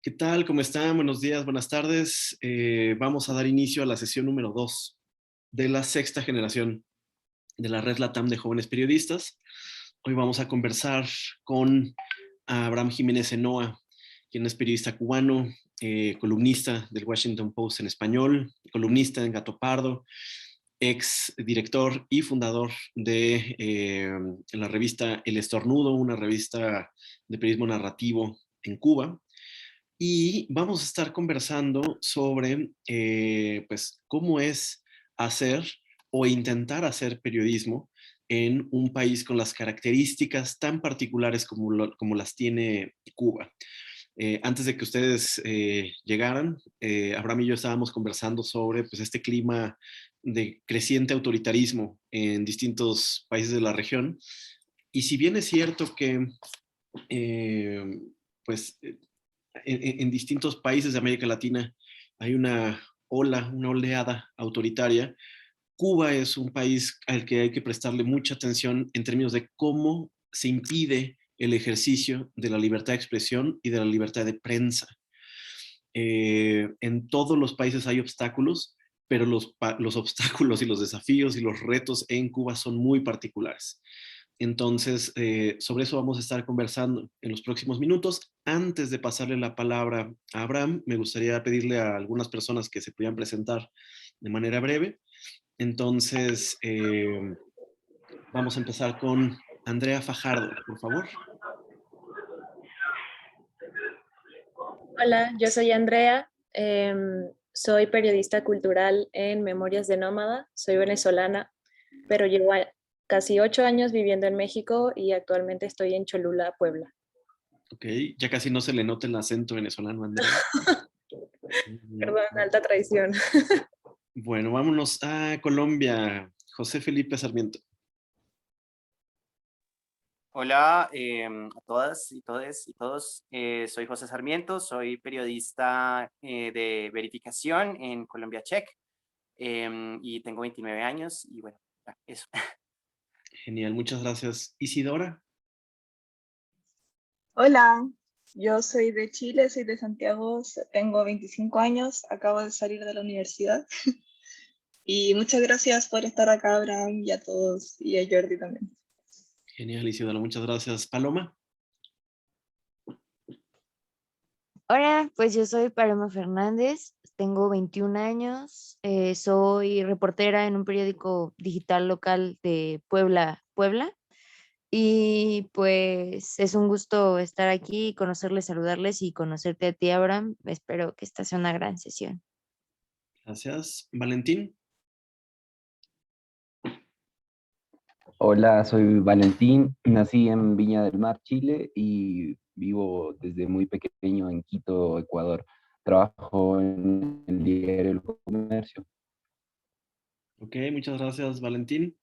¿Qué tal? ¿Cómo están? Buenos días, buenas tardes. Vamos a dar inicio a la sesión número 2 de la sexta generación de la Red LATAM de Jóvenes Periodistas. Hoy vamos a conversar con Abraham Jiménez Enoa, quien es periodista cubano, columnista del Washington Post en español, columnista en Gato Pardo, ex director y fundador de la revista El Estornudo, una revista de periodismo narrativo en Cuba. Y vamos a estar conversando sobre pues, cómo es hacer o intentar hacer periodismo en un país con las características tan particulares como las tiene Cuba. Antes de que ustedes llegaran, Abraham y yo estábamos conversando sobre pues, este clima de creciente autoritarismo en distintos países de la región. Y si bien es cierto que eh, pues en distintos países de América Latina hay una oleada autoritaria. Cuba es un país al que hay que prestarle mucha atención en términos de cómo se impide el ejercicio de la libertad de expresión y de la libertad de prensa. En todos los países hay obstáculos, pero los obstáculos y los desafíos y los retos en Cuba son muy particulares. Entonces, sobre eso vamos a estar conversando en los próximos minutos. Antes de pasarle la palabra a Abraham, me gustaría pedirle a algunas personas que se pudieran presentar de manera breve. Entonces, vamos a empezar con Andrea Fajardo, por favor. Hola, yo soy Andrea, soy periodista cultural en Memorias de Nómada, soy venezolana, pero llevo casi 8 años viviendo en México y actualmente estoy en Cholula, Puebla. Ok, ya casi no se le nota el acento venezolano, Andrea. Perdón, alta traición. Bueno, vámonos a Colombia. José Felipe Sarmiento. Hola a todas y todes y todos. Soy José Sarmiento, soy periodista de verificación en Colombia Check y tengo 29 años y bueno, eso. Genial, muchas gracias. Isidora. Hola, yo soy de Chile, soy de Santiago, tengo 25 años, acabo de salir de la universidad y muchas gracias por estar acá, Abraham, y a todos, y a Jordi también. Genial, Isidora, muchas gracias. Paloma. Hola, pues yo soy Paloma Fernández, tengo 21 años, soy reportera en un periódico digital local de Puebla, Puebla, y pues es un gusto estar aquí, conocerles, saludarles y conocerte a ti, Abraham. Espero que esta sea una gran sesión. Gracias. Valentín. Hola, soy Valentín, nací en Viña del Mar, Chile, y vivo desde muy pequeño en Quito, Ecuador. Trabajo en el diario El Comercio. Ok, muchas gracias, Valentín.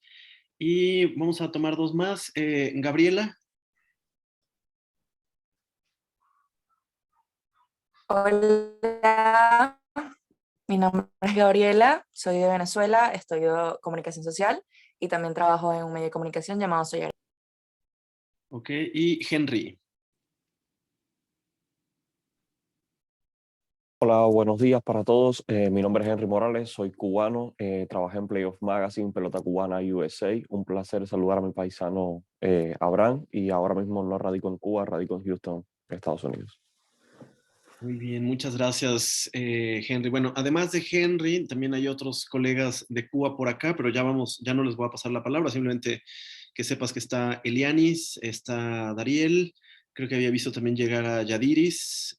Y vamos a tomar dos más. Gabriela. Hola, mi nombre es Gabriela, soy de Venezuela, estudio comunicación social y también trabajo en un medio de comunicación llamado Soy Ar- Ok, y Henry. Hola, buenos días para todos. Mi nombre es Henry Morales, soy cubano, trabajé en Playoff Magazine, Pelota Cubana USA. Un placer saludar a mi paisano Abraham, y ahora mismo no radico en Cuba, radico en Houston, Estados Unidos. Muy bien, muchas gracias, Henry. Bueno, además de Henry, también hay otros colegas de Cuba por acá, pero ya no les voy a pasar la palabra, simplemente que sepas que está Elianis, está Dariel, creo que había visto también llegar a Yadiris.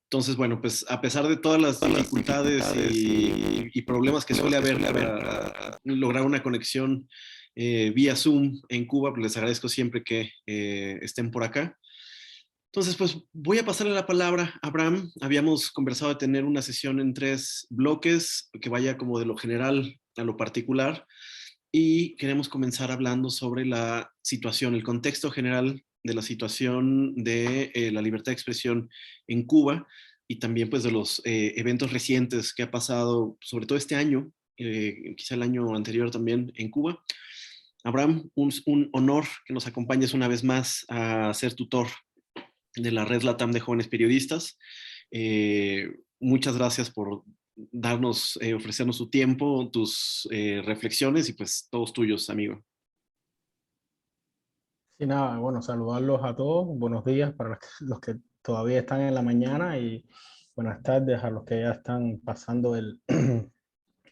Entonces, bueno, pues a pesar de todas las dificultades y problemas que suele haber para lograr una conexión vía Zoom en Cuba, pues les agradezco siempre que estén por acá. Entonces, pues voy a pasarle la palabra a Abraham. Habíamos conversado de tener una sesión en 3 bloques, que vaya como de lo general a lo particular, y queremos comenzar hablando sobre la situación, el contexto general de la situación de la libertad de expresión en Cuba, y también pues de los eventos recientes que ha pasado, sobre todo este año, quizá el año anterior también en Cuba. Abraham, un honor que nos acompañes una vez más a ser tutor de la Red LATAM de Jóvenes Periodistas. Muchas gracias por darnos, ofrecernos tu tiempo, tus reflexiones y pues todos tuyos, amigo. Sí, nada, bueno, saludarlos a todos. Buenos días para los que todavía están en la mañana y buenas tardes a los que ya están pasando el,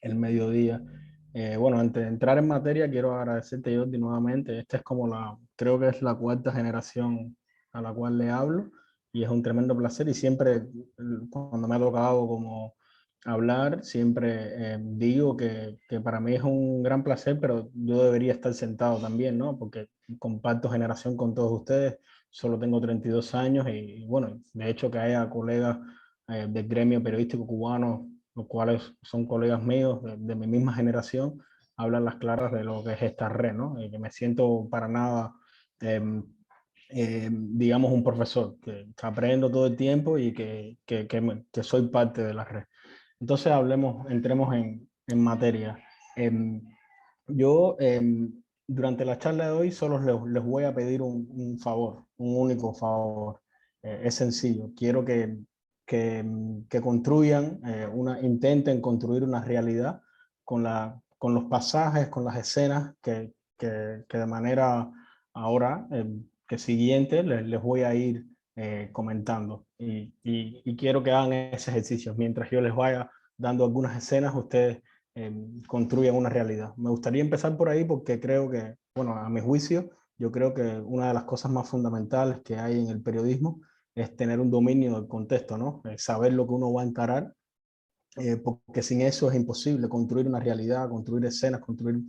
el mediodía. Bueno, antes de entrar en materia, quiero agradecerte, Jordi, nuevamente. Esta es como creo que es la cuarta generación a la cual le hablo y es un tremendo placer y siempre cuando me ha tocado como hablar, siempre digo que para mí es un gran placer, pero yo debería estar sentado también, ¿no? Porque comparto generación con todos ustedes, solo tengo 32 años y bueno, de hecho que haya colegas del gremio periodístico cubano, los cuales son colegas míos de mi misma generación, hablan las claras de lo que es esta red, ¿no? Y que me siento para nada, digamos, un profesor, que aprendo todo el tiempo y que soy parte de la red. Entonces entremos en materia. Yo, durante la charla de hoy, solo les voy a pedir un favor, un único favor. Es sencillo. Quiero que construyan, intenten construir una realidad con los pasajes, con las escenas que de manera ahora, que siguiente, les voy a ir comentando. Y quiero que hagan ese ejercicio. Mientras yo les vaya dando algunas escenas, ustedes construyan una realidad. Me gustaría empezar por ahí porque creo que, bueno, a mi juicio, yo creo que una de las cosas más fundamentales que hay en el periodismo es tener un dominio del contexto, ¿no? Saber lo que uno va a encarar, porque sin eso es imposible construir una realidad, construir escenas, construir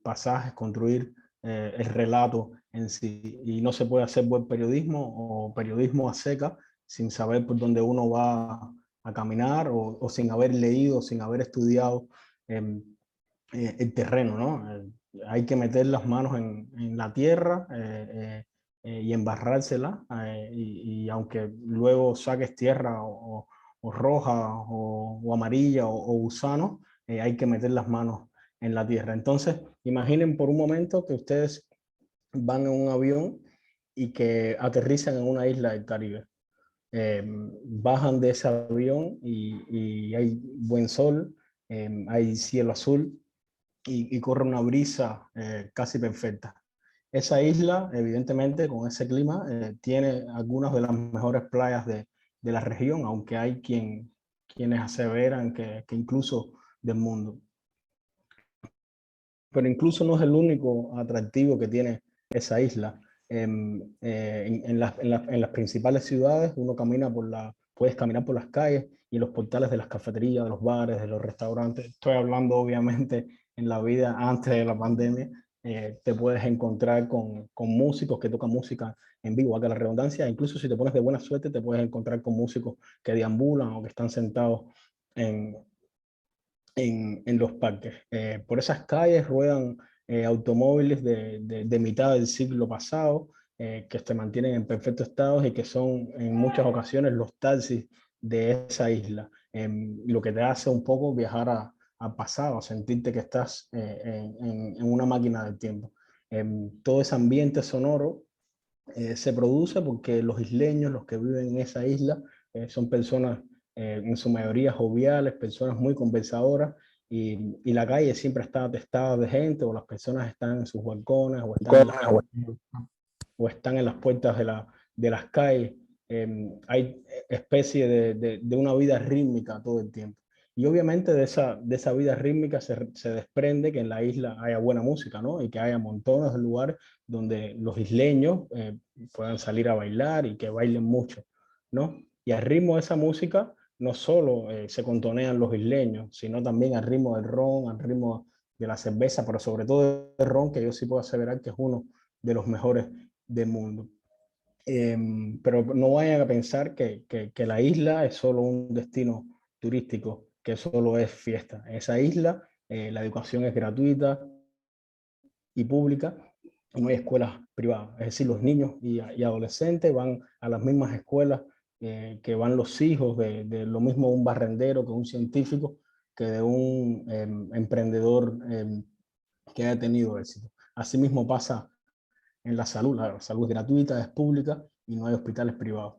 pasajes, construir el relato en sí. Y no se puede hacer buen periodismo o periodismo a seca sin saber por dónde uno va a caminar o sin haber leído, sin haber estudiado el terreno, ¿no? Hay que meter las manos en la tierra y embarrársela y aunque luego saques tierra o roja o amarilla o gusano, hay que meter las manos en la tierra. Entonces, imaginen por un momento que ustedes van en un avión y que aterrizan en una isla del Caribe. Bajan de ese avión y hay buen sol, hay cielo azul y corre una brisa casi perfecta. Esa isla, evidentemente, con ese clima, tiene algunas de las mejores playas de la región, aunque hay quienes aseveran que incluso del mundo. Pero incluso no es el único atractivo que tiene esa isla. En las principales ciudades uno puedes caminar por las calles y en los portales de las cafeterías, de los bares, de los restaurantes. Estoy hablando obviamente en la vida antes de la pandemia. Te puedes encontrar con músicos que tocan música en vivo, acá la redundancia. Incluso si te pones de buena suerte te puedes encontrar con músicos que deambulan o que están sentados en los parques. Por esas calles ruedan automóviles de mitad del siglo pasado que se mantienen en perfecto estado y que son en muchas ocasiones los taxis de esa isla. Lo que te hace un poco viajar al pasado, sentirte que estás en una máquina del tiempo. Todo ese ambiente sonoro se produce porque los isleños, los que viven en esa isla, son personas en su mayoría joviales, personas muy conversadoras y la calle siempre está atestada de gente o las personas están en sus balcones o están en las puertas de las calles. Hay especie de una vida rítmica todo el tiempo. Y obviamente de esa vida rítmica se desprende que en la isla haya buena música, ¿no? Y que haya montones de lugares donde los isleños puedan salir a bailar y que bailen mucho, ¿no? Y al ritmo de esa música no solo se contonean los isleños, sino también al ritmo del ron, al ritmo de la cerveza, pero sobre todo el ron, que yo sí puedo aseverar que es uno de los mejores del mundo. Pero no vayan a pensar que la isla es solo un destino turístico, que solo es fiesta. En esa isla la educación es gratuita y pública, no hay escuelas privadas. Es decir, los niños y adolescentes van a las mismas escuelas que van los hijos de lo mismo un barrendero que un científico, que de un emprendedor que haya tenido éxito. Asimismo pasa en la salud es gratuita, es pública y no hay hospitales privados.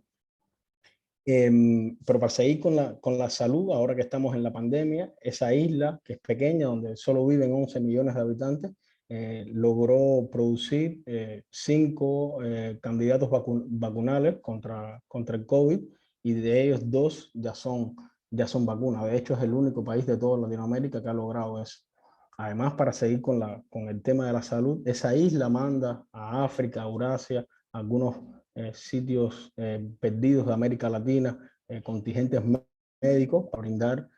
Pero para seguir con la salud, ahora que estamos en la pandemia, esa isla, que es pequeña, donde solo viven 11 millones de habitantes, logró producir 5 candidatos vacunales contra el COVID, y de ellos 2 ya son vacunas. De hecho, es el único país de toda Latinoamérica que ha logrado eso. Además, para seguir con el tema de la salud, esa isla manda a África, a Eurasia, a algunos sitios perdidos de América Latina, contingentes médicos para brindar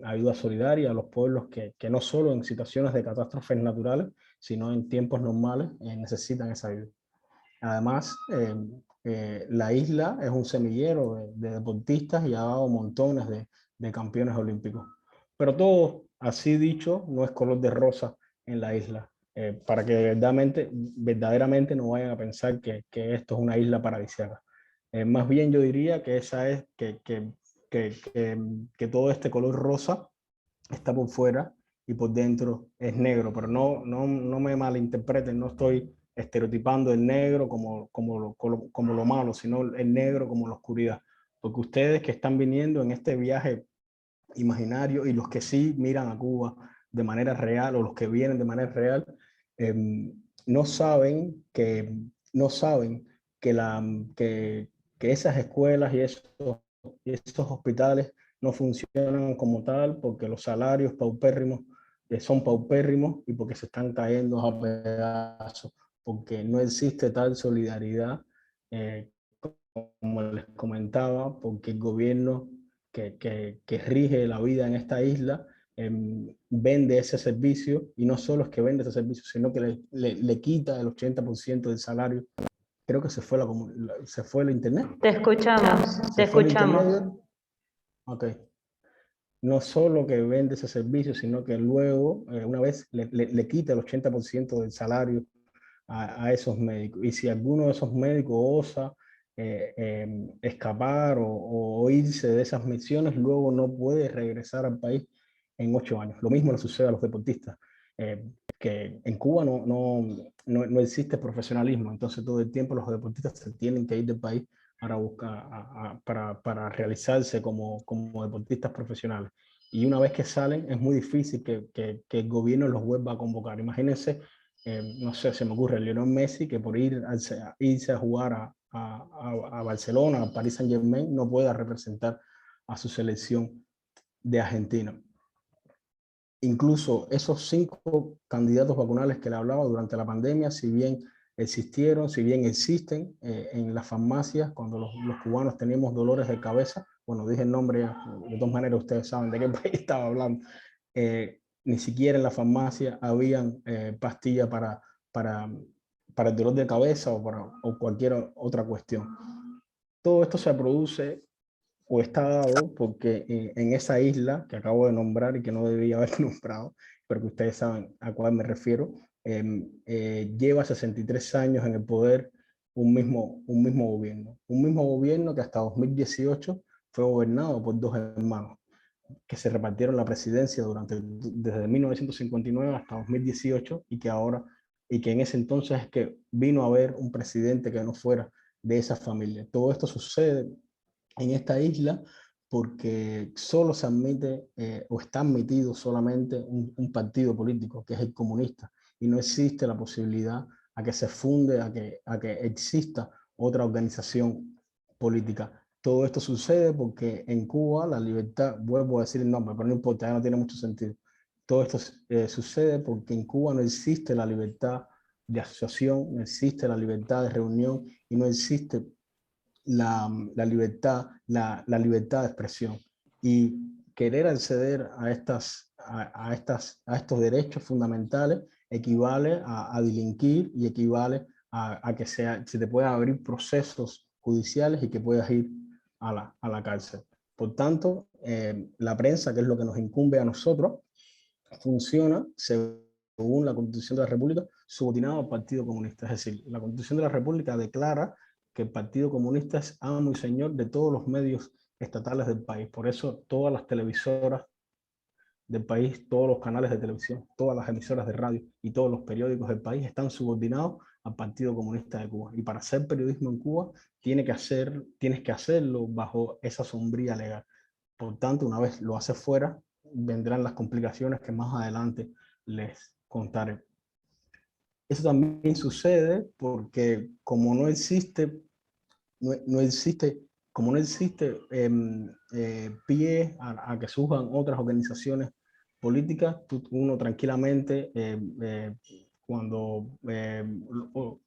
ayuda solidaria a los pueblos que no solo en situaciones de catástrofes naturales, sino en tiempos normales necesitan esa ayuda. Además, la isla es un semillero de deportistas y ha dado montones de campeones olímpicos. Pero todo, así dicho, no es color de rosa en la isla. Para que verdaderamente no vayan a pensar que esto es una isla paradisíaca. Más bien yo diría que que todo este color rosa está por fuera y por dentro es negro, pero no me malinterpreten, no estoy estereotipando el negro como lo malo, sino el negro como la oscuridad. Porque ustedes que están viniendo en este viaje imaginario, y los que sí miran a Cuba de manera real, o los que vienen de manera real, no saben que que esas escuelas y esos hospitales no funcionan como tal, porque los salarios paupérrimos son paupérrimos, y porque se están cayendo a pedazos, porque no existe tal solidaridad, como les comentaba, porque el gobierno que rige la vida en esta isla vende ese servicio, y no solo es que vende ese servicio, sino que le quita el 80% del salario. Creo que se fue el internet. Te escuchamos, te escuchamos. Ok. No solo que vende ese servicio, sino que luego, una vez le quita el 80% del salario a esos médicos. Y si alguno de esos médicos osa escapar o irse de esas misiones, luego no puede regresar al país en 8 años. Lo mismo le sucede a los deportistas, que en Cuba no existe profesionalismo, entonces todo el tiempo los deportistas se tienen que ir del país para buscar, para realizarse como deportistas profesionales. Y una vez que salen, es muy difícil que el gobierno los vuelva a convocar. Imagínense, no sé, se me ocurre Lionel Messi, que por irse a jugar a Barcelona, a Paris Saint-Germain, no pueda representar a su selección de Argentina. Incluso esos 5 candidatos vacunales que le hablaba durante la pandemia, si bien existen en las farmacias, cuando los cubanos teníamos dolores de cabeza, bueno, dije el nombre, de todas maneras ustedes saben de qué país estaba hablando, ni siquiera en la farmacia habían pastillas para el dolor de cabeza o cualquier otra cuestión. Todo esto se produce o está dado porque en esa isla que acabo de nombrar y que no debía haber nombrado, pero que ustedes saben a cuál me refiero, lleva 63 años en el poder un mismo gobierno que hasta 2018 fue gobernado por 2 hermanos que se repartieron la presidencia desde 1959 hasta 2018, y que en ese entonces es que vino a haber un presidente que no fuera de esa familia. Todo esto sucede en esta isla porque solo se admite o está admitido solamente un partido político, que es el comunista, y no existe la posibilidad a que se funde, a que exista otra organización política. Todo esto sucede porque en Cuba la libertad, vuelvo a decir el nombre, pero no importa, ya no tiene mucho sentido. Todo esto sucede porque en Cuba no existe la libertad de asociación, no existe la libertad de reunión, y no existe la libertad de expresión. Y querer acceder a estos derechos fundamentales equivale a delinquir, y equivale a que se te puedan abrir procesos judiciales y que puedas ir a la cárcel. Por tanto, la prensa, que es lo que nos incumbe a nosotros, funciona según la Constitución de la República, subordinado al Partido Comunista. Es decir, la Constitución de la República declara que el Partido Comunista es amo y señor de todos los medios estatales del país. Por eso todas las televisoras del país, todos los canales de televisión, todas las emisoras de radio y todos los periódicos del país están subordinados al Partido Comunista de Cuba. Y para hacer periodismo en Cuba, tienes que hacerlo bajo esa sombría legal. Por tanto, una vez lo haces fuera, vendrán las complicaciones que más adelante les contaré. Eso también sucede porque como no existe como no existe pie a que surjan otras organizaciones políticas, uno tranquilamente,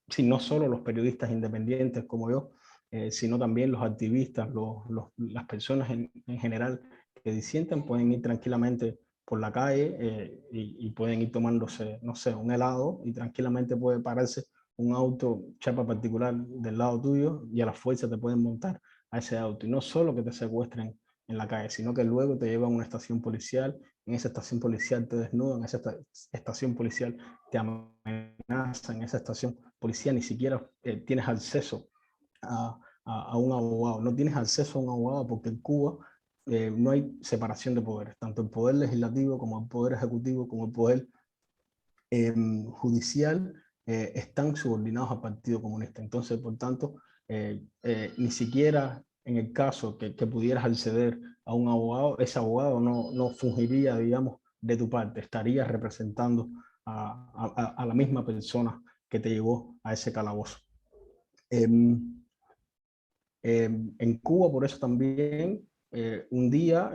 si no solo los periodistas independientes como yo, sino también los activistas, las personas en general que disienten, pueden ir tranquilamente por la calle y pueden ir tomándose, no sé, un helado, y tranquilamente puede pararse un auto chapa particular del lado tuyo y a la fuerza te pueden montar a ese auto. Y no solo que te secuestren en la calle, sino que luego te llevan a una estación policial, en esa estación policial te desnudan, en esa estación policial te amenazan, en esa estación policial ni siquiera tienes acceso a un abogado. No tienes acceso a un abogado porque en Cuba no hay separación de poderes, tanto el poder legislativo como el poder ejecutivo, como el poder judicial están subordinados al Partido Comunista. Entonces, por tanto, ni siquiera en el caso que pudieras acceder a un abogado, ese abogado no fungiría, digamos, de tu parte, estaría representando a la misma persona que te llevó a ese calabozo. En Cuba, por eso también, un día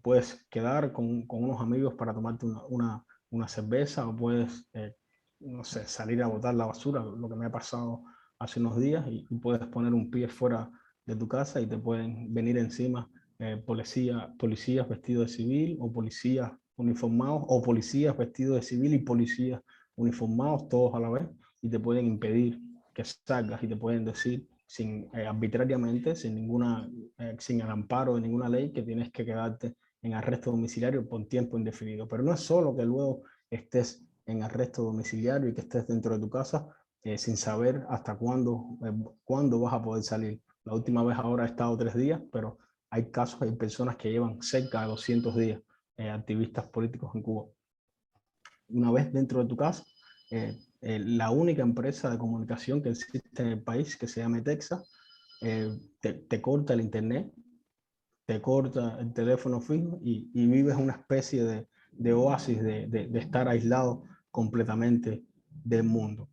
puedes quedar con unos amigos para tomarte una cerveza, o puedes, no sé, salir a botar la basura, lo que me ha pasado hace unos días, y puedes poner un pie fuera de tu casa y te pueden venir encima policías vestidos de civil, o policías uniformados, o policías vestidos de civil y policías uniformados, todos a la vez, y te pueden impedir que salgas y te pueden decir arbitrariamente, sin el amparo de ninguna ley, que tienes que quedarte en arresto domiciliario por tiempo indefinido. Pero no es solo que luego estés en arresto domiciliario y que estés dentro de tu casa sin saber hasta cuándo vas a poder salir. La última vez ahora he estado 3 días, pero hay casos, hay personas que llevan cerca de 200 días, activistas políticos en Cuba. Una vez dentro de tu casa, la única empresa de comunicación que existe en el país, que se llama Texas, te corta el internet, te corta el teléfono fijo, y vives una especie de oasis de estar aislado completamente del mundo.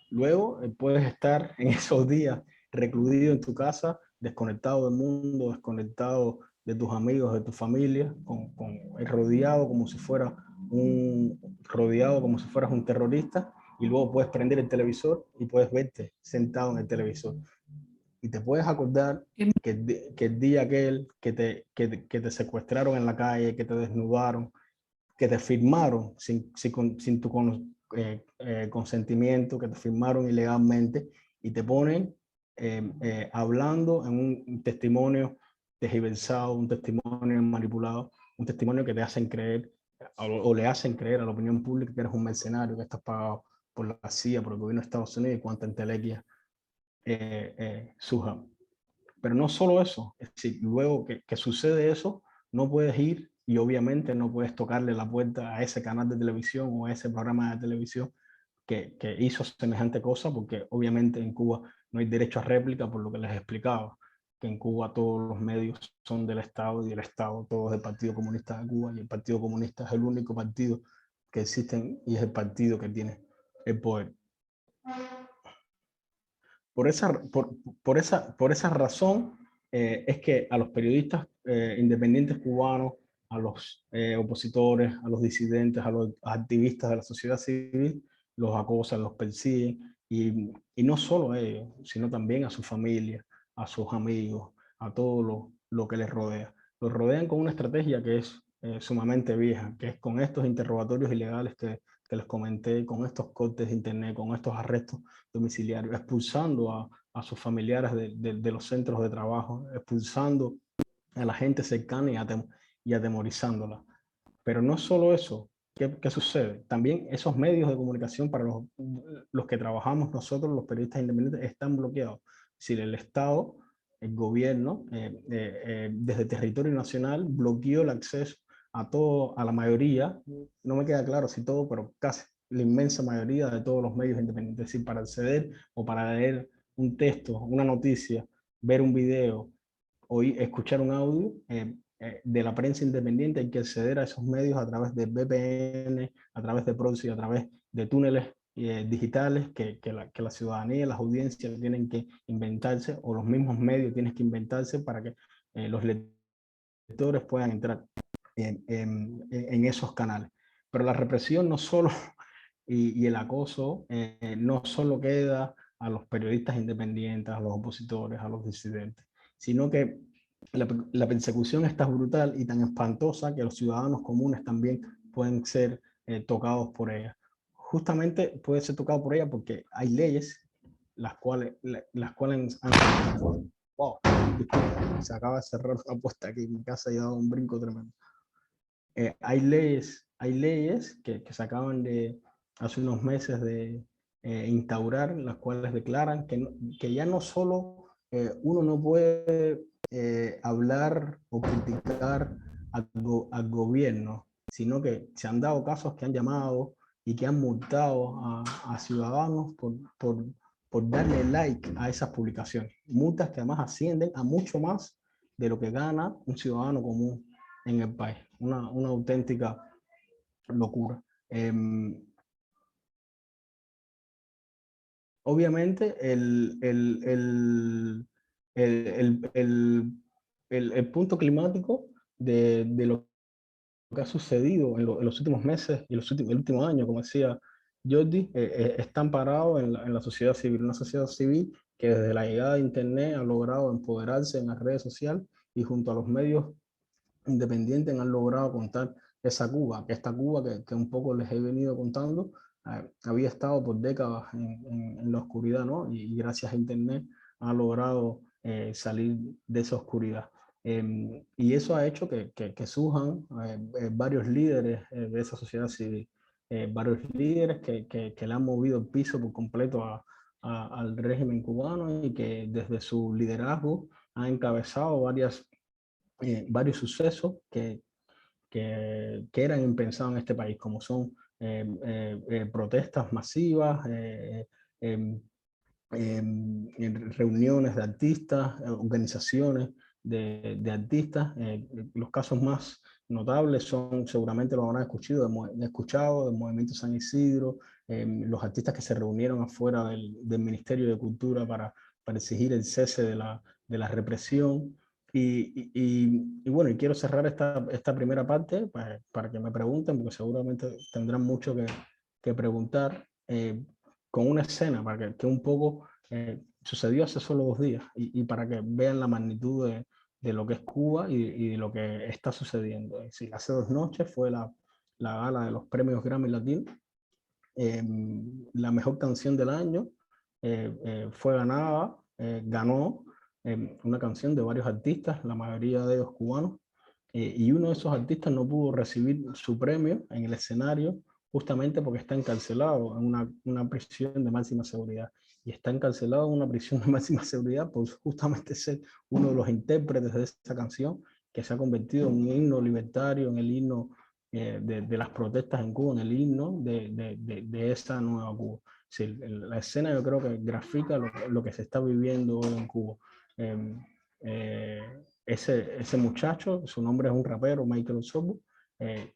Luego puedes estar en esos días recluido en tu casa, desconectado del mundo, desconectado de tus amigos, de tu familia, rodeado como si fueras un terrorista, y luego puedes prender el televisor y puedes verte sentado en el televisor. Y te puedes acordar que el día aquel que te secuestraron en la calle, que te desnudaron, que te firmaron sin tu consentimiento, que te firmaron ilegalmente, y te ponen hablando en un testimonio tergiversado, un testimonio manipulado, un testimonio que te hacen creer o le hacen creer a la opinión pública que eres un mercenario, que estás pagado por la CIA, por el gobierno de Estados Unidos y cuanta entelequia surja. Pero no solo eso, es decir, luego que sucede eso, no puedes ir y obviamente no puedes tocarle la puerta a ese canal de televisión o a ese programa de televisión que hizo semejante cosa, porque obviamente en Cuba no hay derecho a réplica, por lo que les explicaba, que en Cuba todos los medios son del Estado, y el Estado todo es del Partido Comunista de Cuba, y el Partido Comunista es el único partido que existe y es el partido que tiene el poder. Por esa razón es que a los periodistas independientes cubanos, a los opositores, a los disidentes, a los activistas de la sociedad civil, los acosan, los persiguen, y no solo a ellos, sino también a su familia, a sus amigos, a todo lo que les rodea. Los rodean con una estrategia que es sumamente vieja, que es con estos interrogatorios ilegales que les comenté, con estos cortes de internet, con estos arrestos domiciliarios, expulsando a sus familiares de los centros de trabajo, expulsando a la gente cercana y atemorizándola. Pero no solo eso. ¿Qué sucede? También esos medios de comunicación para los que trabajamos nosotros, los periodistas independientes, están bloqueados. Si el Estado, el gobierno, desde territorio nacional, bloqueó el acceso a la mayoría, no me queda claro si todo, pero casi, la inmensa mayoría de todos los medios independientes. Es decir, para acceder o para leer un texto, una noticia, ver un video o escuchar un audio de la prensa independiente, hay que acceder a esos medios a través de VPN, a través de proxy, a través de túneles digitales que la ciudadanía, las audiencias tienen que inventarse, o los mismos medios tienen que inventarse para que los lectores puedan entrar en esos canales. Pero la represión no solo, y el acoso no solo queda a los periodistas independientes, a los opositores, a los disidentes, sino que la persecución es tan brutal y tan espantosa que los ciudadanos comunes también pueden ser tocados por ella. Justamente puede ser tocado por ella porque hay leyes las cuales han... Wow, disculpa, se acaba de cerrar una puerta aquí en mi casa y ha dado un brinco tremendo. Hay leyes que se acaban de, hace unos meses, de instaurar, las cuales declaran que ya no solo uno no puede hablar o criticar al gobierno, sino que se han dado casos que han llamado y que han multado a ciudadanos por darle like a esas publicaciones. Multas que además ascienden a mucho más de lo que gana un ciudadano común en el país. Una auténtica locura. Obviamente el punto climático de lo que ha sucedido en los últimos meses y el último año, como decía Jordi, está amparado en la sociedad civil, una sociedad civil que desde la llegada de Internet ha logrado empoderarse en las redes sociales y junto a los medios independientes han logrado contar esa Cuba, que esta Cuba que un poco les he venido contando, había estado por décadas en la oscuridad, ¿no? Y gracias a Internet ha logrado salir de esa oscuridad. Y eso ha hecho que surjan varios líderes de esa sociedad civil, varios líderes que le han movido el piso por completo al régimen cubano y que desde su liderazgo han encabezado varios sucesos que eran impensados en este país, como son protestas masivas, reuniones de artistas, organizaciones de artistas. Los casos más notables son, seguramente lo habrán escuchado, del Movimiento San Isidro, los artistas que se reunieron afuera del Ministerio de Cultura para exigir el cese de la represión. Y bueno, y quiero cerrar esta primera parte para que me pregunten, porque seguramente tendrán mucho que preguntar, con una escena para que un poco sucedió hace solo 2 días y para que vean la magnitud de lo que es Cuba y de lo que está sucediendo. Es decir, hace 2 noches fue la gala de los premios Grammy Latino. La mejor canción del año ganó una canción de varios artistas, la mayoría de ellos cubanos, y uno de esos artistas no pudo recibir su premio en el escenario justamente porque está encarcelado en una prisión de máxima seguridad. Y está encarcelado en una prisión de máxima seguridad por justamente ser uno de los intérpretes de esa canción, que se ha convertido en un himno libertario, en el himno de las protestas en Cuba, en el himno de esa nueva Cuba. Sí, la escena yo creo que grafica lo que se está viviendo hoy en Cuba. Ese muchacho, su nombre es un rapero, Michael Osorbo,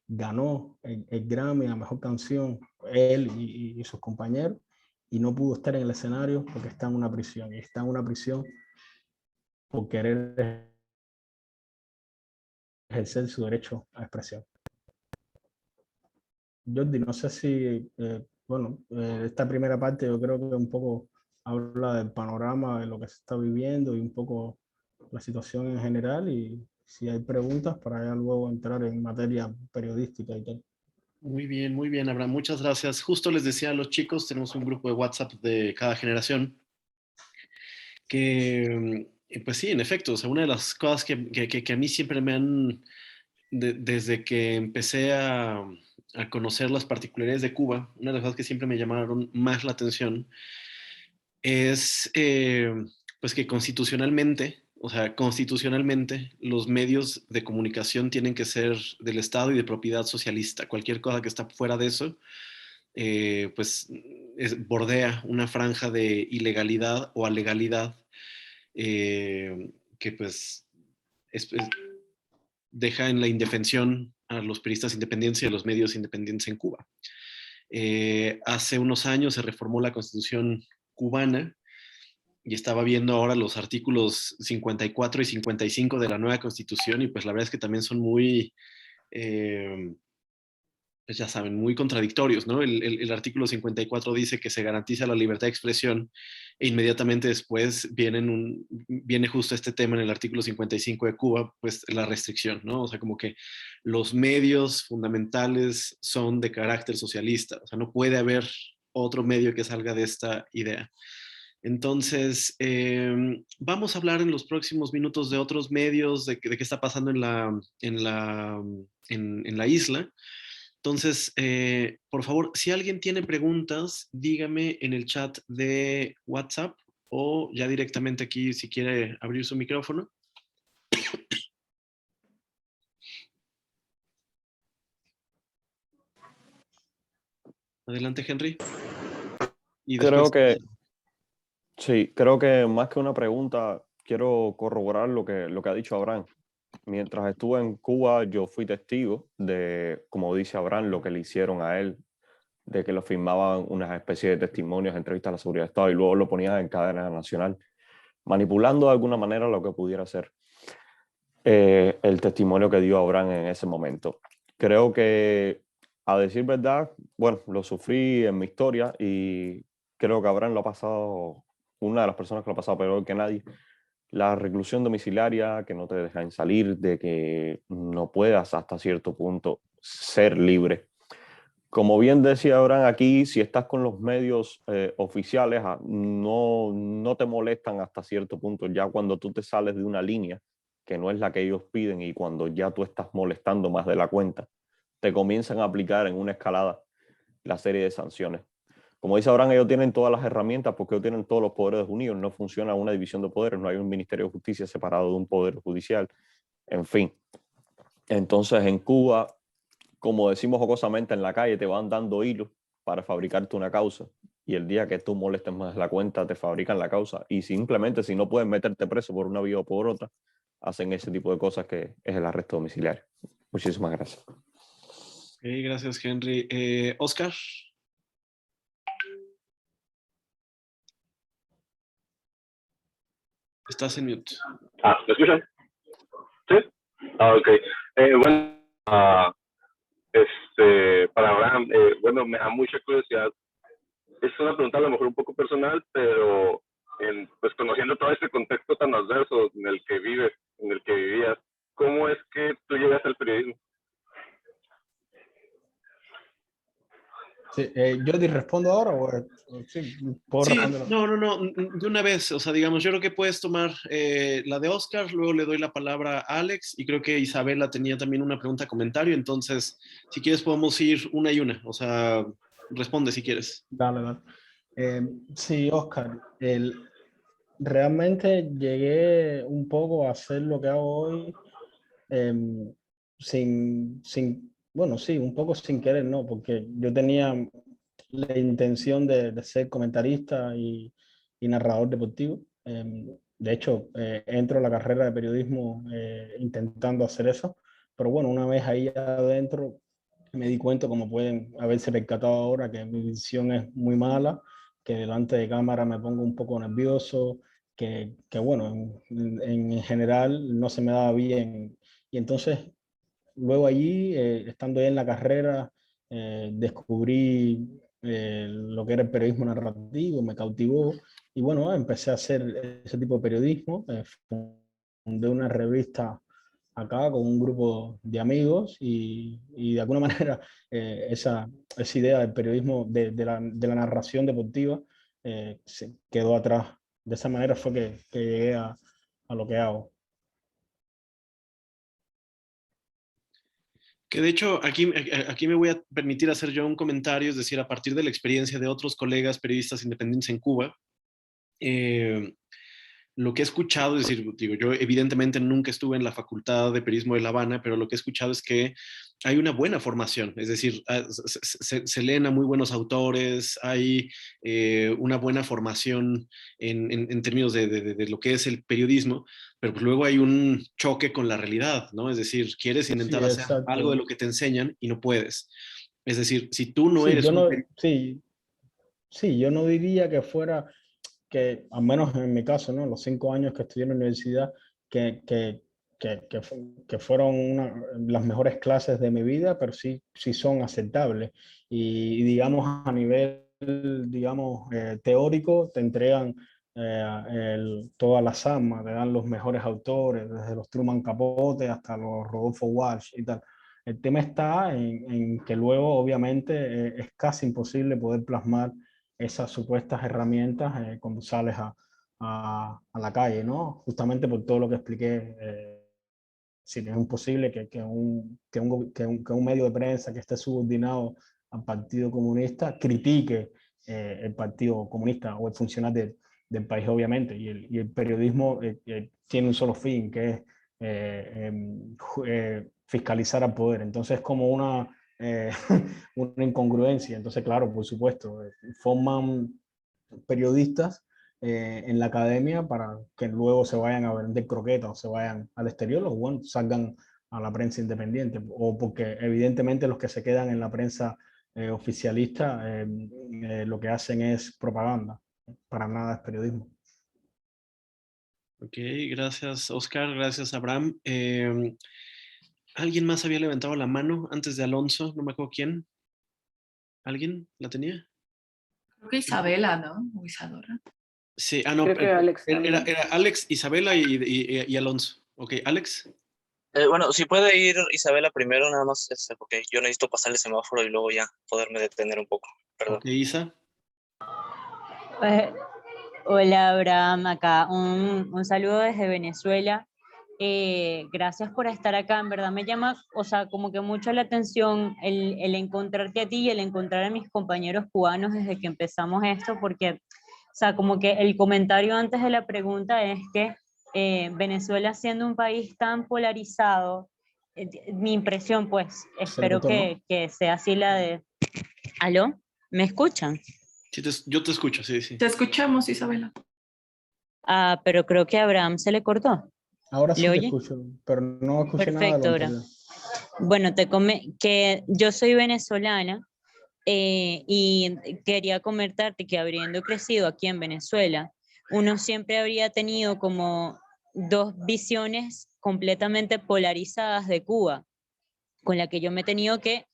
ganó el Grammy a mejor canción, él y sus compañeros, y no pudo estar en el escenario porque está en una prisión, y está en una prisión por querer ejercer su derecho a expresión. Jordi, no sé si, esta primera parte yo creo que un poco habla del panorama de lo que se está viviendo y un poco la situación en general, y si hay preguntas para ya luego entrar en materia periodística y tal. Muy bien, Abraham. Muchas gracias. Justo les decía a los chicos, tenemos un grupo de WhatsApp de cada generación que, pues sí, en efecto, o sea, una de las cosas que a mí siempre me han, desde que empecé a conocer las particularidades de Cuba, una de las cosas que siempre me llamaron más la atención es pues que constitucionalmente, o sea, constitucionalmente los medios de comunicación tienen que ser del Estado y de propiedad socialista. Cualquier cosa que está fuera de eso pues bordea una franja de ilegalidad o alegalidad que pues deja en la indefensión a los periodistas independientes y a los medios independientes en Cuba. Hace unos años se reformó la Constitución cubana y estaba viendo ahora los artículos 54 y 55 de la nueva Constitución y pues la verdad es que también son muy, pues ya saben, muy contradictorios, ¿no? El artículo 54 dice que se garantiza la libertad de expresión e inmediatamente después viene justo este tema en el artículo 55 de Cuba, pues la restricción, ¿no? O sea, como que los medios fundamentales son de carácter socialista, o sea, no puede haber otro medio que salga de esta idea. Entonces, vamos a hablar en los próximos minutos de otros medios, de qué está pasando en la isla. Entonces, por favor, si alguien tiene preguntas, dígame en el chat de WhatsApp o ya directamente aquí si quiere abrir su micrófono. Adelante, Henry. Y después... Creo que más que una pregunta, quiero corroborar lo que ha dicho Abraham. Mientras estuve en Cuba, yo fui testigo de, como dice Abraham, lo que le hicieron a él, de que lo firmaban unas especies de testimonios, entrevistas a la seguridad de Estado y luego lo ponían en cadena nacional, manipulando de alguna manera lo que pudiera ser el testimonio que dio Abraham en ese momento. Creo que, a decir verdad, bueno, lo sufrí en mi historia y creo que Abraham lo ha pasado, una de las personas que lo ha pasado peor que nadie. La reclusión domiciliaria, que no te dejan salir, de que no puedas hasta cierto punto ser libre. Como bien decía Abraham aquí, si estás con los medios oficiales, no te molestan hasta cierto punto. Ya cuando tú te sales de una línea que no es la que ellos piden y cuando ya tú estás molestando más de la cuenta, te comienzan a aplicar en una escalada la serie de sanciones. Como dice Abraham, ellos tienen todas las herramientas porque ellos tienen todos los poderes unidos. No funciona una división de poderes, no hay un Ministerio de Justicia separado de un poder judicial. En fin. Entonces, en Cuba, como decimos jocosamente en la calle, te van dando hilos para fabricarte una causa. Y el día que tú molestes más la cuenta, te fabrican la causa. Y simplemente, si no pueden meterte preso por una vía o por otra, hacen ese tipo de cosas que es el arresto domiciliario. Muchísimas gracias. Gracias, Henry. Oscar. Estás en mute. ¿Me escuchan? ¿Sí? Ok. Bueno, para Abraham, bueno, me da mucha curiosidad. Es una pregunta a lo mejor un poco personal, pero pues conociendo todo este contexto tan adverso en el que vives, en el que vivías, ¿cómo es que tú llegas al periodismo? Sí, yo te respondo ahora o sí, ¿puedo responderlo? No, de una vez, o sea, digamos, yo creo que puedes tomar la de Oscar, luego le doy la palabra a Alex y creo que Isabela tenía también una pregunta, comentario, entonces, si quieres podemos ir una y una, o sea, responde si quieres. Dale. Sí, Oscar, realmente llegué un poco a hacer lo que hago hoy bueno, sí, un poco sin querer, ¿no? Porque yo tenía la intención de ser comentarista y narrador deportivo. De hecho, entro a la carrera de periodismo intentando hacer eso, pero bueno, una vez ahí adentro me di cuenta, como pueden haberse percatado ahora, que mi visión es muy mala, que delante de cámara me pongo un poco nervioso, que bueno, en general no se me daba bien. Y entonces, luego allí, estando ya en la carrera, descubrí lo que era el periodismo narrativo, me cautivó y bueno, empecé a hacer ese tipo de periodismo. Fundé una revista acá con un grupo de amigos y de alguna manera esa idea del periodismo, de la narración deportiva, se quedó atrás. De esa manera fue que llegué a lo que hago. Que de hecho aquí me voy a permitir hacer yo un comentario, es decir, a partir de la experiencia de otros colegas periodistas independientes en Cuba, lo que he escuchado, es decir, digo, yo evidentemente nunca estuve en la Facultad de Periodismo de La Habana, pero lo que he escuchado es que hay una buena formación, es decir, se leen a muy buenos autores, hay una buena formación en términos de lo que es el periodismo, pero pues luego hay un choque con la realidad, ¿no? Es decir, quieres Sí, intentar hacer algo de exacto. lo que te enseñan y no puedes. Es decir, si tú no Sí, eres yo un no, periodista. sí, sí, yo no diría que fuera, que al menos en mi caso, ¿no? Los 5 años que estudié en la universidad, que, que, que fueron las mejores clases de mi vida, pero sí, sí son aceptables. Y digamos, a nivel, digamos, teórico, te entregan todas las armas, te dan los mejores autores, desde los Truman Capote hasta los Rodolfo Walsh y tal. El tema está en que luego, obviamente, es casi imposible poder plasmar esas supuestas herramientas cuando sales a la calle, ¿no? Justamente por todo lo que expliqué. Si es imposible que un medio de prensa que esté subordinado al Partido Comunista critique el Partido Comunista o el funcionario del país, obviamente. Y el periodismo tiene un solo fin, que es fiscalizar al poder. Entonces es como eh, una incongruencia. Entonces, claro, por supuesto, forman periodistas en la academia para que luego se vayan a vender croquetas o se vayan al exterior o bueno, salgan a la prensa independiente o porque evidentemente los que se quedan en la prensa oficialista lo que hacen es propaganda, para nada es periodismo. Ok, gracias Oscar, gracias Abraham. ¿Alguien más había levantado la mano antes de Alonso? No me acuerdo quién. ¿Alguien la tenía? Creo que Isabela, ¿no? O Isadora. Sí, no, Creo que Alex era también. Alex, Isabela y Alonso. Ok, Alex. Bueno, si puede ir Isabela primero, nada más, porque yo necesito pasar el semáforo y luego ya poderme detener un poco. Perdón. Ok, Isa. Hola Abraham, acá un saludo desde Venezuela. Gracias por estar acá, en verdad me llama, o sea, como que mucho la atención el encontrarte a ti y el encontrar a mis compañeros cubanos desde que empezamos esto, porque, o sea, como que el comentario antes de la pregunta es que Venezuela siendo un país tan polarizado, mi impresión pues, espero que sea así la de... ¿Aló? ¿Me escuchan? Sí, yo te escucho, sí, sí. Te escuchamos, Isabela. Ah, pero creo que a Abraham se le cortó. Ahora ¿Le sí te oye? escucho, pero no escuché nada de Perfecto, lo ahora. anterior. Bueno, te que yo soy venezolana y quería comentarte que habiendo crecido aquí en Venezuela, uno siempre habría tenido como dos visiones completamente polarizadas de Cuba, con la que yo me he tenido que,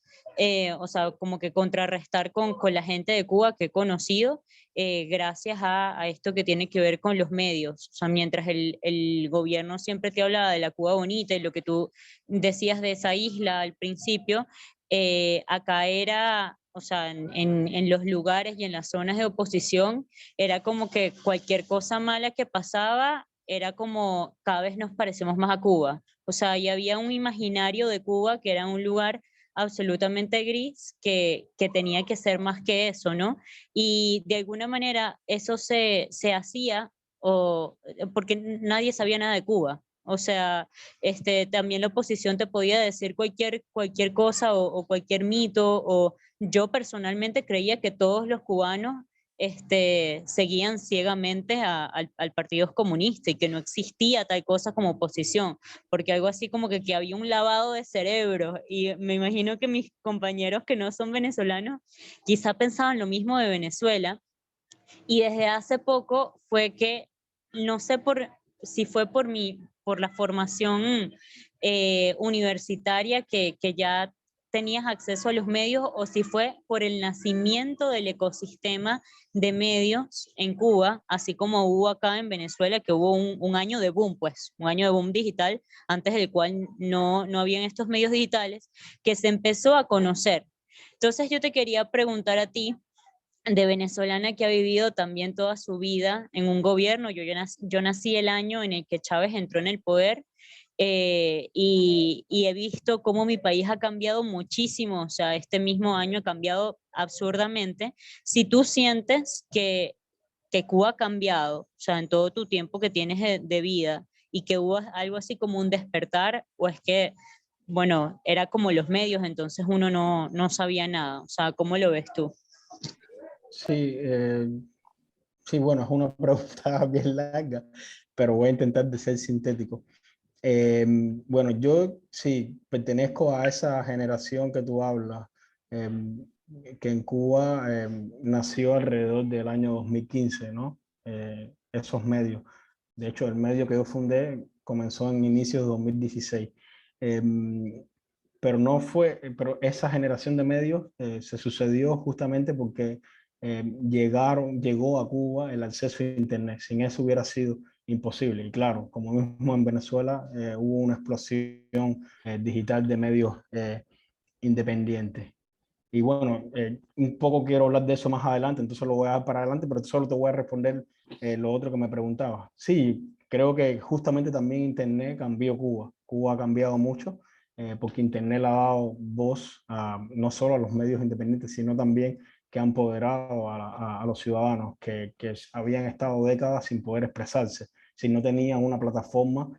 o sea, como que contrarrestar con la gente de Cuba que he conocido, gracias a esto que tiene que ver con los medios. O sea, mientras el gobierno siempre te hablaba de la Cuba bonita y lo que tú decías de esa isla al principio, acá era... O sea, en los lugares y en las zonas de oposición, era como que cualquier cosa mala que pasaba, era como cada vez nos parecemos más a Cuba. O sea, y había un imaginario de Cuba que era un lugar absolutamente gris que tenía que ser más que eso, ¿no? Y de alguna manera eso se hacía porque nadie sabía nada de Cuba. O sea, también la oposición te podía decir cualquier cosa o cualquier mito, o yo personalmente creía que todos los cubanos seguían ciegamente al Partido Comunista y que no existía tal cosa como oposición, porque algo así como que había un lavado de cerebro y me imagino que mis compañeros que no son venezolanos quizá pensaban lo mismo de Venezuela y desde hace poco fue que, no sé si fue por la formación universitaria que ya tenías acceso a los medios o si fue por el nacimiento del ecosistema de medios en Cuba, así como hubo acá en Venezuela, que hubo un año de boom, pues, un año de boom digital, antes del cual no habían estos medios digitales, que se empezó a conocer. Entonces yo te quería preguntar a ti, de venezolana que ha vivido también toda su vida en un gobierno, yo nací el año en el que Chávez entró en el poder, y he visto cómo mi país ha cambiado muchísimo, o sea, este mismo año ha cambiado absurdamente. Si tú sientes que que Cuba ha cambiado, o sea, en todo tu tiempo que tienes de vida, y que hubo algo así como un despertar, o es que, bueno, era como los medios, entonces uno no sabía nada? O sea, ¿cómo lo ves tú? Sí, sí, bueno, es una pregunta bien larga, pero voy a intentar de ser sintético. Bueno, yo sí pertenezco a esa generación que tú hablas, em, que en Cuba nació alrededor del año 2015, ¿no? Esos medios. De hecho, el medio que yo fundé comenzó en inicios de 2016. Em, pero no fue, pero esa generación de medios se sucedió justamente porque llegó a Cuba el acceso a Internet. Sin eso hubiera sido imposible. Y claro, como mismo en Venezuela, hubo una explosión digital de medios independientes. Y bueno, un poco quiero hablar de eso más adelante, entonces lo voy a dar para adelante, pero solo te voy a responder lo otro que me preguntabas. Sí, creo que justamente también Internet cambió Cuba. Cuba ha cambiado mucho porque Internet le ha dado voz no solo a los medios independientes, sino también que han empoderado a los ciudadanos que habían estado décadas sin poder expresarse, si no tenían una plataforma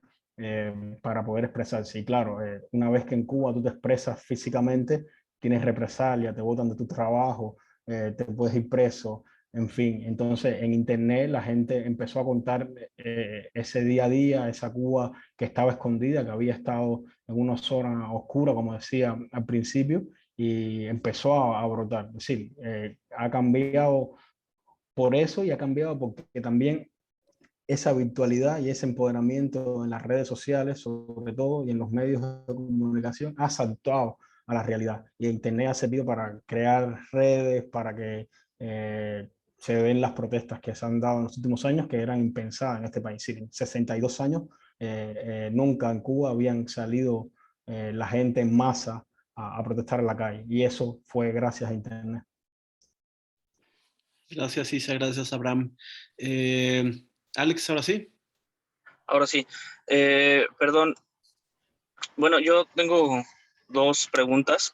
para poder expresarse. Y claro, una vez que en Cuba tú te expresas físicamente, tienes represalia, te botan de tu trabajo, te puedes ir preso, en fin. Entonces, en Internet la gente empezó a contar ese día a día, esa Cuba que estaba escondida, que había estado en una zona oscura, como decía al principio, y empezó a brotar. Es decir, ha cambiado por eso y ha cambiado porque también esa virtualidad y ese empoderamiento en las redes sociales, sobre todo, y en los medios de comunicación, ha saltado a la realidad. Y Internet ha servido para crear redes, para que se den las protestas que se han dado en los últimos años, que eran impensadas en este país. Sí, en 62 años, nunca en Cuba habían salido la gente en masa a protestar en la calle. Y eso fue gracias a Internet. Gracias, Isa, gracias, Abraham. Alex, ahora sí. Ahora sí. Perdón. Bueno, yo tengo dos preguntas.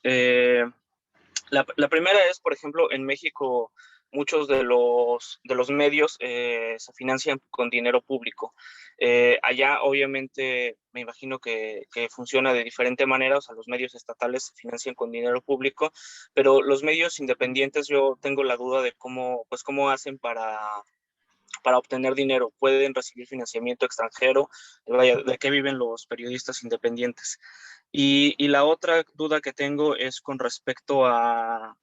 La primera es, por ejemplo, en México muchos de los medios se financian con dinero público. Allá, obviamente, me imagino que funciona de diferente manera, o sea, los medios estatales se financian con dinero público, pero los medios independientes, yo tengo la duda de cómo hacen para obtener dinero. Pueden recibir financiamiento extranjero. Vaya, ¿de qué viven los periodistas independientes? Y la otra duda que tengo es con respecto al...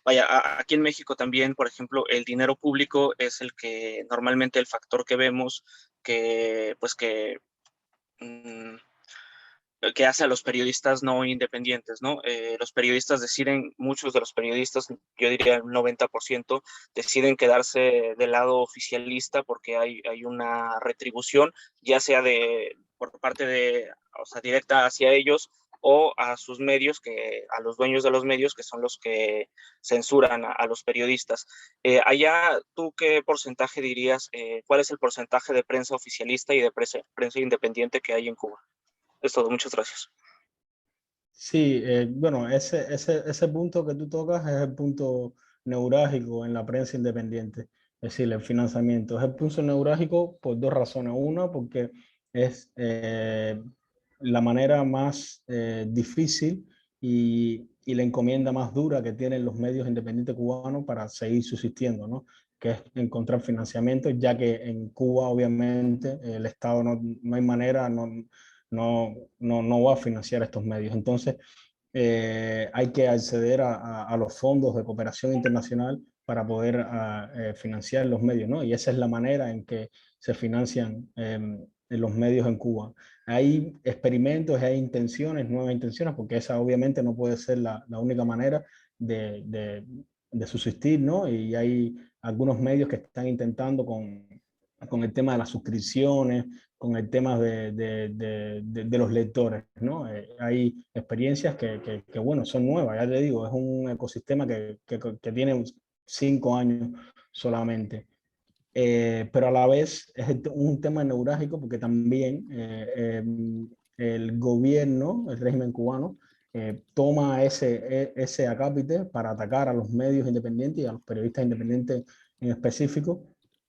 Vaya, aquí en México también, por ejemplo, el dinero público es el que normalmente el factor que vemos que hace a los periodistas no independientes, ¿no? Los periodistas deciden, muchos de los periodistas, yo diría el 90%, deciden quedarse del lado oficialista porque hay una retribución, ya sea por parte de, o sea, directa hacia ellos o a sus medios, a los dueños de los medios, que son los que censuran a los periodistas. Allá, ¿tú qué porcentaje dirías? ¿Cuál es el porcentaje de prensa oficialista y de prensa independiente que hay en Cuba? Es todo, muchas gracias. Sí, bueno, ese punto que tú tocas es el punto neurálgico en la prensa independiente, es decir, el financiamiento. Es el punto neurálgico por dos razones. Una, porque es la manera más difícil y la encomienda más dura que tienen los medios independientes cubanos para seguir subsistiendo, ¿no? Que es encontrar financiamiento, ya que en Cuba, obviamente, el Estado no hay manera, no va a financiar estos medios. Entonces, hay que acceder a los fondos de cooperación internacional para poder financiar los medios, ¿no? Y esa es la manera en que se financian los medios en Cuba. Hay experimentos, hay intenciones, nuevas intenciones, porque esa obviamente no puede ser la única manera de subsistir, ¿no? Y hay algunos medios que están intentando con el tema de las suscripciones, con el tema de los lectores, ¿no? Hay experiencias que, bueno, son nuevas, ya te digo, es un ecosistema que tiene 5 años solamente. Pero a la vez es un tema neurálgico porque también el gobierno, el régimen cubano, toma ese acápite para atacar a los medios independientes y a los periodistas independientes en específico,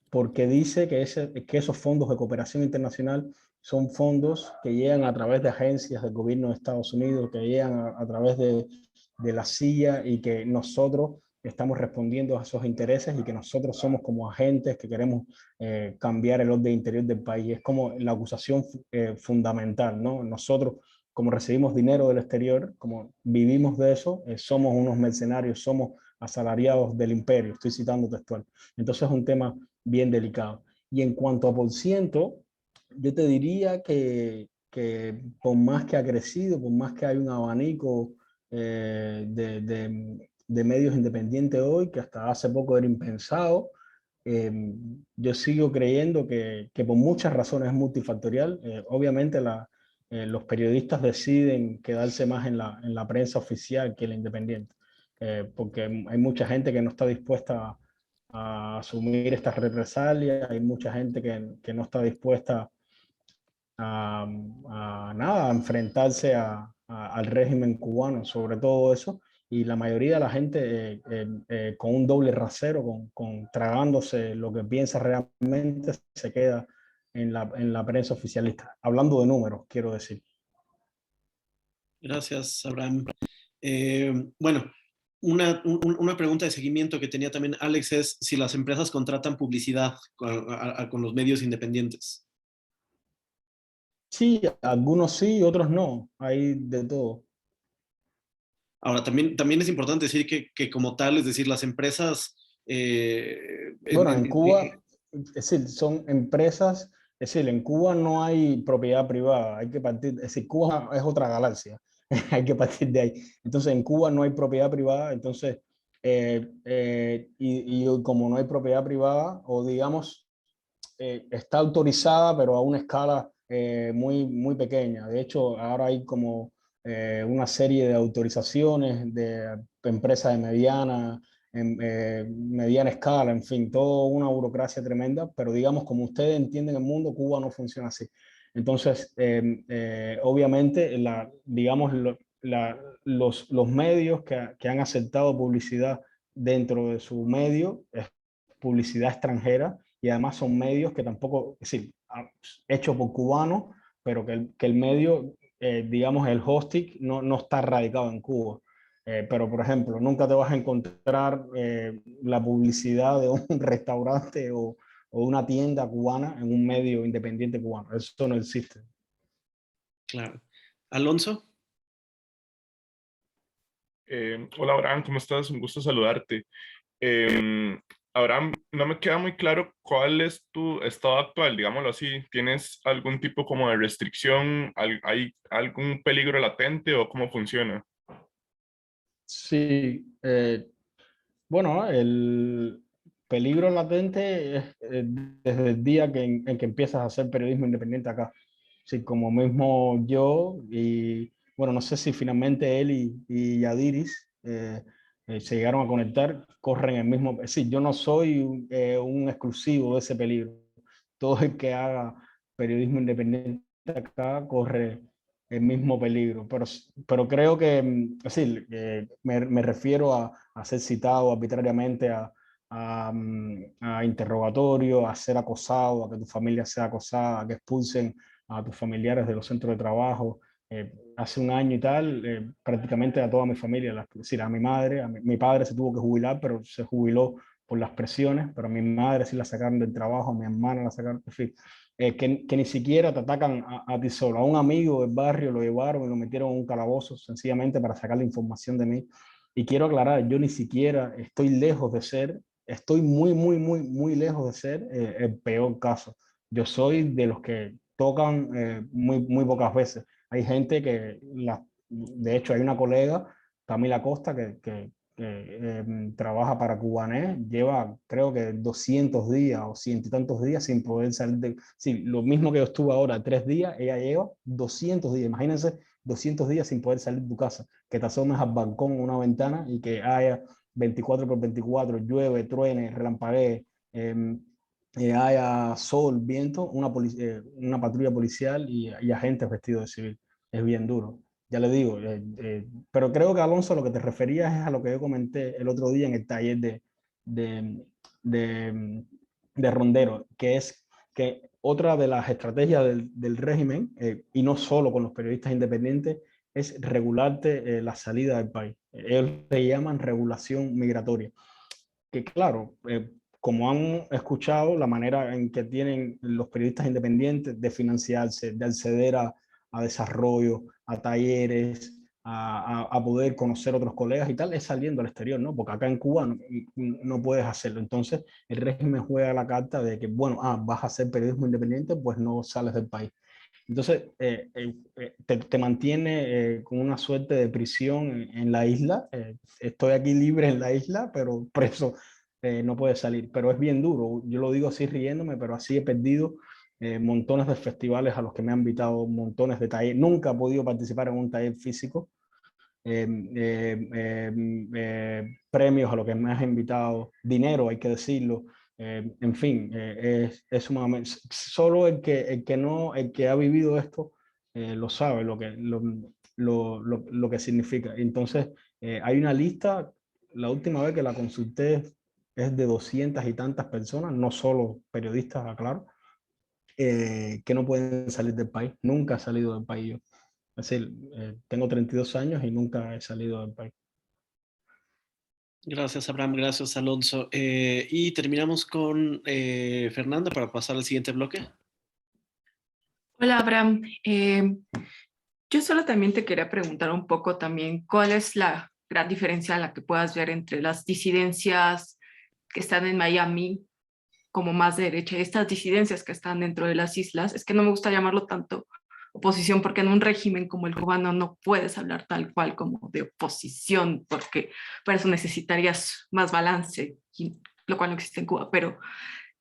porque dice que esos fondos de cooperación internacional son fondos que llegan a través de agencias del gobierno de Estados Unidos, que llegan a través de la CIA, y que nosotros estamos respondiendo a esos intereses y que nosotros somos como agentes que queremos cambiar el orden interior del país. Es como la acusación fundamental, ¿no? Nosotros, como recibimos dinero del exterior, como vivimos de eso, somos unos mercenarios, somos asalariados del imperio, estoy citando textual. Entonces es un tema bien delicado. Y en cuanto a por ciento, yo te diría que por más que ha crecido, por más que hay un abanico de medios independientes hoy, que hasta hace poco era impensado, yo sigo creyendo que por muchas razones es multifactorial. Obviamente los periodistas deciden quedarse más en la prensa oficial que en la independiente, porque hay mucha gente que no está dispuesta a asumir estas represalias, hay mucha gente que no está dispuesta nada, a enfrentarse al régimen cubano, sobre todo eso, y la mayoría de la gente con un doble rasero, tragándose lo que piensa realmente, se queda en la prensa oficialista. Hablando de números, quiero decir. Gracias, Abraham. Bueno, una pregunta de seguimiento que tenía también Alex es si las empresas contratan publicidad con los medios independientes. Sí, algunos sí, otros no. Hay de todo. Ahora, también es importante decir que como tal, es decir, las empresas... Bueno, en Cuba, es decir, son empresas, es decir, en Cuba no hay propiedad privada, hay que partir, es decir, Cuba es otra galaxia, hay que partir de ahí. Entonces, en Cuba no hay propiedad privada, entonces, y como no hay propiedad privada, o digamos, está autorizada, pero a una escala muy pequeña. De hecho, ahora hay como una serie de autorizaciones de empresas de mediana escala, en fin, toda una burocracia tremenda, pero digamos, como ustedes entienden el mundo, Cuba no funciona así. Entonces, obviamente, digamos, los medios que han aceptado publicidad dentro de su medio es publicidad extranjera, y además son medios que tampoco, es decir, hechos por cubanos, pero que el medio, digamos, el hosting no está radicado en Cuba. Pero, por ejemplo, nunca te vas a encontrar la publicidad de un restaurante o una tienda cubana en un medio independiente cubano. Eso no existe. Claro. Alonso. Hola, Abraham, ¿cómo estás? Un gusto saludarte. Abraham, no me queda muy claro cuál es tu estado actual, digámoslo así. ¿Tienes algún tipo como de restricción? ¿Hay algún peligro latente o cómo funciona? Sí, bueno, el peligro latente es desde el día en que empiezas a hacer periodismo independiente acá. Sí, como mismo yo, y bueno, no sé si finalmente él y Yadiris se llegaron a conectar, corren el mismo. Sí, yo no soy un exclusivo de ese peligro. Todo el que haga periodismo independiente acá corre el mismo peligro, pero creo que, es decir, me refiero a ser citado arbitrariamente a interrogatorio, a ser acosado, a que tu familia sea acosada, a que expulsen a tus familiares de los centros de trabajo. Hace un año y tal, prácticamente a toda mi familia, es decir, a mi madre, mi padre se tuvo que jubilar, pero se jubiló por las presiones, pero a mi madre sí la sacaron del trabajo, a mi hermana la sacaron, en fin, que ni siquiera te atacan a ti solo. A un amigo del barrio lo llevaron y lo metieron en un calabozo sencillamente para sacar la información de mí. Y quiero aclarar, yo ni siquiera estoy lejos de ser, estoy muy lejos de ser el peor caso. Yo soy de los que tocan muy pocas veces. Hay gente de hecho hay una colega, Camila Costa, que trabaja para Cubanet, lleva creo que 200 días o ciento y tantos días sin poder salir de... Sí, lo mismo que yo estuve ahora, 3 días, ella lleva 200 días. Imagínense 200 días sin poder salir de tu casa, que te asomes al balcón o una ventana y que haya 24/24, llueve, truene, relampaguee, haya sol, viento, una patrulla policial y agentes vestidos de civil. Es bien duro. ya le digo, pero creo que Alonso lo que te referías es a lo que yo comenté el otro día en el taller de, de, de Rondero, que es que otra de las estrategias del régimen, y no solo con los periodistas independientes, es regularte la salida del país. Ellos le llaman regulación migratoria. Que claro, como han escuchado, la manera en que tienen los periodistas independientes de financiarse, de acceder a desarrollo, a talleres, a poder conocer otros colegas y tal, es saliendo al exterior, ¿no? Porque acá en Cuba no puedes hacerlo. Entonces, el régimen juega la carta de que, bueno, vas a hacer periodismo independiente, pues no sales del país. Entonces, te mantiene con una suerte de prisión en la isla. Estoy aquí libre en la isla, pero preso no puede salir. Pero es bien duro. Yo lo digo así riéndome, pero así he perdido montones de festivales a los que me han invitado, montones de talleres. Nunca he podido participar en un taller físico. Premios a los que me has invitado, dinero, hay que decirlo. En fin, es sumamente, solo el que ha vivido esto lo sabe lo que significa. Entonces, hay una lista, la última vez que la consulté es de 200 y tantas personas, no solo periodistas, aclaro, que no pueden salir del país. Nunca he salido del país yo. Es decir, tengo 32 años y nunca he salido del país. Gracias, Abraham. Gracias, Alonso. Y terminamos con Fernanda para pasar al siguiente bloque. Hola, Abraham. Yo solo también te quería preguntar un poco también cuál es la gran diferencia la que puedas ver entre las disidencias que están en Miami como más de derecha y estas disidencias que están dentro de las islas. Es que no me gusta llamarlo tanto oposición porque en un régimen como el cubano no puedes hablar tal cual como de oposición porque para eso necesitarías más balance, lo cual no existe en Cuba, pero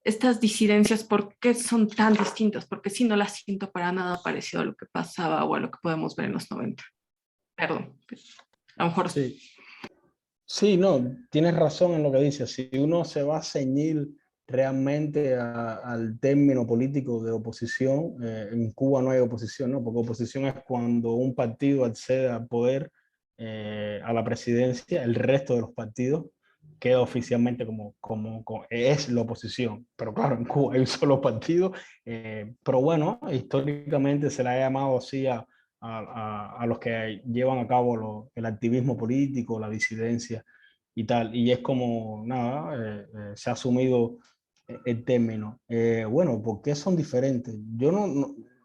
estas disidencias, ¿por qué son tan distintas? Porque sí, no las siento para nada parecido a lo que pasaba o a lo que podemos ver en los 90. Perdón, a lo mejor... Sí. Sí, no, tienes razón en lo que dices. Si uno se va a ceñir realmente al término político de oposición, en Cuba no hay oposición, ¿no? Porque oposición es cuando un partido accede al poder, a la presidencia, el resto de los partidos queda oficialmente como es la oposición. Pero claro, en Cuba hay un solo partido, pero bueno, históricamente se le ha llamado así a los que llevan a cabo el activismo político, la disidencia y tal. Y es como, nada, se ha asumido el término. Bueno, ¿por qué son diferentes? Yo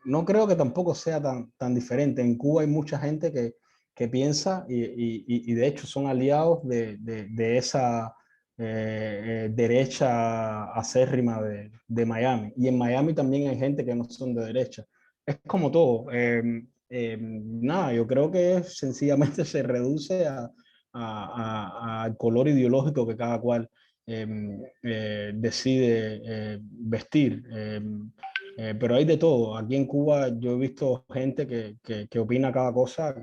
no creo que tampoco sea tan diferente. En Cuba hay mucha gente que piensa y de hecho son aliados de esa derecha acérrima de Miami. Y en Miami también hay gente que no son de derecha. Es como todo. Nada, yo creo que sencillamente se reduce al color ideológico que cada cual decide vestir. Pero hay de todo. Aquí en Cuba yo he visto gente que opina cada cosa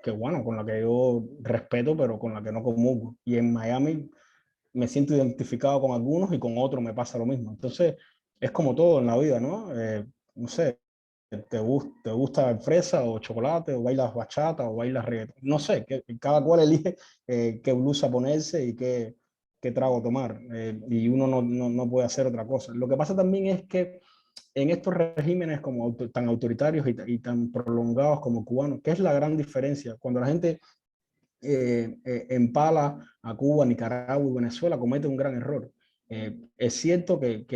que, bueno, con la que yo respeto, pero con la que no comulgo. Y en Miami me siento identificado con algunos y con otros me pasa lo mismo. Entonces, es como todo en la vida, ¿no? No sé, ¿te gusta fresa o chocolate, o bailas bachata, o bailas reggaetón? No sé, cada cual elige qué blusa ponerse y qué trago tomar, y uno no puede hacer otra cosa. Lo que pasa también es que en estos regímenes como tan autoritarios y tan prolongados como cubanos, ¿qué es la gran diferencia? Cuando la gente empala a Cuba, Nicaragua y Venezuela, comete un gran error. Es cierto que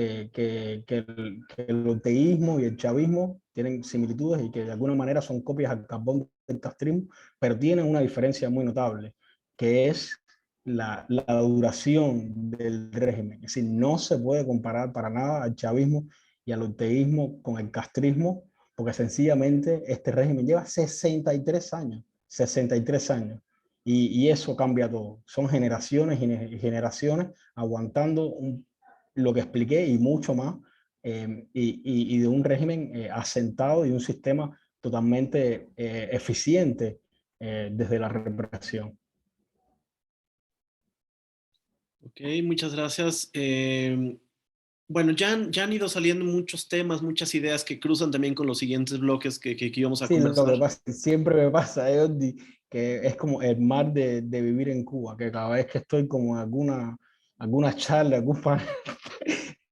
el orteguismo y el chavismo tienen similitudes y que de alguna manera son copias al carbón del castrismo, pero tienen una diferencia muy notable, que es la duración del régimen. Es decir, no se puede comparar para nada al chavismo y al orteguismo con el castrismo, porque sencillamente este régimen lleva 63 años, 63 años. Y eso cambia todo. Son generaciones y generaciones aguantando lo que expliqué y mucho más, y de un régimen asentado y un sistema totalmente eficiente desde la represión. Ok, muchas gracias. Bueno, ya han ido saliendo muchos temas, muchas ideas que cruzan también con los siguientes bloques que íbamos a Sí, lo conversar. que pasa, siempre me pasa, Jordi, que es como el mar de vivir en Cuba, que cada vez que estoy como en alguna charla, algún panel,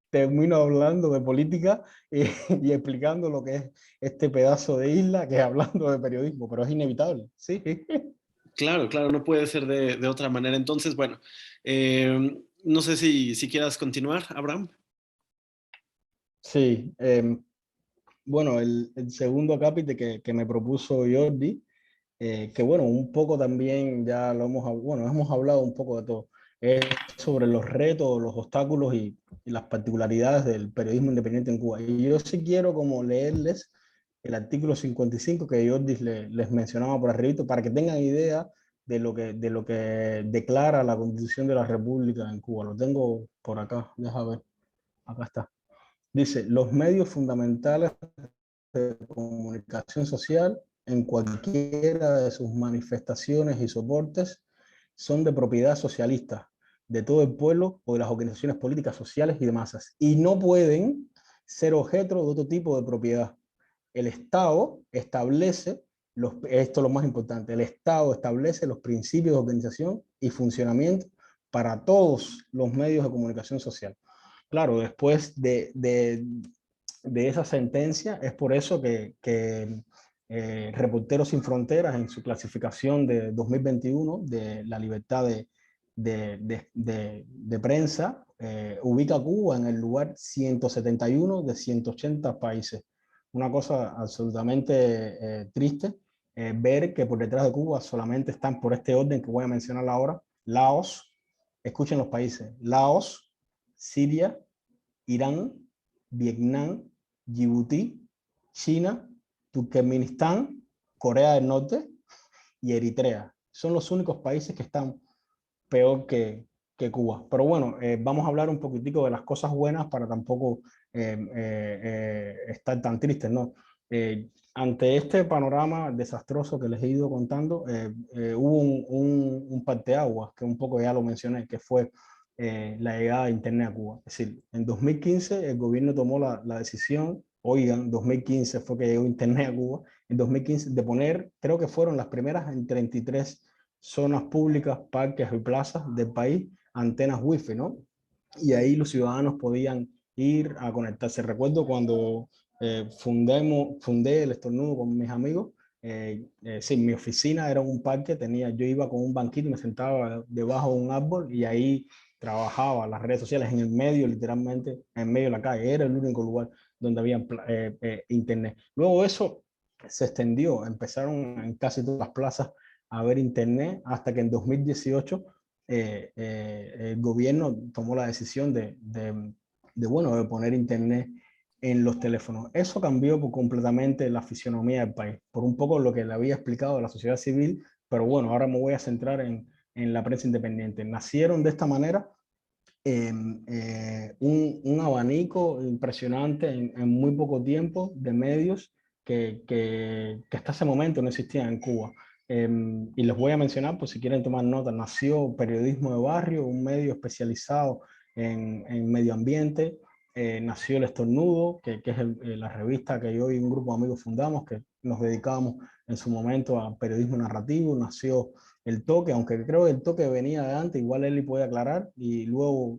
termino hablando de política y explicando lo que es este pedazo de isla, que es hablando de periodismo, pero es inevitable, sí. Claro, claro, no puede ser de otra manera. Entonces, bueno, no sé si quieras continuar, Abraham. Sí, bueno, el segundo capítulo que me propuso Jordi, que bueno, un poco también ya lo hemos hablado un poco de todo, es sobre los retos, los obstáculos y las particularidades del periodismo independiente en Cuba. Y yo sí quiero como leerles el artículo 55 que Jordi les mencionaba por arriba, para que tengan idea de lo que declara la Constitución de la República en Cuba. Lo tengo por acá, déjame ver, acá está. Dice, los medios fundamentales de comunicación social en cualquiera de sus manifestaciones y soportes son de propiedad socialista de todo el pueblo o de las organizaciones políticas, sociales y de masas, y no pueden ser objeto de otro tipo de propiedad. El Estado establece, esto es lo más importante, el Estado establece los principios de organización y funcionamiento para todos los medios de comunicación social. Claro, después de esa sentencia, es por eso que Reporteros Sin Fronteras, en su clasificación de 2021 de la libertad de prensa, ubica a Cuba en el lugar 171 de 180 países. Una cosa absolutamente triste, ver que por detrás de Cuba solamente están, por este orden que voy a mencionar ahora, Laos, escuchen los países, Laos, Siria, Irán, Vietnam, Djibouti, China, Turkmenistán, Corea del Norte y Eritrea. Son los únicos países que están peor que Cuba. Pero bueno, vamos a hablar un poquitico de las cosas buenas para tampoco estar tan tristes, ¿no? Ante este panorama desastroso que les he ido contando, hubo un parteaguas, que un poco ya lo mencioné, que fue la llegada de Internet a Cuba. Es decir, en 2015 el gobierno tomó la decisión, oigan, 2015 fue que llegó Internet a Cuba, en 2015 de poner, creo que fueron las primeras en 33 zonas públicas, parques y plazas del país, antenas wifi, ¿no? Y ahí los ciudadanos podían ir a conectarse. Recuerdo cuando fundé el Estornudo con mis amigos, sí, mi oficina era un parque, yo iba con un banquito y me sentaba debajo de un árbol y ahí trabajaba las redes sociales en el medio, literalmente, en medio de la calle. Era el único lugar donde había internet. Luego eso se extendió, empezaron en casi todas las plazas a ver internet, hasta que en 2018 el gobierno tomó la decisión de poner internet en los teléfonos. Eso cambió completamente la fisionomía del país, por un poco lo que le había explicado a la sociedad civil, pero bueno, ahora me voy a centrar en la prensa independiente. Nacieron de esta manera un abanico impresionante en muy poco tiempo de medios que hasta ese momento no existían en Cuba. Y les voy a mencionar, pues si quieren tomar nota, nació Periodismo de Barrio, un medio especializado en medio ambiente. Nació El Estornudo, que es la revista que yo y un grupo de amigos fundamos, que nos dedicábamos en su momento a periodismo narrativo. Nació El Toque, aunque creo que El Toque venía de antes, igual Eli puede aclarar, y luego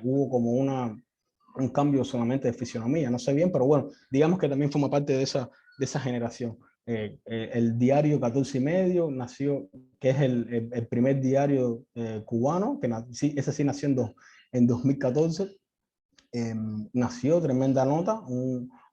hubo como un cambio solamente de fisionomía, no sé bien, pero bueno, digamos que también forma parte de esa generación. El diario 14 y medio nació, que es el primer diario cubano, que sí, ese sí nació en 2014. Nació Tremenda Nota,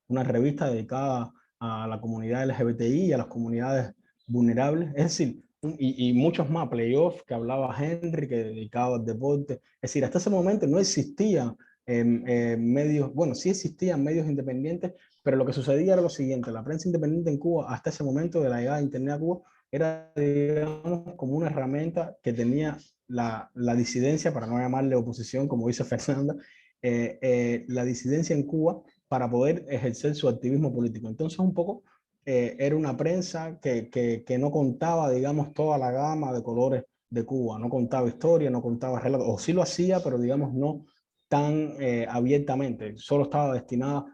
una revista dedicada a la comunidad LGBTI y a las comunidades vulnerables, es decir, y muchos más, Playoff, que hablaba Henry, que dedicaba al deporte. Es decir, hasta ese momento no existían medios, bueno, sí existían medios independientes, pero lo que sucedía era lo siguiente: la prensa independiente en Cuba, hasta ese momento de la llegada de Internet a Cuba, era, digamos, como una herramienta que tenía la disidencia, para no llamarle oposición, como dice Fernanda, la disidencia en Cuba para poder ejercer su activismo político. Entonces, un poco era una prensa que no contaba, digamos, toda la gama de colores de Cuba, no contaba historia, no contaba relatos, o sí lo hacía, pero digamos no tan abiertamente, solo estaba destinada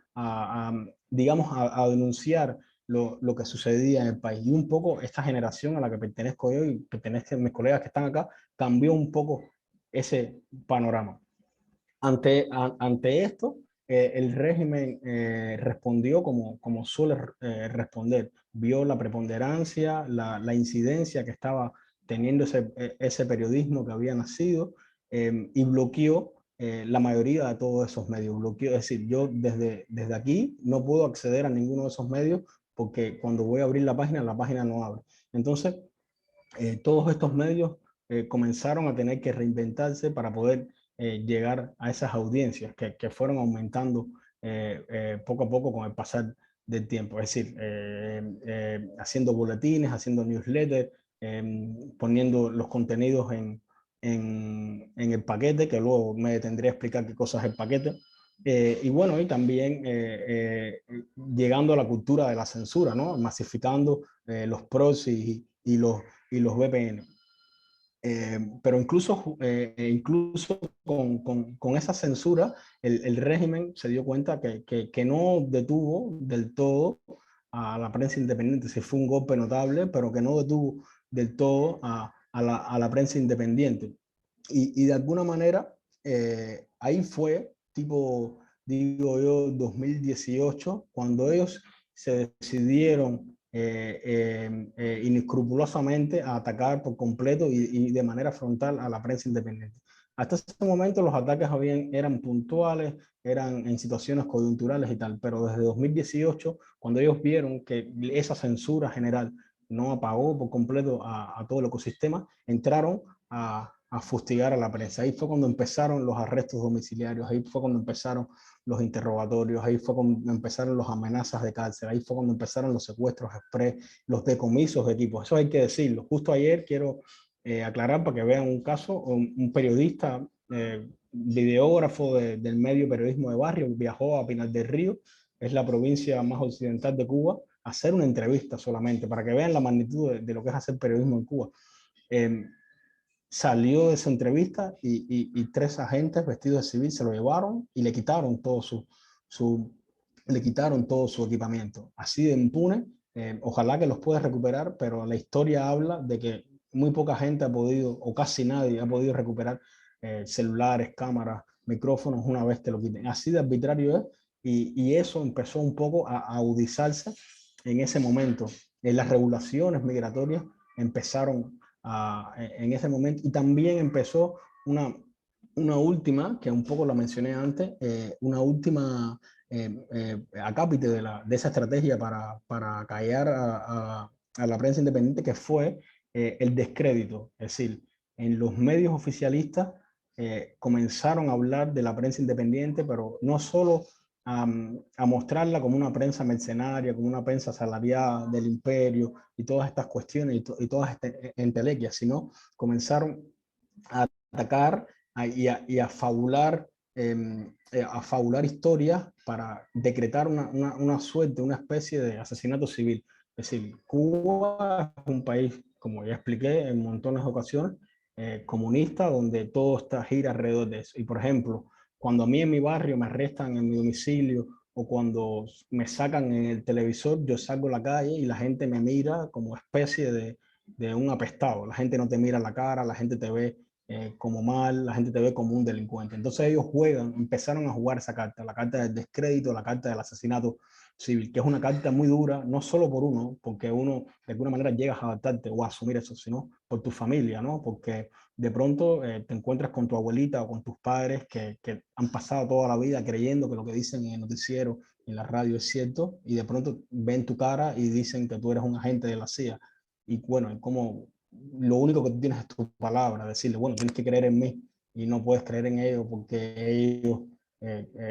digamos, a denunciar lo que sucedía en el país. Y un poco esta generación a la que pertenezco yo y pertenecen mis colegas que están acá, cambió un poco ese panorama. Ante esto, el régimen respondió como suele responder. Vio la preponderancia, la incidencia que estaba teniendo ese periodismo que había nacido, y bloqueó la mayoría de todos esos medios. Bloqueó, es decir, yo desde aquí no puedo acceder a ninguno de esos medios porque cuando voy a abrir la página no abre. Entonces, todos estos medios comenzaron a tener que reinventarse para poder llegar a esas audiencias que fueron aumentando poco a poco con el pasar del tiempo. Es decir, haciendo boletines, haciendo newsletters, poniendo los contenidos en el paquete, que luego me tendré a explicar qué cosa es el paquete. Y bueno, y también llegando a la cultura de la censura, ¿no? Masificando los proxies y los VPN. Pero incluso con esa censura, el régimen se dio cuenta que no detuvo del todo a la prensa independiente. Sí fue un golpe notable, pero que no detuvo del todo a la prensa independiente. Y de alguna manera, ahí fue, tipo, digo yo, 2018, cuando ellos se decidieron inescrupulosamente a atacar por completo y de manera frontal a la prensa independiente. Hasta ese momento los ataques eran puntuales, eran en situaciones coyunturales y tal, pero desde 2018, cuando ellos vieron que esa censura general no apagó por completo a todo el ecosistema, entraron a fustigar a la prensa. Ahí fue cuando empezaron los arrestos domiciliarios, ahí fue cuando empezaron los interrogatorios, ahí fue cuando empezaron las amenazas de cárcel, ahí fue cuando empezaron los secuestros express, los decomisos de equipos. Eso hay que decirlo. Justo ayer quiero aclarar para que vean un caso, un periodista, videógrafo del medio periodismo de barrio, viajó a Pinar del Río, es la provincia más occidental de Cuba, a hacer una entrevista solamente, para que vean la magnitud de lo que es hacer periodismo en Cuba. Salió de esa entrevista y 3 agentes vestidos de civil se lo llevaron y le quitaron todo su equipamiento. Así de impune, ojalá que los pueda recuperar, pero la historia habla de que muy poca gente ha podido, o casi nadie ha podido recuperar celulares, cámaras, micrófonos una vez te lo quiten. Así de arbitrario es, y eso empezó un poco a agudizarse en ese momento. Las regulaciones migratorias empezaron en ese momento, y también empezó una última, que un poco la mencioné antes, una última acápite de esa estrategia para callar a la prensa independiente, que fue el descrédito. Es decir, en los medios oficialistas comenzaron a hablar de la prensa independiente, pero no solo a mostrarla como una prensa mercenaria, como una prensa asalariada del imperio y todas estas cuestiones y todas estas entelequias, sino comenzaron a atacar y a fabular historias para decretar una suerte, una especie de asesinato civil. Es decir, Cuba es un país, como ya expliqué en montones de ocasiones, comunista, donde todo gira alrededor de eso. Y por ejemplo, cuando a mí en mi barrio me arrestan en mi domicilio o cuando me sacan en el televisor, yo salgo a la calle y la gente me mira como especie de un apestado. La gente no te mira la cara, la gente te ve como mal, la gente te ve como un delincuente. Entonces ellos empezaron a jugar esa carta, la carta del descrédito, la carta del asesinato civil, que es una carta muy dura, no solo por uno, porque uno de alguna manera llegas a adaptarte o a asumir eso, sino por tu familia, ¿no? Porque de pronto te encuentras con tu abuelita o con tus padres que han pasado toda la vida creyendo que lo que dicen en el noticiero, en la radio es cierto, y de pronto ven tu cara y dicen que tú eres un agente de la CIA. Y bueno, como lo único que tú tienes es tu palabra, decirle, bueno, tienes que creer en mí y no puedes creer en ellos porque ellos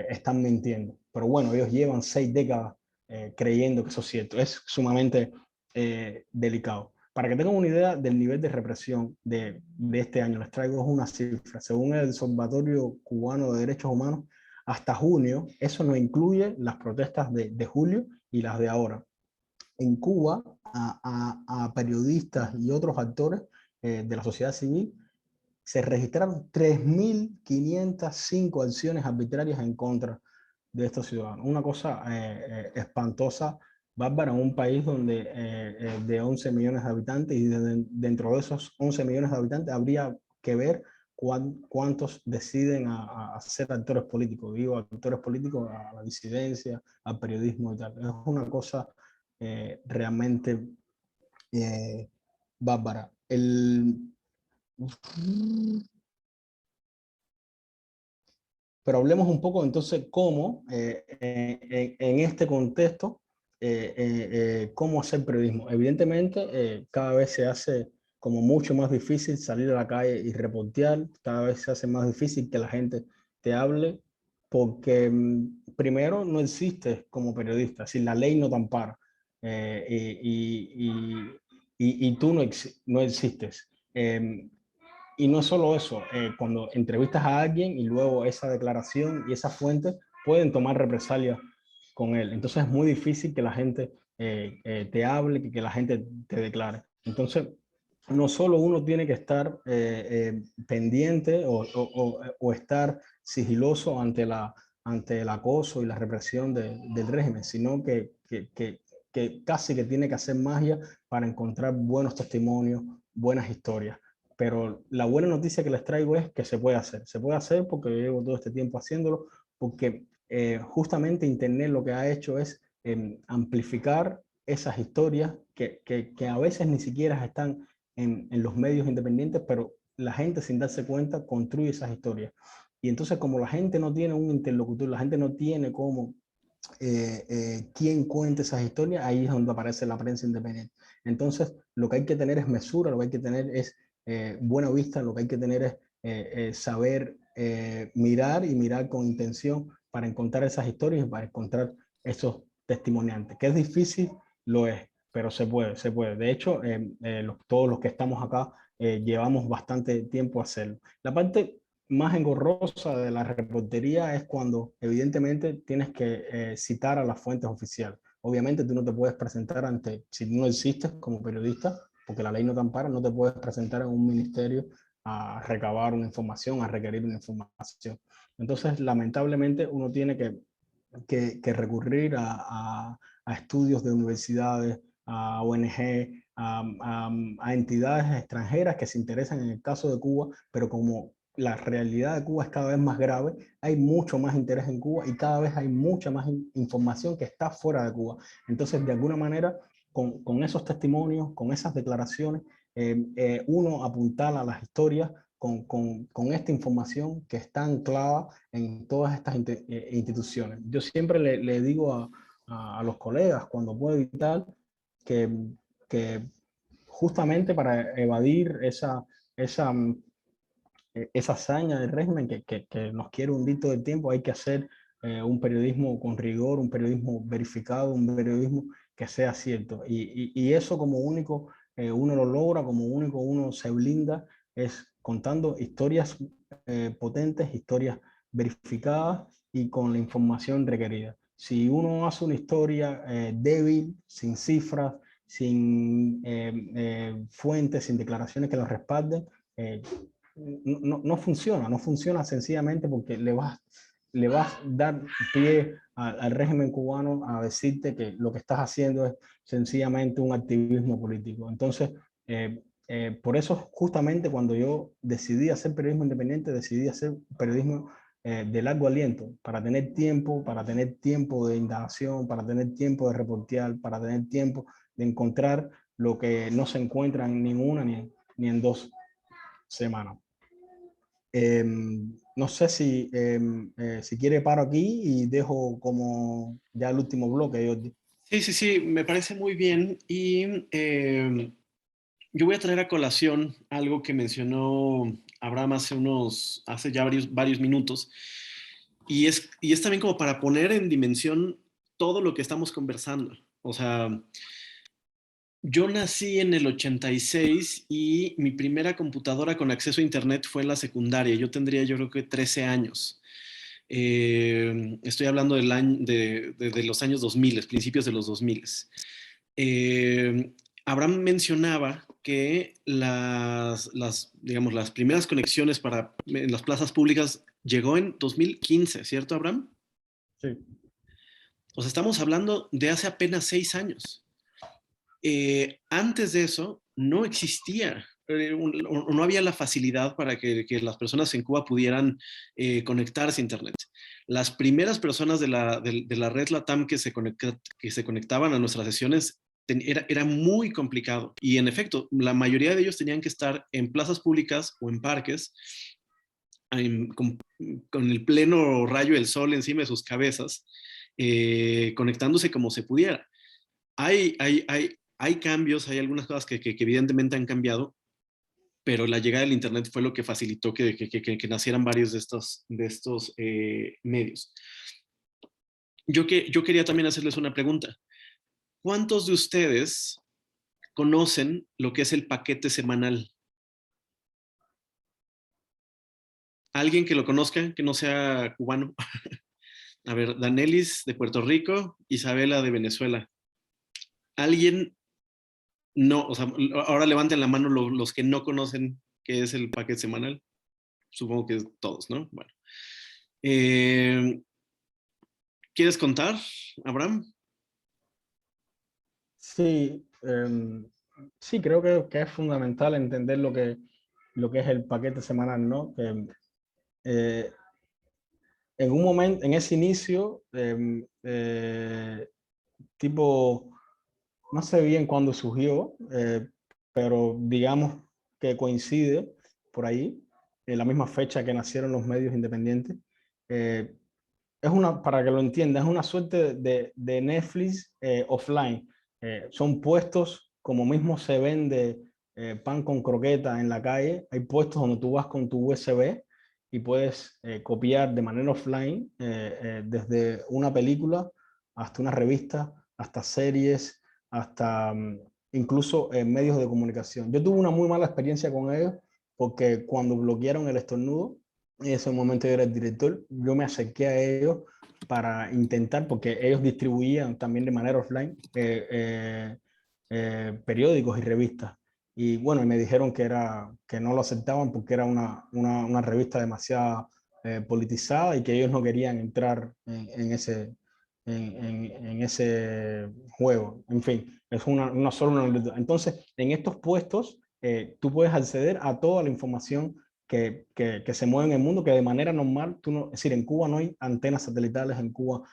están mintiendo. Pero bueno, ellos llevan 6 décadas creyendo que eso es cierto. Es sumamente delicado. Para que tengan una idea del nivel de represión de este año, les traigo una cifra. Según el Observatorio Cubano de Derechos Humanos, hasta junio, eso no incluye las protestas de julio y las de ahora. En Cuba, a periodistas y otros actores de la sociedad civil se registraron 3.505 acciones arbitrarias en contra de estos ciudadanos. Una cosa espantosa, bárbara, en un país donde de 11 millones de habitantes, y dentro de esos 11 millones de habitantes habría que ver cuántos deciden a ser actores políticos. Digo, actores políticos a la disidencia, al periodismo y tal. Es una cosa realmente bárbara. Pero hablemos un poco entonces cómo, en este contexto, cómo hacer periodismo. Evidentemente, cada vez se hace como mucho más difícil salir a la calle y reportear, cada vez se hace más difícil que la gente te hable, porque primero no existes como periodista, si la ley no te ampara, y tú no existes. Y no solo eso, cuando entrevistas a alguien y luego esa declaración y esa fuente pueden tomar represalias con él. Entonces es muy difícil que la gente te hable, que la gente te declare. Entonces, no solo uno tiene que estar pendiente o estar sigiloso ante el acoso y la represión del régimen, sino que casi que tiene que hacer magia para encontrar buenos testimonios, buenas historias. Pero la buena noticia que les traigo es que se puede hacer. Se puede hacer porque yo llevo todo este tiempo haciéndolo, porque justamente Internet lo que ha hecho es amplificar esas historias que a veces ni siquiera están en los medios independientes, pero la gente sin darse cuenta construye esas historias. Y entonces como la gente no tiene un interlocutor, la gente no tiene cómo quien cuente esas historias, ahí es donde aparece la prensa independiente. Entonces lo que hay que tener es mesura, lo que hay que tener es buena vista, lo que hay que tener es saber mirar y mirar con intención para encontrar esas historias y para encontrar esos testimoniantes. Que es difícil, lo es, pero se puede, se puede. De hecho, todos los que estamos acá llevamos bastante tiempo a hacerlo. La parte más engorrosa de la reportería es cuando evidentemente tienes que citar a las fuentes oficiales. Obviamente tú no te puedes presentar si no existes como periodista, porque la ley no te ampara, no te puedes presentar en un ministerio a recabar una información, a requerir una información. Entonces, lamentablemente, uno tiene que recurrir a estudios de universidades, a ONG, a entidades extranjeras que se interesan en el caso de Cuba, pero como la realidad de Cuba es cada vez más grave, hay mucho más interés en Cuba y cada vez hay mucha más información que está fuera de Cuba. Entonces, de alguna manera, con esos testimonios, con esas declaraciones, uno apuntala las historias con esta información que está anclada en todas estas instituciones. Yo siempre le digo a los colegas, cuando puedo evitar, que justamente para evadir esa hazaña del régimen que nos quiere hundir todo el tiempo, hay que hacer un periodismo con rigor, un periodismo verificado, un periodismo que sea cierto. Y eso como único uno lo logra, como único uno se blinda, es contando historias potentes, historias verificadas y con la información requerida. Si uno hace una historia débil, sin cifras, sin fuentes, sin declaraciones que lo respalden, no funciona sencillamente porque le vas a dar pie al régimen cubano a decirte que lo que estás haciendo es sencillamente un activismo político. Entonces, por eso justamente cuando yo decidí hacer periodismo independiente, decidí hacer periodismo de largo aliento, para tener tiempo de indagación, para tener tiempo de reportear, para tener tiempo de encontrar lo que no se encuentra en ninguna ni en 2 semanas. No sé si quiere paro aquí y dejo como ya el último bloque, Jordi. Sí, me parece muy bien. Y yo voy a traer a colación algo que mencionó Abraham hace ya varios minutos, y es también como para poner en dimensión todo lo que estamos conversando. O sea, yo nací en el 86 y mi primera computadora con acceso a internet fue en la secundaria. Yo creo que 13 años. Estoy hablando de los años 2000, principios de los 2000. Abraham mencionaba que digamos, las primeras conexiones en las plazas públicas llegó en 2015, ¿cierto, Abraham? Sí. O sea, estamos hablando de hace apenas 6 años. Antes de eso, no existía, no había la facilidad para que las personas en Cuba pudieran conectarse a Internet. Las primeras personas de la red LATAM que se conectaban a nuestras sesiones era muy complicado. Y en efecto, la mayoría de ellos tenían que estar en plazas públicas o en parques, con el pleno rayo del sol encima de sus cabezas, conectándose como se pudiera. Hay cambios, hay algunas cosas que evidentemente han cambiado, pero la llegada del Internet fue lo que facilitó que nacieran varios de estos medios. Yo quería también hacerles una pregunta. ¿Cuántos de ustedes conocen lo que es el paquete semanal? ¿Alguien que lo conozca, que no sea cubano? A ver, Danelis de Puerto Rico, Isabela de Venezuela. ¿Alguien? No, o sea, ahora levanten la mano los que no conocen qué es el paquete semanal. Supongo que todos, ¿no? Bueno. ¿Quieres contar, Abraham? Sí, sí, creo que es fundamental entender lo que es el paquete semanal, ¿no? En un momento, en ese inicio, tipo, no sé bien cuándo surgió, pero digamos que coincide por ahí, en la misma fecha que nacieron los medios independientes. Es para que lo entiendan, es una suerte de Netflix offline. Son puestos, como mismo se vende pan con croqueta en la calle, hay puestos donde tú vas con tu USB y puedes copiar de manera offline desde una película hasta una revista, hasta series, hasta incluso medios de comunicación. Yo tuve una muy mala experiencia con ellos porque cuando bloquearon el estornudo, en ese momento yo era el director, yo me acerqué a ellos para intentar, porque ellos distribuían también de manera offline periódicos y revistas. Y bueno, me dijeron que no lo aceptaban porque era una revista demasiado politizada y que ellos no querían entrar en ese juego. En fin, es solo una anécdota. Entonces, en estos puestos, tú puedes acceder a toda la información que se mueve en el mundo, que de manera normal, es decir, en Cuba no hay antenas satelitales, en Cuba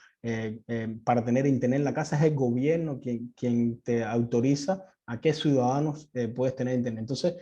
para tener internet en la casa es el gobierno quien te autoriza a qué ciudadanos puedes tener internet. Entonces,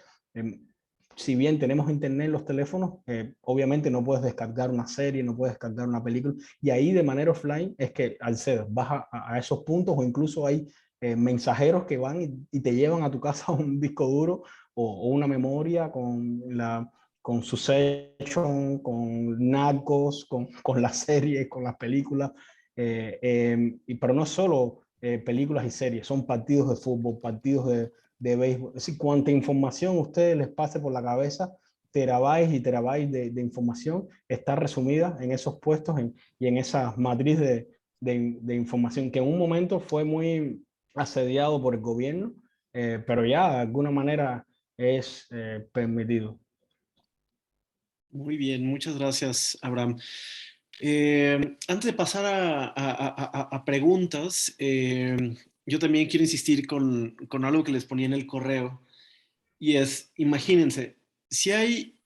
si bien tenemos internet en los teléfonos, obviamente no puedes descargar una serie, no puedes descargar una película, y ahí de manera offline es que accedes, vas a esos puntos, o incluso hay mensajeros que van y te llevan a tu casa un disco duro o una memoria con Succession, con Narcos, con las series, con las películas, pero no solo películas y series, son partidos de fútbol, partidos de béisbol. Es decir, cuánta información a ustedes les pase por la cabeza, terabytes y terabytes de información está resumida en esos puestos y en esa matriz de información que en un momento fue muy asediado por el gobierno, pero ya de alguna manera es permitido. Muy bien, muchas gracias, Abraham. Antes de pasar a preguntas, yo también quiero insistir con algo que les ponía en el correo, y es, imagínense, si hay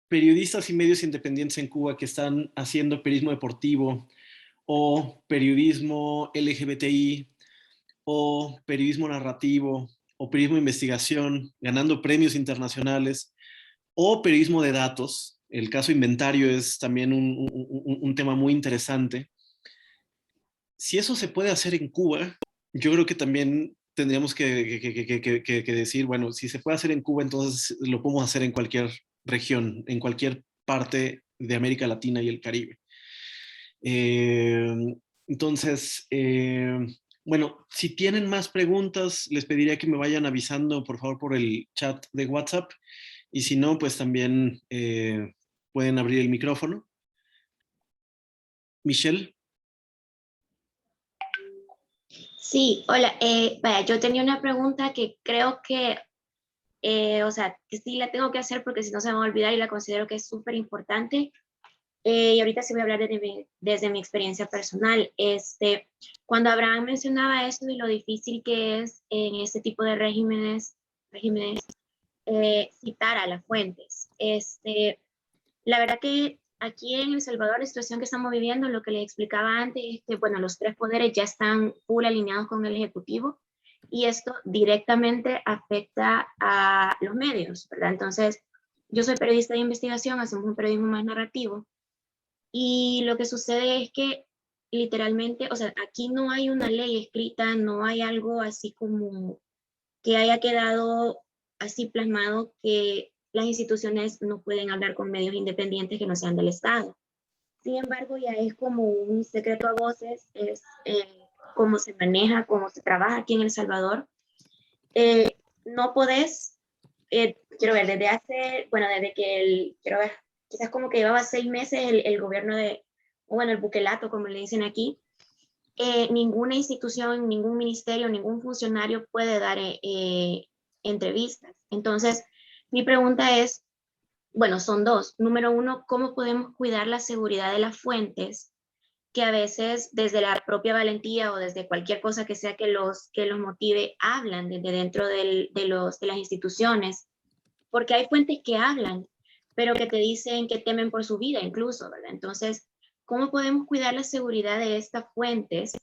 periodistas y medios independientes en Cuba que están haciendo periodismo deportivo o periodismo LGBTI o periodismo narrativo o periodismo de investigación, ganando premios internacionales, o periodismo de datos. El caso inventario es también un tema muy interesante. Si eso se puede hacer en Cuba, yo creo que también tendríamos que decir, bueno, si se puede hacer en Cuba, entonces lo podemos hacer en cualquier región, en cualquier parte de América Latina y el Caribe. Entonces, bueno, si tienen más preguntas, les pediría que me vayan avisando, por favor, por el chat de WhatsApp. Y si no, pues también pueden abrir el micrófono. Michelle. Sí, hola. Vaya, yo tenía una pregunta que creo que o sea, que sí la tengo que hacer porque si no se me va a olvidar y la considero que es súper importante. Y ahorita sí voy a hablar desde mi experiencia personal. Cuando Abraham mencionaba eso y lo difícil que es en este tipo de regímenes citar a las fuentes. La verdad que aquí en El Salvador, la situación que estamos viviendo, lo que les explicaba antes, es que, bueno, los tres poderes ya están full alineados con el Ejecutivo y esto directamente afecta a los medios, ¿verdad? Entonces, yo soy periodista de investigación, hacemos un periodismo más narrativo y lo que sucede es que literalmente, o sea, aquí no hay una ley escrita, no hay algo así como que haya quedado así plasmado que las instituciones no pueden hablar con medios independientes que no sean del Estado. Sin embargo, ya es como un secreto a voces, es cómo se maneja, cómo se trabaja aquí en El Salvador. No podés, quiero ver, desde que quiero ver, quizás como que llevaba 6 meses el gobierno el buquelato, como le dicen aquí, ninguna institución, ningún ministerio, ningún funcionario puede dar entrevistas. Entonces, mi pregunta es, bueno, son dos. Número uno, ¿cómo podemos cuidar la seguridad de las fuentes? Que a veces desde la propia valentía o desde cualquier cosa que sea que los motive, hablan desde dentro de las instituciones. Porque hay fuentes que hablan, pero que te dicen que temen por su vida incluso, ¿verdad? Entonces, ¿cómo podemos cuidar la seguridad de estas fuentes?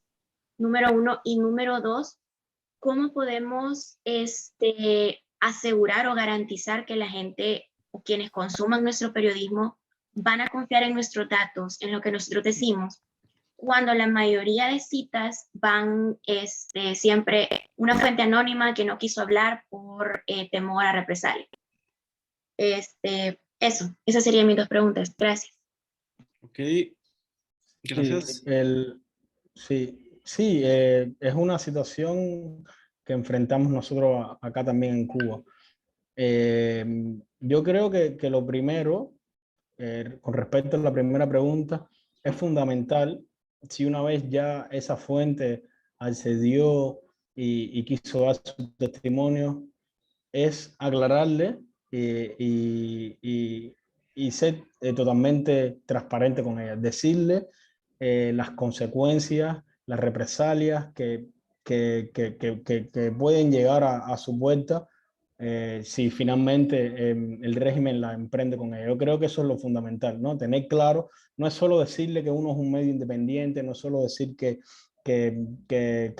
Número uno. Y número dos, ¿cómo podemos asegurar o garantizar que la gente o quienes consuman nuestro periodismo van a confiar en nuestros datos, en lo que nosotros decimos, cuando la mayoría de citas van siempre una fuente anónima que no quiso hablar por temor a represalia? Esas serían mis dos preguntas. Gracias. Ok, gracias. Sí, es una situación que enfrentamos nosotros acá también en Cuba. Yo creo que lo primero, con respecto a la primera pregunta, es fundamental, si una vez ya esa fuente accedió y quiso dar su testimonio, es aclararle y ser totalmente transparente con ella, decirle las consecuencias, las represalias que pueden llegar a su puerta si finalmente el régimen la emprende con ella. Yo creo que eso es lo fundamental, ¿no? Tener claro, no es solo decirle que uno es un medio independiente, no es solo decir que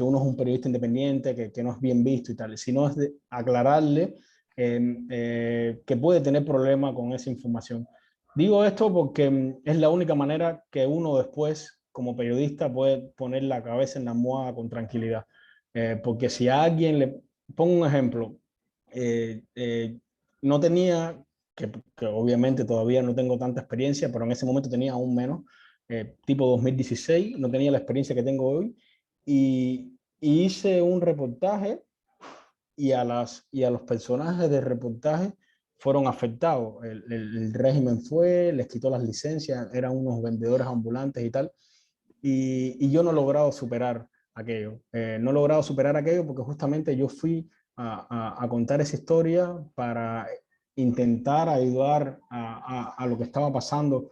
uno es un periodista independiente, que no es bien visto y tal, sino es aclararle que puede tener problemas con esa información. Digo esto porque es la única manera que uno después, como periodista, puede poner la cabeza en la almohada con tranquilidad. Porque si a alguien le... Pongo un ejemplo. No tenía, que obviamente todavía no tengo tanta experiencia, pero en ese momento tenía aún menos, tipo 2016, no tenía la experiencia que tengo hoy, y hice un reportaje y a los personajes del reportaje fueron afectados. El régimen fue, les quitó las licencias, eran unos vendedores ambulantes y tal, y yo no he logrado superar aquello. No he logrado superar aquello porque justamente yo fui a contar esa historia para intentar ayudar a lo que estaba pasando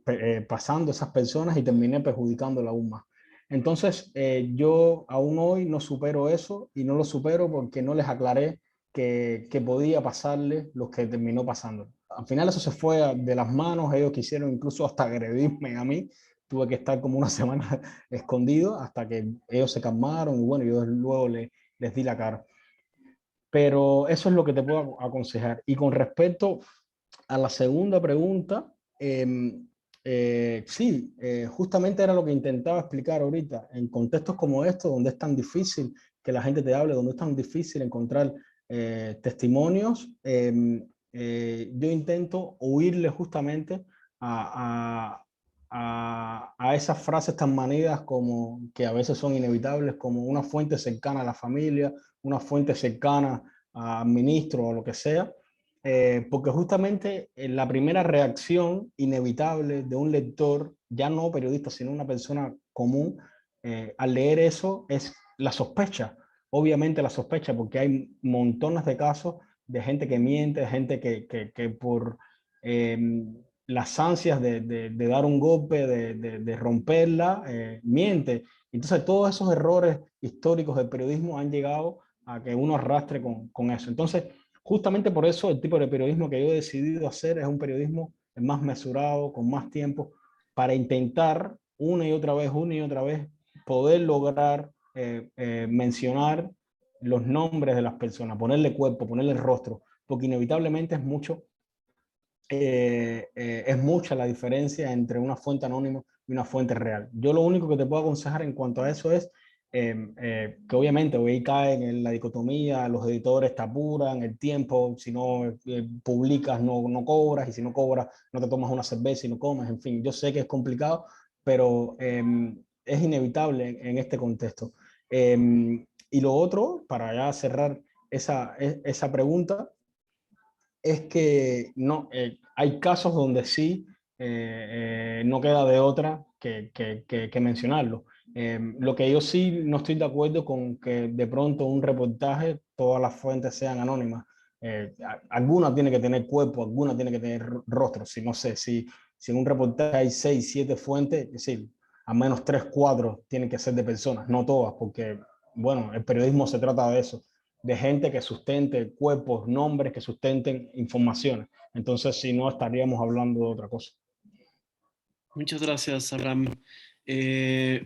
esas personas y terminé perjudicándola aún más. Entonces, yo aún hoy no supero eso y no lo supero porque no les aclaré que podía pasarle lo que terminó pasando. Al final eso se fue de las manos, ellos quisieron incluso hasta agredirme a mí, tuve que estar como una semana escondido hasta que ellos se calmaron y bueno, yo luego les di la cara. Pero eso es lo que te puedo aconsejar. Y con respecto a la segunda pregunta, sí, justamente era lo que intentaba explicar ahorita. En contextos como estos, donde es tan difícil que la gente te hable, donde es tan difícil encontrar testimonios, yo intento huirle justamente a esas frases tan manidas como que a veces son inevitables, como una fuente cercana a la familia, una fuente cercana al ministro o lo que sea, porque justamente la primera reacción inevitable de un lector, ya no periodista, sino una persona común, al leer eso es la sospecha. Obviamente la sospecha, porque hay montones de casos de gente que miente, de gente que por las ansias de dar un golpe, de romperla, miente. Entonces todos esos errores históricos del periodismo han llegado a que uno arrastre con eso. Entonces, justamente por eso el tipo de periodismo que yo he decidido hacer es un periodismo más mesurado, con más tiempo, para intentar una y otra vez poder lograr mencionar los nombres de las personas, ponerle cuerpo, ponerle rostro, porque inevitablemente es mucha la diferencia entre una fuente anónima y una fuente real. Yo lo único que te puedo aconsejar en cuanto a eso es que obviamente hoy caen en la dicotomía, los editores te apuran el tiempo, si no publicas no cobras, y si no cobras no te tomas una cerveza y no comes, en fin, yo sé que es complicado, pero es inevitable en este contexto. Y lo otro, para ya cerrar esa pregunta, es que no, hay casos donde sí no queda de otra que mencionarlo. Lo que yo sí no estoy de acuerdo con que de pronto un reportaje, todas las fuentes sean anónimas. Alguna tiene que tener cuerpo, alguna tiene que tener rostro. Si no sé, si en un reportaje hay 6, 7 fuentes, es decir, al menos 3, 4 tienen que ser de personas, no todas, porque bueno, el periodismo se trata de eso, de gente que sustente cuerpos, nombres que sustenten informaciones. Entonces, si no, estaríamos hablando de otra cosa. Muchas gracias, Abraham.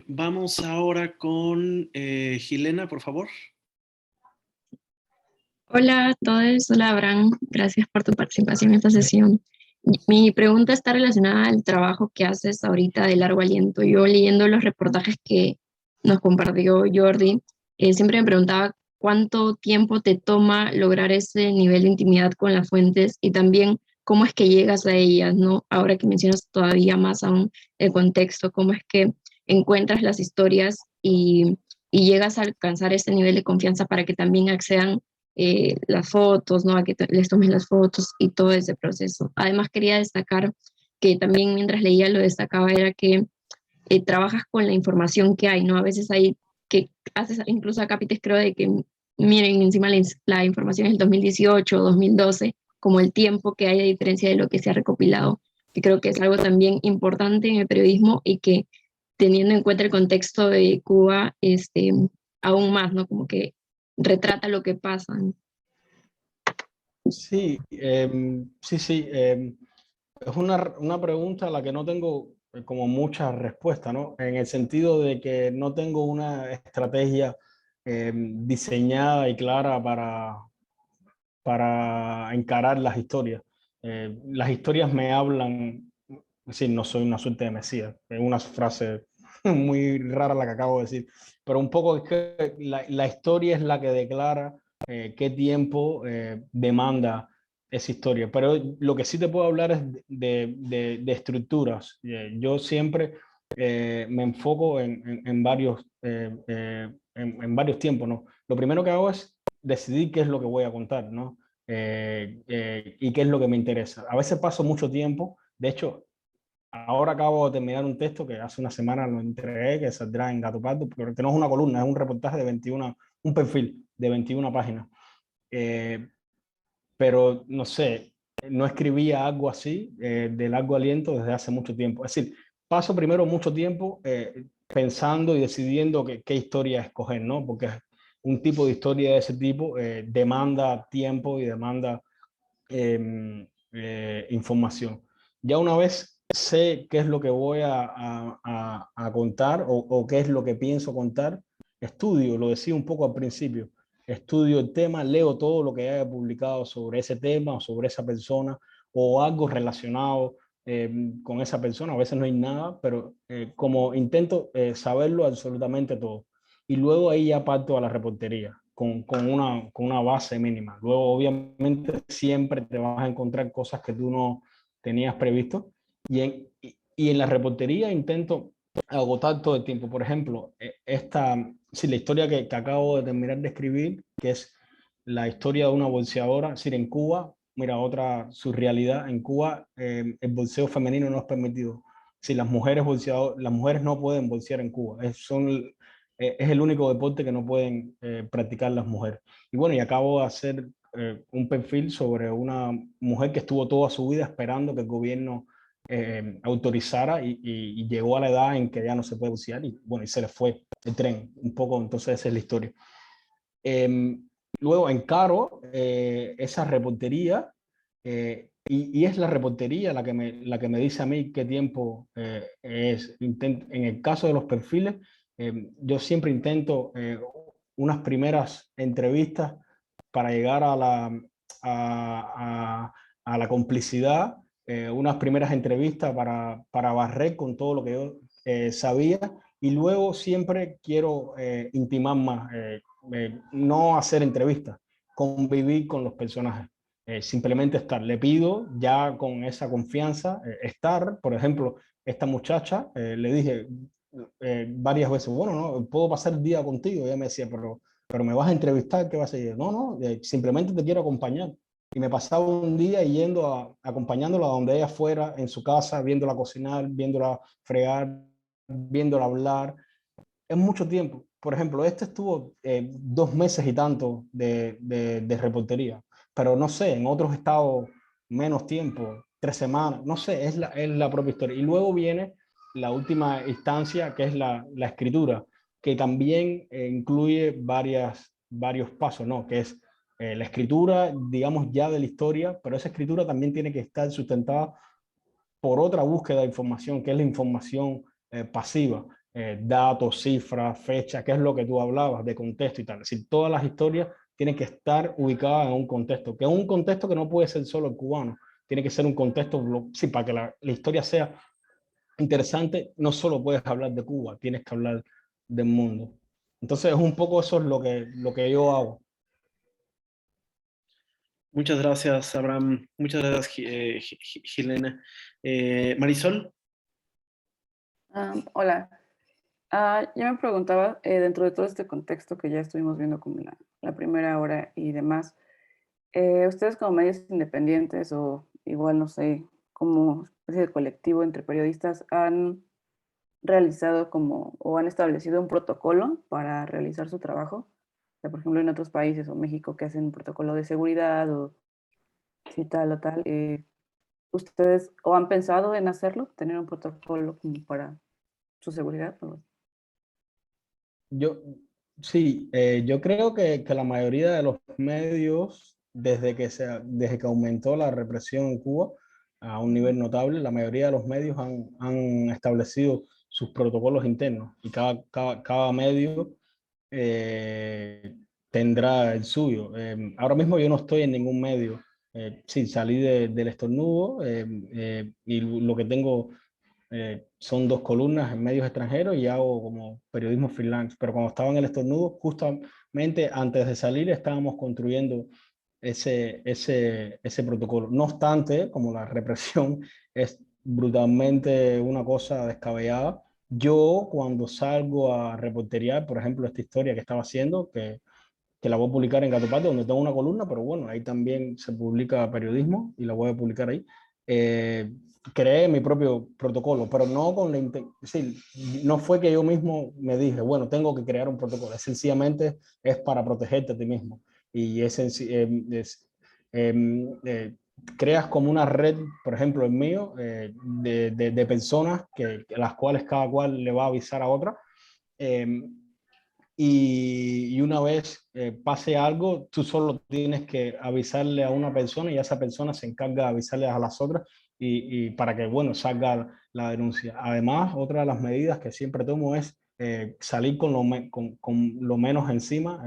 Vamos ahora con Gilena, por favor. Hola a todos, hola Abraham, gracias por tu participación en esta sesión. Mi pregunta está relacionada al trabajo que haces ahorita de largo aliento. Yo leyendo los reportajes que nos compartió Jordi, siempre me preguntaba cuánto tiempo te toma lograr ese nivel de intimidad con las fuentes y también cómo es que llegas a ellas, ¿no? Ahora que mencionas todavía más aún el contexto, cómo es que encuentras las historias y llegas a alcanzar ese nivel de confianza para que también accedan las fotos, ¿no? A que les tomes las fotos y todo ese proceso. Además, quería destacar que también mientras leía lo destacaba era que trabajas con la información que hay, ¿no? A veces hay que haces incluso acápites, creo, de que miren, encima la información es el 2018, 2012, como el tiempo que hay a diferencia de lo que se ha recopilado, que creo que es algo también importante en el periodismo y que teniendo en cuenta el contexto de Cuba, aún más, ¿no? Como que retrata lo que pasa. Sí, sí. Es una pregunta a la que no tengo como mucha respuesta, ¿no? En el sentido de que no tengo una estrategia diseñada y clara para encarar las historias. Las historias me hablan, sí, no soy una suerte de Mesías, es una frase muy rara la que acabo de decir, pero un poco es que la historia es la que declara qué tiempo demanda esa historia. Pero lo que sí te puedo hablar es de estructuras. Yo siempre me enfoco en varios tiempos, ¿no? Lo primero que hago es decidir qué es lo que voy a contar, ¿no? Y qué es lo que me interesa. A veces paso mucho tiempo, de hecho, ahora acabo de terminar un texto que hace una semana lo entregué, que saldrá en Gato Pardo, pero que no es una columna, es un reportaje de 21, un perfil de 21 páginas. Pero no sé, no escribía algo así de largo aliento desde hace mucho tiempo. Es decir, paso primero mucho tiempo pensando y decidiendo qué historia escoger, ¿no? Porque un tipo de historia de ese tipo demanda tiempo y demanda información. Ya una vez sé qué es lo que voy a contar o qué es lo que pienso contar, estudio, lo decía un poco al principio, estudio el tema, leo todo lo que haya publicado sobre ese tema o sobre esa persona o algo relacionado con esa persona. A veces no hay nada, pero como intento saberlo absolutamente todo. Y luego ahí ya parto a la reportería con una base mínima. Luego, obviamente, siempre te vas a encontrar cosas que tú no tenías previsto. Y en la reportería intento agotar todo el tiempo. Por ejemplo, la historia que acabo de terminar de escribir, que es la historia de una bolseadora, es decir, en Cuba, mira, otra surrealidad, en Cuba el bolseo femenino no es permitido. Si las mujeres no pueden bolsear en Cuba, es el único deporte que no pueden practicar las mujeres. Y bueno, y acabo de hacer un perfil sobre una mujer que estuvo toda su vida esperando que el gobierno autorizara y llegó a la edad en que ya no se puede bucear y bueno, y se le fue el tren un poco, entonces esa es la historia. Luego encaro esa reportería y es la reportería la que me dice a mí qué tiempo es. En el caso de los perfiles, yo siempre intento unas primeras entrevistas para llegar a la complicidad, unas primeras entrevistas para barrer con todo lo que yo sabía y luego siempre quiero intimar más, no hacer entrevistas, convivir con los personajes. Simplemente estar. Le pido ya con esa confianza estar. Por ejemplo, esta muchacha, le dije varias veces, bueno, no, puedo pasar el día contigo. Y ella me decía, pero me vas a entrevistar, ¿qué vas a hacer? No, no, simplemente te quiero acompañar. Y me pasaba un día acompañándola a donde ella fuera, en su casa, viéndola cocinar, viéndola fregar, viéndola hablar. Es mucho tiempo. Por ejemplo, este estuvo 2 meses y tanto de reportería, pero no sé, en otros estados menos tiempo, 3 semanas, no sé, es la propia historia. Y luego viene la última instancia, que es la escritura, que también incluye varios pasos, ¿no? Que es la escritura, digamos, ya de la historia, pero esa escritura también tiene que estar sustentada por otra búsqueda de información, que es la información pasiva, datos, cifras, fechas, que es lo que tú hablabas de contexto y tal. Es decir, todas las historias tienen que estar ubicadas en un contexto, que es un contexto que no puede ser solo el cubano, tiene que ser un contexto, sí, para que la historia sea interesante, no solo puedes hablar de Cuba, tienes que hablar del mundo. Entonces, es un poco eso es lo que yo hago. Muchas gracias, Abraham. Muchas gracias, Gilena. Marisol. Hola. Yo me preguntaba, dentro de todo este contexto que ya estuvimos viendo como la primera hora y demás, ustedes como medios independientes o igual, no sé, como especie de colectivo entre periodistas, ¿han realizado como o han establecido un protocolo para realizar su trabajo? O sea, por ejemplo, en otros países o México que hacen un protocolo de seguridad o si tal o tal, ¿ustedes o han pensado en hacerlo, tener un protocolo como para su seguridad? Yo, sí, yo creo que la mayoría de los medios, desde que aumentó la represión en Cuba a un nivel notable, la mayoría de los medios han establecido sus protocolos internos y cada medio tendrá el suyo. Ahora mismo yo no estoy en ningún medio. Sí, salí del estornudo y lo que tengo son 2 columnas en medios extranjeros y hago como periodismo freelance. Pero cuando estaba en el estornudo, justamente antes de salir estábamos construyendo ese protocolo. No obstante, como la represión es brutalmente una cosa descabellada, yo cuando salgo a reporteriar, por ejemplo, esta historia que estaba haciendo, que la voy a publicar en Gato Pato, donde tengo una columna, pero bueno, ahí también se publica periodismo y la voy a publicar ahí. Creé mi propio protocolo, pero no con la sí, no fue que yo mismo me dije, bueno, tengo que crear un protocolo, sencillamente es para protegerte a ti mismo. Y creas como una red, por ejemplo, el mío, de personas las cuales cada cual le va a avisar a otra. Y una vez pase algo, tú solo tienes que avisarle a una persona y esa persona se encarga de avisarle a las otras y para que, bueno, salga la denuncia. Además, otra de las medidas que siempre tomo es salir con lo menos encima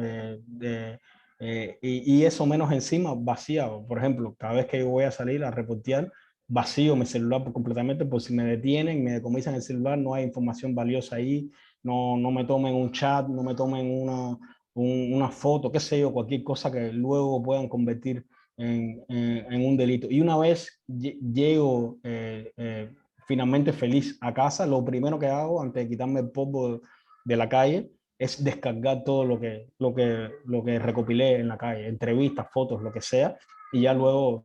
y eso menos encima vaciado. Por ejemplo, cada vez que yo voy a salir a reportear, vacío mi celular completamente por si me detienen, me decomisan el celular, no hay información valiosa ahí, no me tomen un chat, no me tomen una foto, qué sé yo, cualquier cosa que luego puedan convertir en un delito. Y una vez llego finalmente feliz a casa, lo primero que hago antes de quitarme el polvo de la calle es descargar todo lo que recopilé en la calle, entrevistas, fotos, lo que sea, y ya luego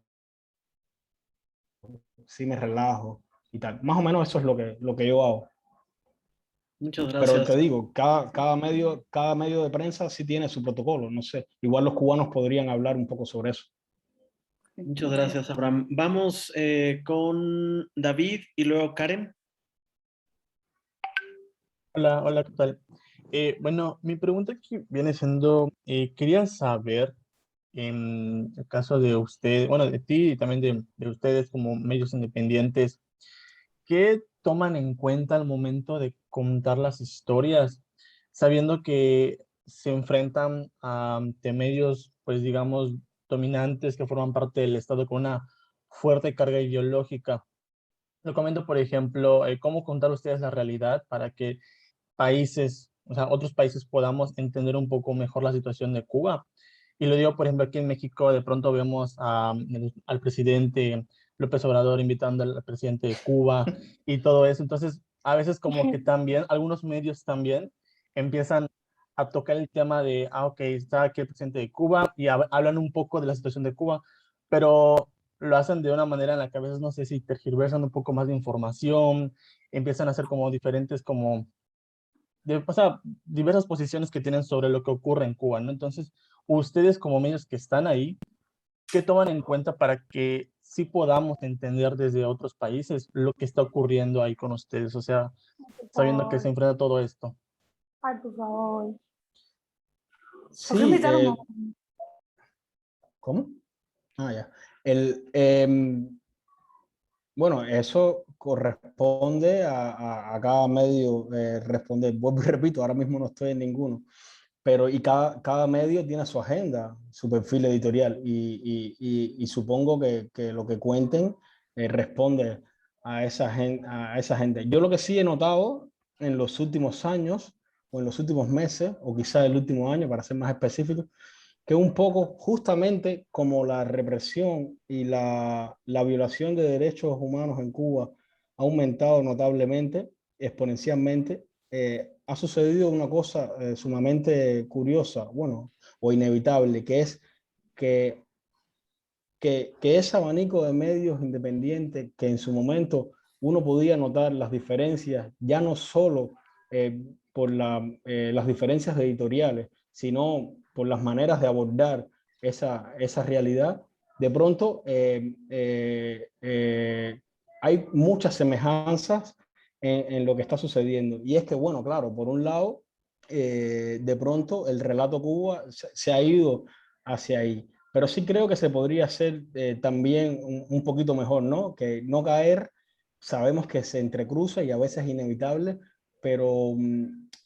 sí me relajo y tal. Más o menos eso es lo que yo hago. Muchas Pero te gracias. digo, cada medio de prensa sí tiene su protocolo, no sé. Igual los cubanos podrían hablar un poco sobre eso. Muchas gracias, Abraham. Vamos con David y luego Karen. Hola, hola, ¿qué tal? Bueno, mi pregunta aquí viene siendo, quería saber, en el caso de usted, bueno, de ti y también de ustedes como medios independientes, ¿qué toman en cuenta al momento de contar las historias, sabiendo que se enfrentan ante medios, pues digamos, dominantes que forman parte del Estado con una fuerte carga ideológica? Lo comento, por ejemplo, cómo contar ustedes la realidad para que países, o sea, otros países podamos entender un poco mejor la situación de Cuba. Y lo digo, por ejemplo, aquí en México de pronto vemos al presidente López Obrador invitando al presidente de Cuba y todo eso. Entonces, a veces como que también, algunos medios también empiezan a tocar el tema de, ok, está aquí el presidente de Cuba y hablan un poco de la situación de Cuba, pero lo hacen de una manera en la que a veces no sé si tergiversan un poco más de información, empiezan a hacer como diferentes como o sea, diversas posiciones que tienen sobre lo que ocurre en Cuba, ¿no? Entonces, ustedes como medios que están ahí, ¿qué toman en cuenta para que sí podamos entender desde otros países lo que está ocurriendo ahí con ustedes? O sea, sabiendo que se enfrenta todo esto. Ay, por favor. ¿Por qué Sí, invitaron a... ¿cómo? Ah, ya. Bueno, eso corresponde a cada medio responder. Vuelvo y repito, ahora mismo no estoy en ninguno, pero y cada medio tiene su agenda, su perfil editorial y supongo que lo que cuenten responde a esa gente. Yo lo que sí he notado en los últimos años o en los últimos meses, o quizá el último año, para ser más específico, que un poco justamente como la represión y la violación de derechos humanos en Cuba ha aumentado notablemente, exponencialmente, ha sucedido una cosa sumamente curiosa, bueno, o inevitable, que es que, que ese abanico de medios independientes que en su momento uno podía notar las diferencias, ya no solo por las diferencias editoriales, sino por las maneras de abordar esa realidad, de pronto hay muchas semejanzas en lo que está sucediendo. Y es que, bueno, claro, por un lado, de pronto el relato Cuba se ha ido hacia ahí. Pero sí creo que se podría hacer también un poquito mejor, ¿no? Que no caer, sabemos que se entrecruza y a veces es inevitable, pero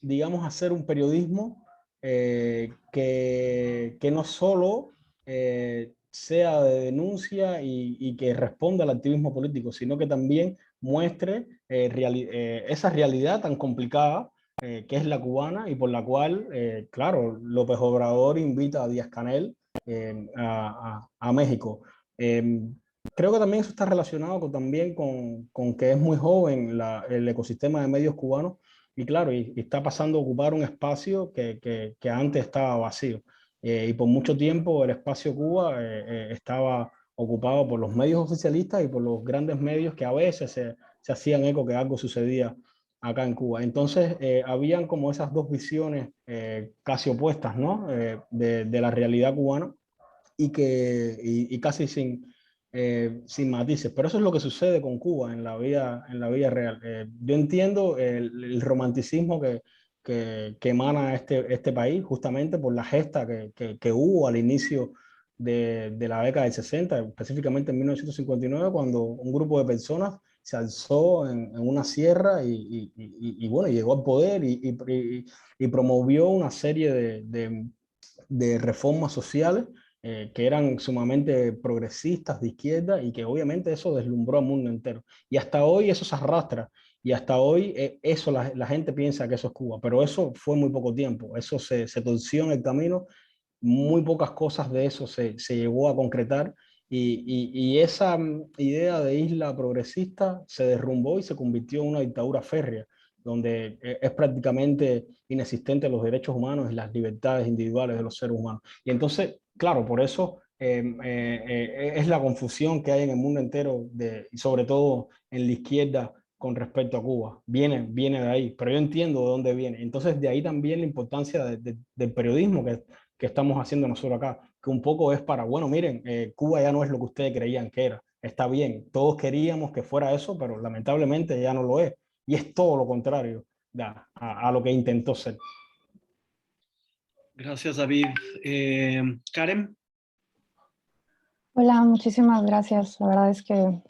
digamos hacer un periodismo que no solo sea de denuncia y que responda al activismo político, sino que también muestre esa realidad tan complicada que es la cubana y por la cual, claro, López Obrador invita a Díaz-Canel a México. Creo que también eso está relacionado también con que es muy joven el ecosistema de medios cubanos y claro, y está pasando a ocupar un espacio que antes estaba vacío. Y por mucho tiempo el espacio Cuba estaba ocupado por los medios oficialistas y por los grandes medios que a veces se hacían eco que algo sucedía acá en Cuba. Entonces, habían como esas dos visiones casi opuestas, ¿no? De la realidad cubana y casi sin matices. Pero eso es lo que sucede con Cuba en la vida real. Yo entiendo el romanticismo que emana este país justamente por la gesta que hubo al inicio de la década del 60, específicamente en 1959, cuando un grupo de personas se alzó en una sierra y bueno, llegó al poder y promovió una serie de reformas sociales que eran sumamente progresistas de izquierda y que obviamente eso deslumbró al mundo entero. Y hasta hoy eso se arrastra y hasta hoy eso la gente piensa que eso es Cuba, pero eso fue muy poco tiempo, eso se torció en el camino, muy pocas cosas de eso se llegó a concretar y esa idea de isla progresista se derrumbó y se convirtió en una dictadura férrea, donde es prácticamente inexistente los derechos humanos y las libertades individuales de los seres humanos. Y entonces, claro, por eso es la confusión que hay en el mundo entero, y sobre todo en la izquierda con respecto a Cuba. Viene de ahí, pero yo entiendo de dónde viene. Entonces, de ahí también la importancia del periodismo que estamos haciendo nosotros acá, que un poco es para, bueno, miren, Cuba ya no es lo que ustedes creían que era. Está bien, todos queríamos que fuera eso, pero lamentablemente ya no lo es. Y es todo lo contrario a lo que intentó ser. Gracias, David. Karen. Hola, muchísimas gracias. La verdad es que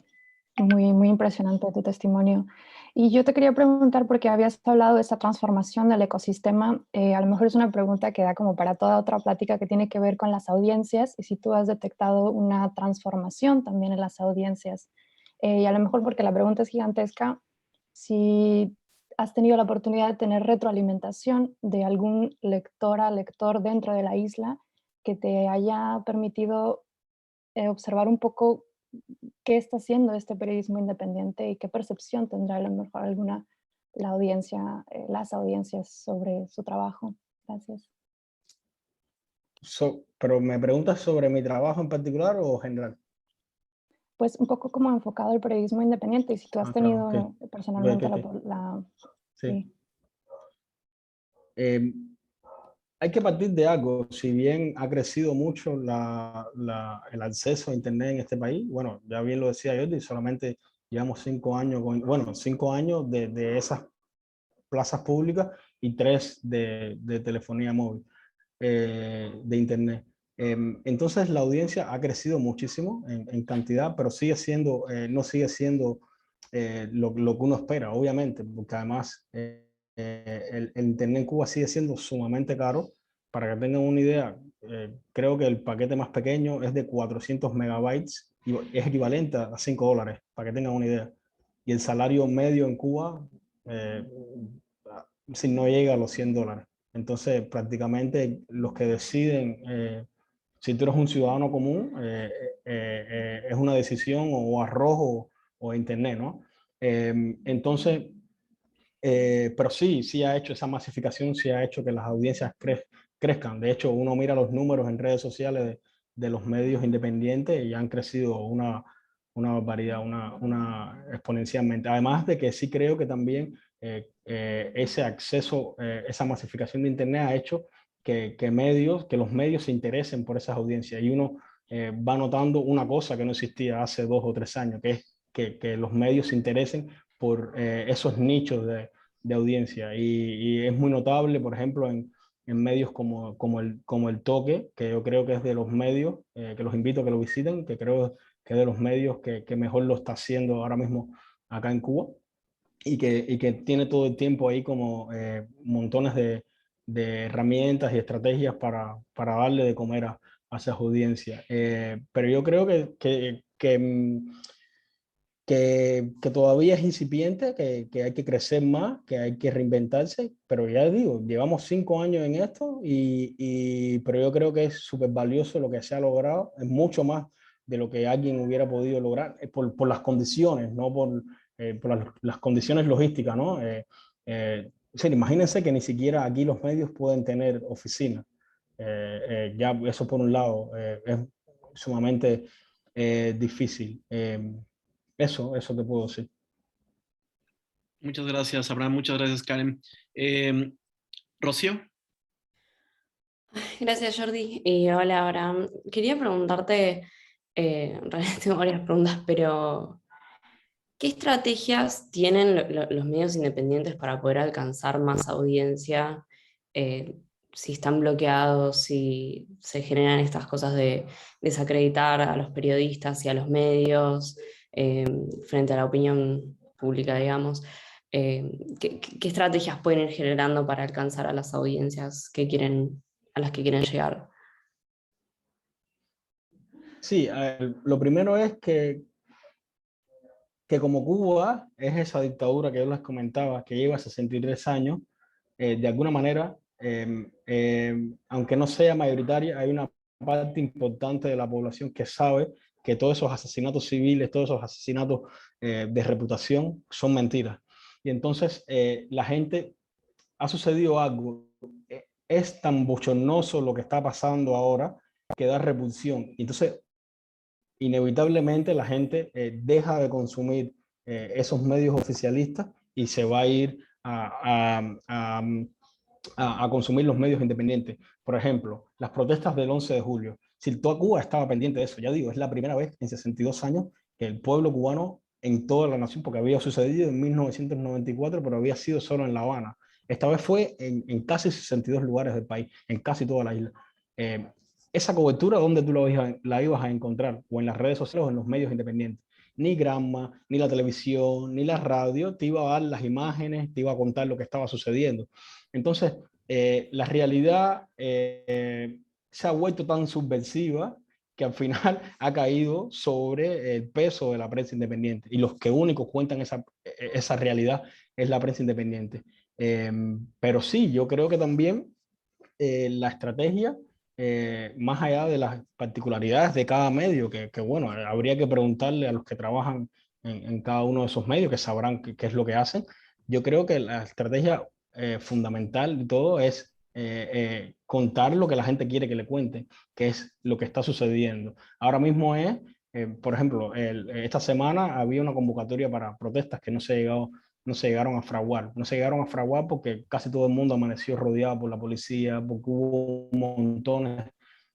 muy impresionante tu testimonio. Y yo te quería preguntar, porque habías hablado de esta transformación del ecosistema, a lo mejor es una pregunta que da como para toda otra plática que tiene que ver con las audiencias, y si tú has detectado una transformación también en las audiencias. Y a lo mejor porque la pregunta es gigantesca, si has tenido la oportunidad de tener retroalimentación de algún lector dentro de la isla que te haya permitido observar un poco qué está haciendo este periodismo independiente y qué percepción tendrá a lo mejor la audiencia, las audiencias sobre su trabajo. Gracias. Pero ¿me preguntas sobre mi trabajo en particular o general? Pues un poco como enfocado al periodismo independiente, y si tú has tenido claro, personalmente Sí. Hay que partir de algo. Si bien ha crecido mucho el acceso a Internet en este país, bueno, ya bien lo decía Jordi, solamente llevamos 5 años, 5 años de esas plazas públicas y 3 de telefonía móvil, de Internet. Entonces la audiencia ha crecido muchísimo en cantidad, pero sigue siendo, no sigue siendo lo que uno espera, obviamente, porque además el Internet en Cuba sigue siendo sumamente caro. Para que tengan una idea, creo que el paquete más pequeño es de 400 megabytes y es equivalente a $5, para que tengan una idea. Y el salario medio en Cuba si no llega a los $100. Entonces, prácticamente los que deciden, si tú eres un ciudadano común, es una decisión o arroz o internet, ¿no? Entonces, pero sí ha hecho esa masificación, sí ha hecho que las audiencias crezcan. De hecho, uno mira los números en redes sociales de los medios independientes y han crecido una barbaridad, una exponencialmente. Además de que sí creo que también ese acceso, esa masificación de Internet ha hecho que los medios se interesen por esas audiencias. Y uno va notando una cosa que no existía hace 2 o 3 años, que es que los medios se interesen por esos nichos de audiencia. Y es muy notable, por ejemplo, en medios como el Toque, que yo creo que es de los medios, que los invito a que lo visiten, que creo que es de los medios que mejor lo está haciendo ahora mismo acá en Cuba, y que tiene todo el tiempo ahí como montones de herramientas y estrategias para darle de comer a esas audiencias. Pero yo creo que todavía es incipiente, que hay que crecer más, que hay que reinventarse, pero ya digo, llevamos 5 años en esto, pero yo creo que es súper valioso lo que se ha logrado, es mucho más de lo que alguien hubiera podido lograr por las condiciones, no por las condiciones logísticas, ¿no? Imagínense que ni siquiera aquí los medios pueden tener oficinas. Ya eso por un lado es sumamente difícil. Eso te puedo decir. Muchas gracias, Abraham. Muchas gracias, Karen. Rocío. Gracias, Jordi. Hola, Abraham. Quería preguntarte, en realidad tengo varias preguntas, pero ¿qué estrategias tienen los medios independientes para poder alcanzar más audiencia? Si están bloqueados, si se generan estas cosas de desacreditar a los periodistas y a los medios frente a la opinión pública, digamos. ¿Qué estrategias pueden ir generando para alcanzar a las audiencias a las que quieren llegar? Sí, lo primero es que como Cuba es esa dictadura que yo les comentaba, que lleva 63 años, de alguna manera, aunque no sea mayoritaria, hay una parte importante de la población que sabe que todos esos asesinatos civiles, todos esos asesinatos de reputación son mentiras. Y entonces la gente, ha sucedido algo, es tan bochornoso lo que está pasando ahora que da repulsión. Entonces, inevitablemente la gente deja de consumir esos medios oficialistas y se va a ir a consumir los medios independientes. Por ejemplo, las protestas del 11 de julio. Si toda Cuba estaba pendiente de eso, ya digo, es la primera vez en 62 años que el pueblo cubano en toda la nación, porque había sucedido en 1994, pero había sido solo en La Habana. Esta vez fue en casi 62 lugares del país, en casi toda la isla. Esa cobertura, ¿dónde tú la ibas a encontrar? O en las redes sociales o en los medios independientes. Ni Granma, ni la televisión, ni la radio te iba a dar las imágenes, te iba a contar lo que estaba sucediendo. Entonces, la realidad se ha vuelto tan subversiva que al final ha caído sobre el peso de la prensa independiente. Y los que únicos cuentan esa realidad es la prensa independiente. Pero sí, yo creo que también la estrategia, más allá de las particularidades de cada medio, que bueno, habría que preguntarle a los que trabajan en cada uno de esos medios, que sabrán qué es lo que hacen. Yo creo que la estrategia fundamental de todo es contar lo que la gente quiere que le cuenten, que es lo que está sucediendo. Ahora mismo por ejemplo, esta semana había una convocatoria para protestas que no se llegaron a fraguar. No se llegaron a fraguar porque casi todo el mundo amaneció rodeado por la policía, porque hubo montones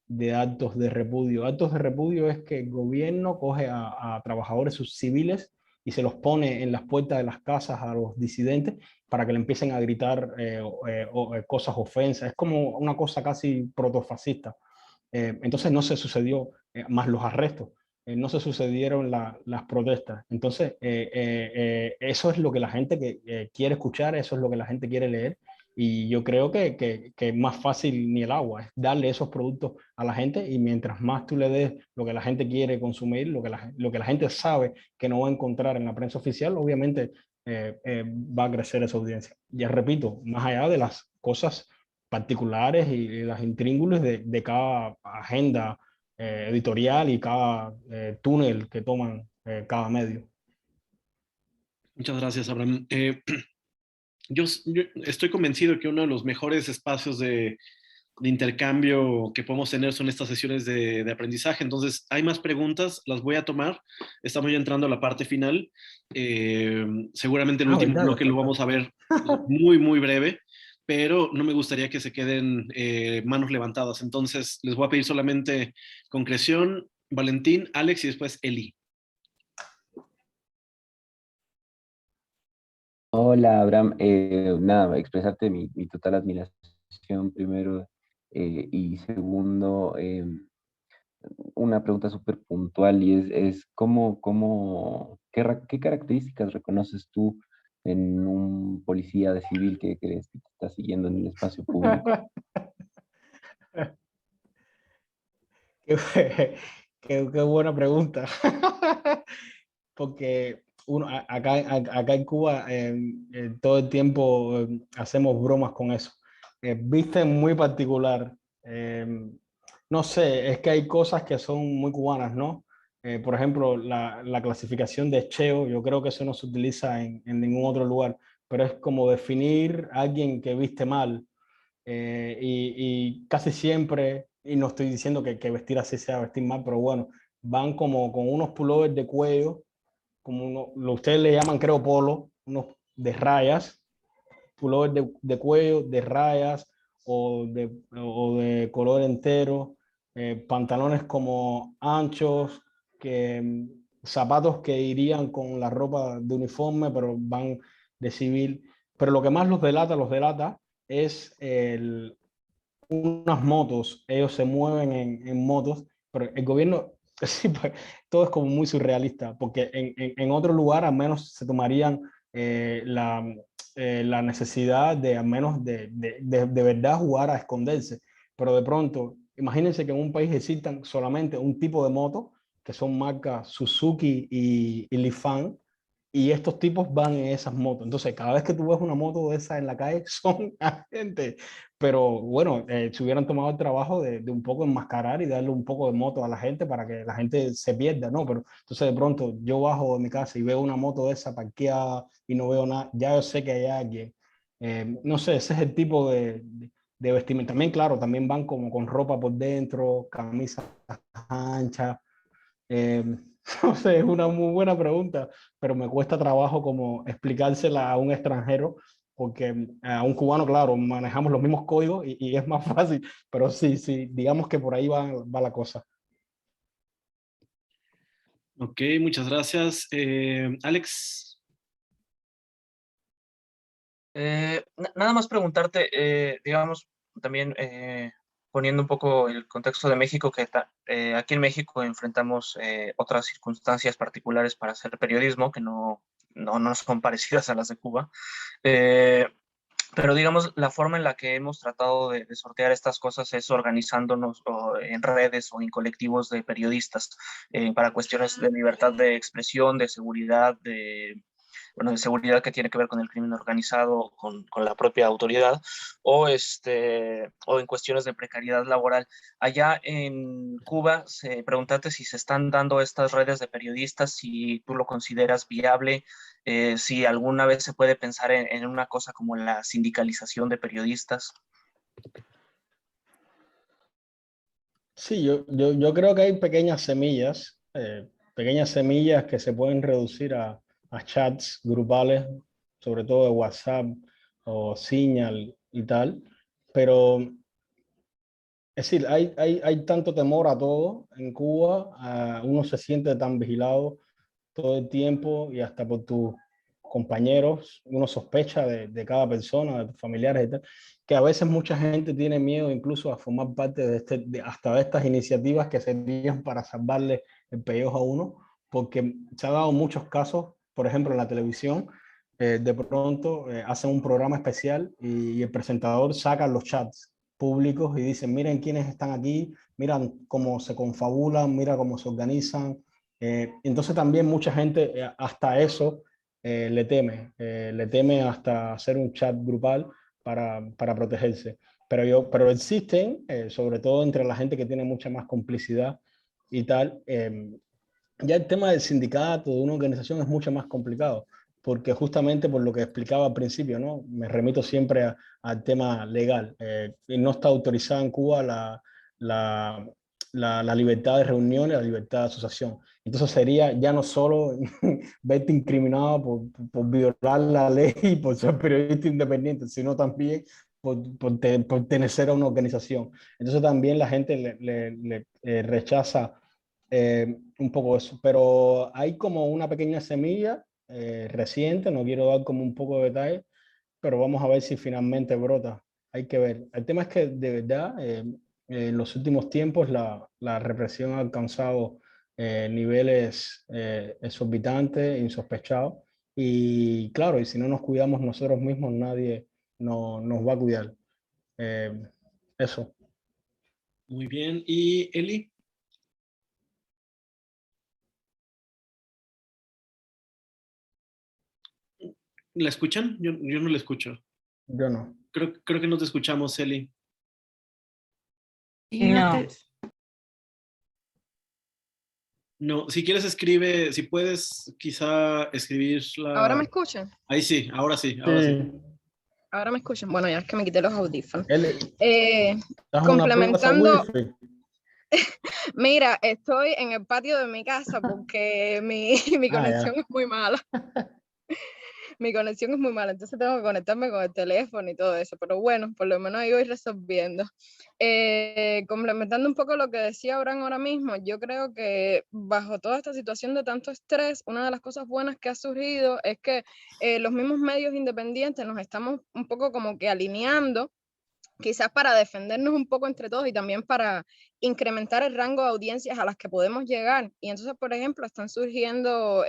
de actos de repudio. Actos de repudio es que el gobierno coge a trabajadores civiles y se los pone en las puertas de las casas a los disidentes para que le empiecen a gritar cosas ofensas. Es como una cosa casi protofascista. Entonces no se sucedió, más los arrestos, no se sucedieron las protestas. Entonces eso es lo que la gente quiere escuchar, eso es lo que la gente quiere leer. Y yo creo que es más fácil ni el agua, es darle esos productos a la gente, y mientras más tú le des lo que la gente quiere consumir, lo que la gente sabe que no va a encontrar en la prensa oficial, obviamente va a crecer esa audiencia. Ya repito, más allá de las cosas particulares y las intríngulis de cada agenda editorial y cada túnel que toman cada medio. Muchas gracias, Abraham. Yo estoy convencido que uno de los mejores espacios de intercambio que podemos tener son estas sesiones de aprendizaje. Entonces, hay más preguntas, las voy a tomar. Estamos ya entrando a la parte final. Seguramente el último bloque lo vamos a ver muy, muy breve, pero no me gustaría que se queden manos levantadas. Entonces, les voy a pedir solamente concreción, Valentín, Alex y después Eli. Hola, Abraham. Nada, expresarte mi total admiración primero, y segundo, una pregunta súper puntual, y es ¿qué características reconoces tú en un policía de civil que crees que te está siguiendo en el espacio público? Qué buena pregunta. Porque acá en Cuba todo el tiempo hacemos bromas con eso. Visten muy particular. No sé, es que hay cosas que son muy cubanas, ¿no? Por ejemplo, la clasificación de cheo, yo creo que eso no se utiliza en ningún otro lugar, pero es como definir a alguien que viste mal. Y casi siempre, y no estoy diciendo que vestir así sea vestir mal, pero bueno, van como con unos pullovers de cuello, como ustedes le llaman, creo, polo, unos de rayas, pullovers de cuello, de rayas o de color entero, pantalones como anchos, zapatos que irían con la ropa de uniforme, pero van de civil. Pero lo que más los delata es unas motos. Ellos se mueven en motos, pero el gobierno, sí, pues, todo es como muy surrealista, porque en otro lugar al menos se tomarían la necesidad de al menos de verdad jugar a esconderse. Pero de pronto, imagínense que en un país existan solamente un tipo de moto, que son marcas Suzuki y Lifan, y estos tipos van en esas motos. Entonces, cada vez que tú ves una moto de esa en la calle, son agentes. Pero bueno, se hubieran tomado el trabajo de un poco enmascarar y darle un poco de moto a la gente para que la gente se pierda, ¿no? Pero entonces de pronto yo bajo de mi casa y veo una moto de esa parqueada y no veo nada, ya yo sé que hay alguien. No sé, ese es el tipo de vestimenta. También, claro, también van como con ropa por dentro, camisas anchas. No sé, es una muy buena pregunta, pero me cuesta trabajo como explicársela a un extranjero, porque a un cubano, claro, manejamos los mismos códigos y es más fácil, pero sí, sí, digamos que por ahí va la cosa. Ok, muchas gracias. Alex. Nada más preguntarte, digamos, también poniendo un poco el contexto de México, que aquí en México enfrentamos otras circunstancias particulares para hacer periodismo que no son parecidas a las de Cuba. Pero digamos, la forma en la que hemos tratado de sortear estas cosas es organizándonos en redes o en colectivos de periodistas para cuestiones de libertad de expresión, de seguridad, de seguridad que tiene que ver con el crimen organizado, con la propia autoridad, o en cuestiones de precariedad laboral. Allá en Cuba, preguntarte si se están dando estas redes de periodistas, si tú lo consideras viable, si alguna vez se puede pensar en una cosa como la sindicalización de periodistas. Sí, yo creo que hay pequeñas semillas que se pueden reducir a chats grupales, sobre todo de WhatsApp o Signal y tal, pero es decir, hay tanto temor a todo en Cuba, uno se siente tan vigilado todo el tiempo y hasta por tus compañeros, uno sospecha de cada persona, de tus familiares y tal, que a veces mucha gente tiene miedo incluso a formar parte hasta de estas iniciativas que serían para salvarle el pellejo a uno, porque se han dado muchos casos, por ejemplo en la televisión, de pronto hacen un programa especial y el presentador saca los chats públicos y dicen, miren quiénes están aquí, miran cómo se confabulan, mira cómo se organizan. Entonces también mucha gente hasta eso le teme hasta hacer un chat grupal para protegerse. Pero existen, sobre todo entre la gente que tiene mucha más complicidad y tal, ya el tema del sindicato, de una organización es mucho más complicado, porque justamente por lo que explicaba al principio, ¿no? Me remito siempre al tema legal. Y no está autorizada en Cuba la libertad de reunión y la libertad de asociación. Entonces sería ya no solo verte incriminado por violar la ley y por ser periodista independiente, sino también por pertenecer a una organización. Entonces también la gente le rechaza un poco eso, pero hay como una pequeña semilla reciente, no quiero dar como un poco de detalle, pero vamos a ver si finalmente brota. Hay que ver. El tema es que de verdad en los últimos tiempos la represión ha alcanzado niveles exorbitantes, insospechados, y claro, y si no nos cuidamos nosotros mismos, nadie nos va a cuidar. Eso. Muy bien. ¿Y Eli? ¿La escuchan? Yo no la escucho. Yo no. Creo que no te escuchamos, Eli. No. No, si quieres escribe, si puedes quizá escribir ¿Ahora me escuchan? Ahí sí, ahora sí, ahora sí. Ahora me escuchan. Bueno, ya es que me quité los audífonos. ¿Estás Complementando, en una mira, estoy en el patio de mi casa porque mi conexión es muy mala. Mi conexión es muy mala, entonces tengo que conectarme con el teléfono y todo eso, pero bueno, por lo menos ahí voy resolviendo. Complementando un poco lo que decía Abraham ahora mismo, yo creo que bajo toda esta situación de tanto estrés, una de las cosas buenas que ha surgido es que los mismos medios independientes nos estamos un poco como que alineando, quizás para defendernos un poco entre todos y también para incrementar el rango de audiencias a las que podemos llegar. Y entonces, por ejemplo, están surgiendo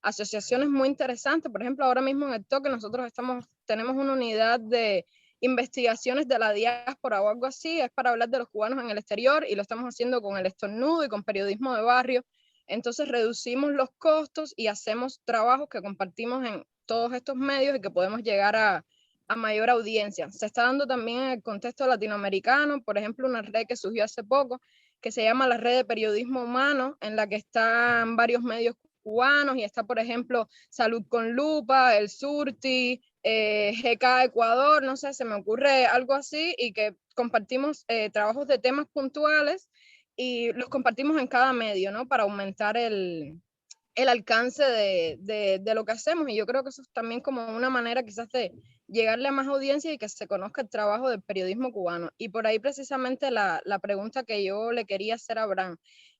asociaciones muy interesantes. Por ejemplo, ahora mismo en el Toque nosotros tenemos una unidad de investigaciones de la diáspora o algo así, es para hablar de los cubanos en el exterior y lo estamos haciendo con El Estornudo y con periodismo de barrio. Entonces reducimos los costos y hacemos trabajos que compartimos en todos estos medios y que podemos llegar a mayor audiencia. Se está dando también en el contexto latinoamericano, por ejemplo, una red que surgió hace poco, que se llama la Red de Periodismo Humano, en la que están varios medios cubanos y está, por ejemplo, Salud con Lupa, El Surti, GK Ecuador, no sé, se me ocurre algo así, y que compartimos trabajos de temas puntuales y los compartimos en cada medio, ¿no? Para aumentar el alcance de lo que hacemos, y yo creo que eso es también como una manera quizás de llegarle a más audiencia y que se conozca el trabajo del periodismo cubano. Y por ahí precisamente la pregunta que yo le quería hacer a Abraham.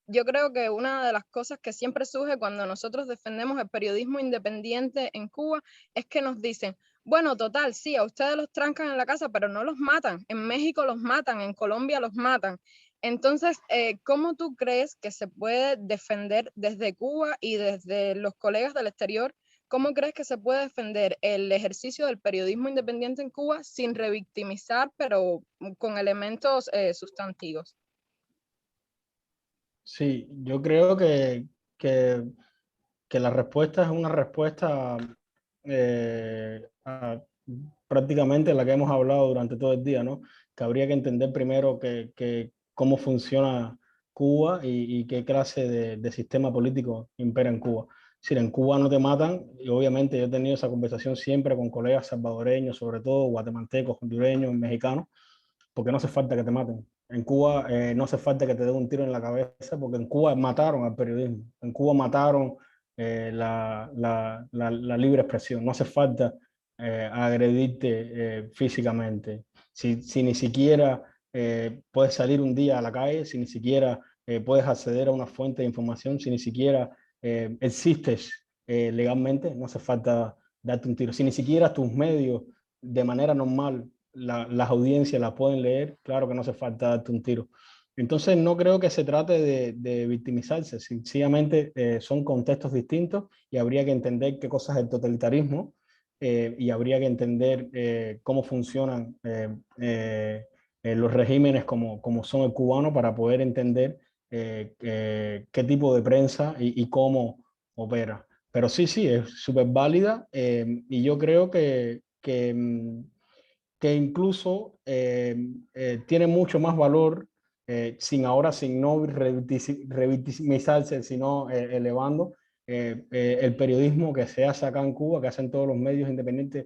Yo creo que una de las cosas que siempre surge cuando nosotros defendemos el periodismo independiente en Cuba es que nos dicen, bueno, total, sí, a ustedes los trancan en la casa, pero no los matan. En México los matan, en Colombia los matan. Entonces, ¿cómo tú crees que se puede defender desde Cuba y desde los colegas del exterior? ¿Cómo crees que se puede defender el ejercicio del periodismo independiente en Cuba sin revictimizar, pero con elementos sustantivos? Sí, yo creo que, que la respuesta es una respuesta prácticamente la que hemos hablado durante todo el día, ¿no? Que habría que entender primero cómo funciona Cuba y qué clase de sistema político impera en Cuba. Es decir, en Cuba no te matan, y obviamente yo he tenido esa conversación siempre con colegas salvadoreños, sobre todo guatemaltecos, hondureños, mexicanos, porque no hace falta que te maten. En Cuba no hace falta que te den un tiro en la cabeza, porque en Cuba mataron al periodismo. En Cuba mataron la libre expresión. No hace falta agredirte físicamente. Si ni siquiera puedes salir un día a la calle, si ni siquiera puedes acceder a una fuente de información, si ni siquiera existes legalmente, no hace falta darte un tiro. Si ni siquiera tus medios de manera normal las audiencias las pueden leer, claro que no hace falta darte un tiro. Entonces no creo que se trate de victimizarse, sencillamente son contextos distintos y habría que entender qué cosa es el totalitarismo y habría que entender cómo funcionan los regímenes como son el cubano para poder entender qué tipo de prensa y cómo opera. Pero sí, es súper válida y yo creo que que incluso tiene mucho más valor sin no revictimizarse, sino elevando el periodismo que se hace acá en Cuba, que hacen todos los medios independientes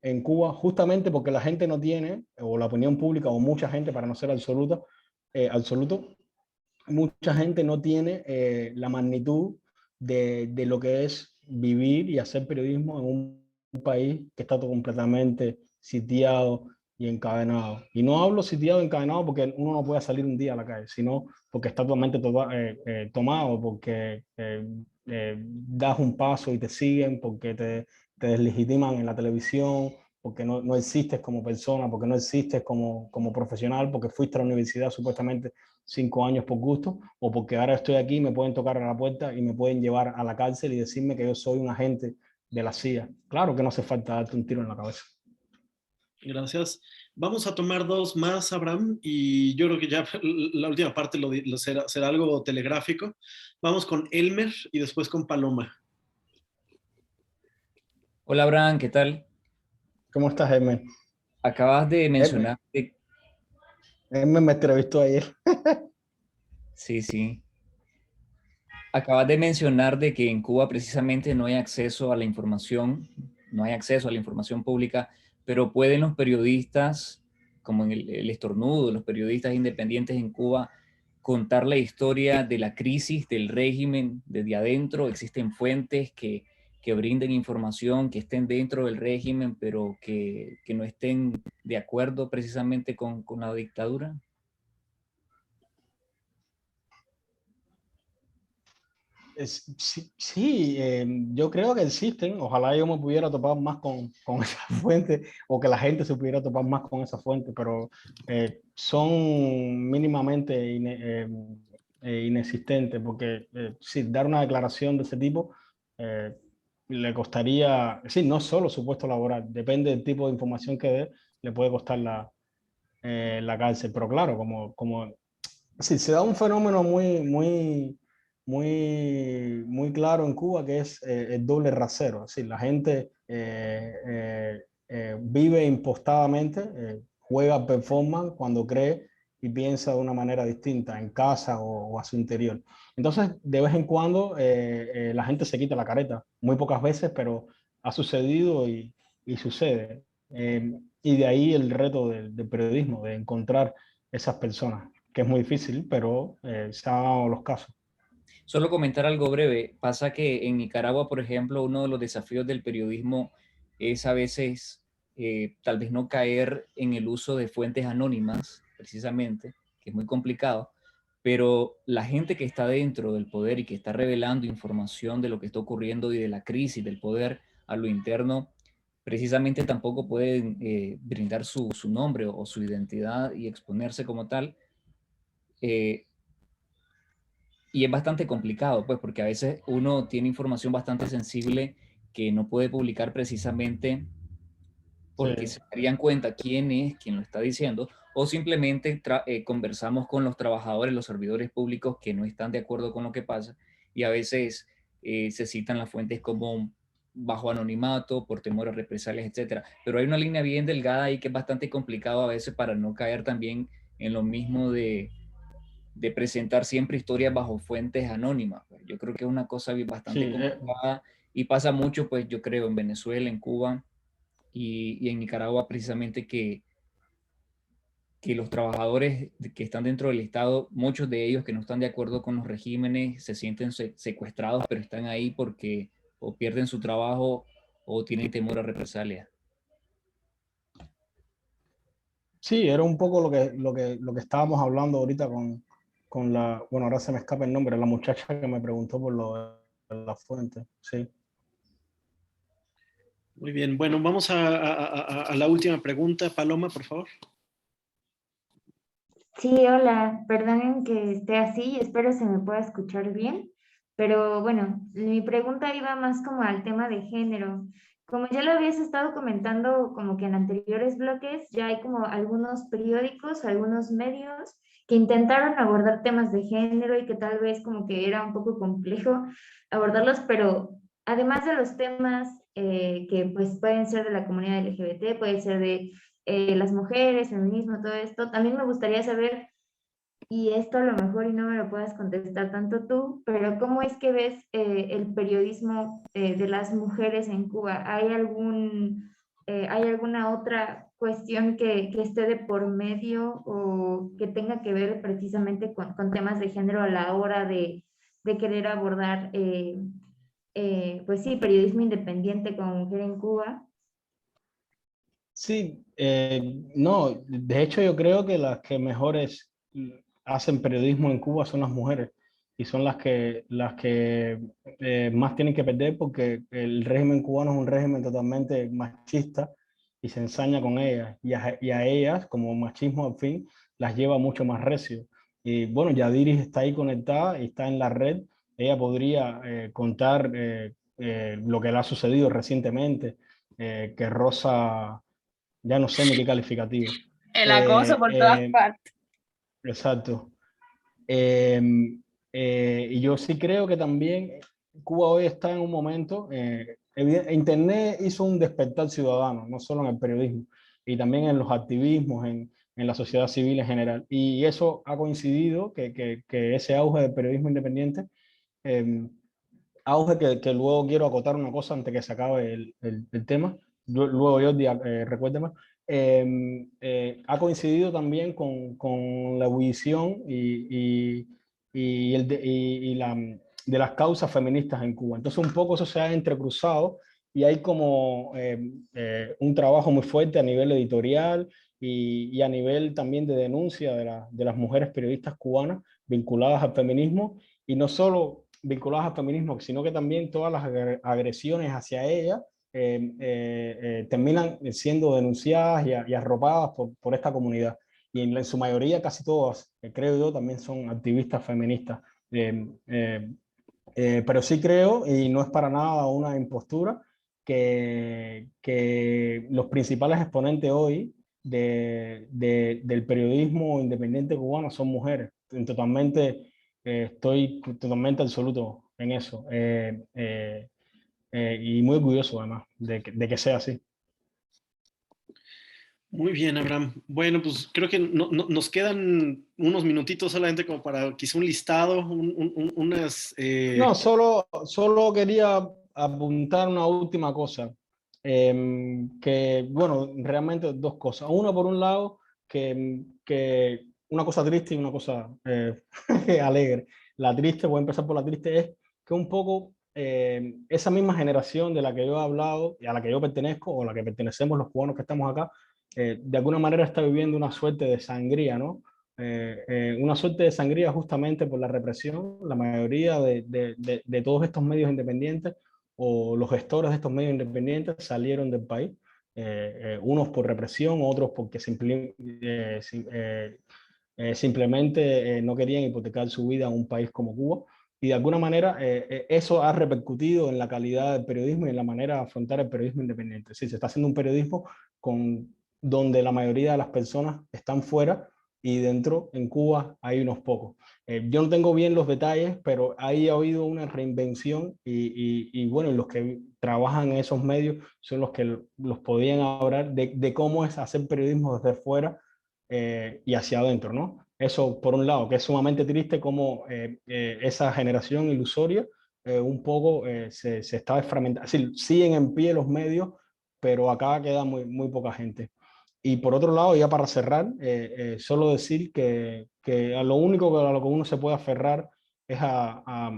en Cuba, justamente porque la gente no tiene, o la opinión pública, o mucha gente, para no ser absoluto, mucha gente no tiene la magnitud de lo que es vivir y hacer periodismo en un país que está todo completamente sitiado y encadenado. Y no hablo sitiado y encadenado porque uno no puede salir un día a la calle, sino porque está totalmente tomado, porque das un paso y te siguen, porque te deslegitiman en la televisión, porque no existes como persona, porque no existes como profesional, porque fuiste a la universidad supuestamente 5 años por gusto, o porque ahora estoy aquí, me pueden tocar a la puerta y me pueden llevar a la cárcel y decirme que yo soy un agente de la CIA. Claro que no hace falta darte un tiro en la cabeza. Gracias. Vamos a tomar 2 más, Abraham, y yo creo que ya la última parte será algo telegráfico. Vamos con Elmer y después con Paloma. Hola, Abraham, ¿qué tal? ¿Cómo estás, Elmer? Acabas de mencionar... Elmer me entrevistó ayer. Sí. Acabas de mencionar de que en Cuba precisamente no hay acceso a la información, pública, pero pueden los periodistas, como en el Estornudo, los periodistas independientes en Cuba, contar la historia de la crisis del régimen desde adentro. Existen fuentes que brinden información, que estén dentro del régimen, pero que no estén de acuerdo precisamente con la dictadura. Sí, yo creo que existen. Ojalá yo me pudiera topar más con esa fuente o que la gente se pudiera topar más con esa fuente, pero son mínimamente inexistentes porque dar una declaración de ese tipo le costaría, no solo su puesto laboral, depende del tipo de información que dé, le puede costar la cárcel. Pero claro, se da un fenómeno muy claro en Cuba, que es el doble rasero. Es decir, la gente vive impostadamente, juega performance cuando cree y piensa de una manera distinta en casa o a su interior. Entonces, de vez en cuando la gente se quita la careta, muy pocas veces, pero ha sucedido y sucede. Y de ahí el reto del periodismo, de encontrar esas personas es muy difícil, pero se han dado los casos. Solo comentar algo breve. Pasa que en Nicaragua, por ejemplo, uno de los desafíos del periodismo es a veces tal vez no caer en el uso de fuentes anónimas, precisamente, que es muy complicado, pero la gente que está dentro del poder y que está revelando información de lo que está ocurriendo y de la crisis del poder a lo interno, precisamente tampoco pueden brindar su nombre o su identidad y exponerse como tal. Y es bastante complicado, pues, porque a veces uno tiene información bastante sensible que no puede publicar precisamente porque se darían cuenta quién es quien lo está diciendo, o simplemente conversamos con los trabajadores, los servidores públicos que no están de acuerdo con lo que pasa, y a veces se citan las fuentes como bajo anonimato, por temor a represalias, etcétera. Pero hay una línea bien delgada ahí que es bastante complicado a veces para no caer también en lo mismo de presentar siempre historias bajo fuentes anónimas. Yo creo que es una cosa bastante complicada y pasa mucho, pues yo creo, en Venezuela, en Cuba y en Nicaragua precisamente que los trabajadores que están dentro del Estado, muchos de ellos que no están de acuerdo con los regímenes, se sienten secuestrados, pero están ahí porque o pierden su trabajo o tienen temor a represalias. Sí, era un poco lo que estábamos hablando ahorita con la, bueno, ahora se me escapa el nombre, la muchacha que me preguntó por lo de la fuente, sí. Muy bien, bueno, vamos a la última pregunta. Paloma, por favor. Sí, hola, perdonen que esté así, espero se me pueda escuchar bien, pero bueno, mi pregunta iba más como al tema de género. Como ya lo habías estado comentando como que en anteriores bloques, ya hay como algunos periódicos, algunos medios que intentaron abordar temas de género y que tal vez como que era un poco complejo abordarlos, pero además de los temas que pues pueden ser de la comunidad LGBT, puede ser de las mujeres, feminismo, todo esto. También me gustaría saber, y esto a lo mejor y no me lo puedas contestar tanto tú, pero ¿cómo es que ves el periodismo de las mujeres en Cuba? ¿Hay alguna otra cuestión que esté de por medio o que tenga que ver precisamente con temas de género a la hora de querer abordar, pues sí, periodismo independiente como mujer en Cuba? Sí, no, de hecho yo creo que las que mejores hacen periodismo en Cuba son las mujeres y son las que más tienen que perder porque el régimen cubano es un régimen totalmente machista y se ensaña con ellas y a ellas como machismo al fin las lleva mucho más recio. Y bueno, Yadiris está ahí conectada y está en la red, ella podría contar lo que le ha sucedido recientemente, que Rosa, ya no sé ni qué calificativo. El acoso por todas partes. Exacto. Y yo sí creo que también Cuba hoy está en un momento, Internet hizo un despertar ciudadano, no solo en el periodismo, y también en los activismos, en la sociedad civil en general. Y eso ha coincidido, que ese auge del periodismo independiente, auge que luego quiero acotar una cosa antes que se acabe el tema, luego Jordi, recuérdeme, ha coincidido también con la ebullición de las causas feministas en Cuba. Entonces un poco eso se ha entrecruzado y hay como un trabajo muy fuerte a nivel editorial y a nivel también de denuncia de las mujeres periodistas cubanas vinculadas al feminismo, y no solo vinculadas al feminismo, sino que también todas las agresiones hacia ella terminan siendo denunciadas y arropadas por esta comunidad. Y en su mayoría, casi todas, creo yo, también son activistas feministas. Pero sí creo, y no es para nada una impostura, que los principales exponentes hoy del periodismo independiente cubano son mujeres. Estoy totalmente absoluto en eso. Y muy orgulloso además de que sea así. Muy bien, Abraham. Bueno, pues creo que nos quedan unos minutitos solamente como para quizá un listado, unas... No, solo quería apuntar una última cosa. Que, bueno, realmente dos cosas. Una, por un lado, que una cosa triste y una cosa alegre. La triste, voy a empezar por la triste, es que un poco esa misma generación de la que yo he hablado y a la que yo pertenezco, o a la que pertenecemos los cubanos que estamos acá, de alguna manera está viviendo una suerte de sangría, ¿no? Una suerte de sangría justamente por la represión. La mayoría de todos estos medios independientes o los gestores de estos medios independientes salieron del país, unos por represión, otros porque simplemente no querían hipotecar su vida en un país como Cuba. Y de alguna manera eso ha repercutido en la calidad del periodismo y en la manera de afrontar el periodismo independiente. Sí, se está haciendo un periodismo donde la mayoría de las personas están fuera y dentro, en Cuba, hay unos pocos. Yo no tengo bien los detalles, pero ahí ha habido una reinvención y bueno, los que trabajan en esos medios son los que los podían hablar de cómo es hacer periodismo desde fuera y hacia adentro, ¿no? Eso por un lado, que es sumamente triste como esa generación ilusoria un poco se está desfragmentando. Siguen en pie los medios, pero acá queda muy poca gente. Y por otro lado, ya para cerrar, solo decir que a lo único a lo que uno se puede aferrar es a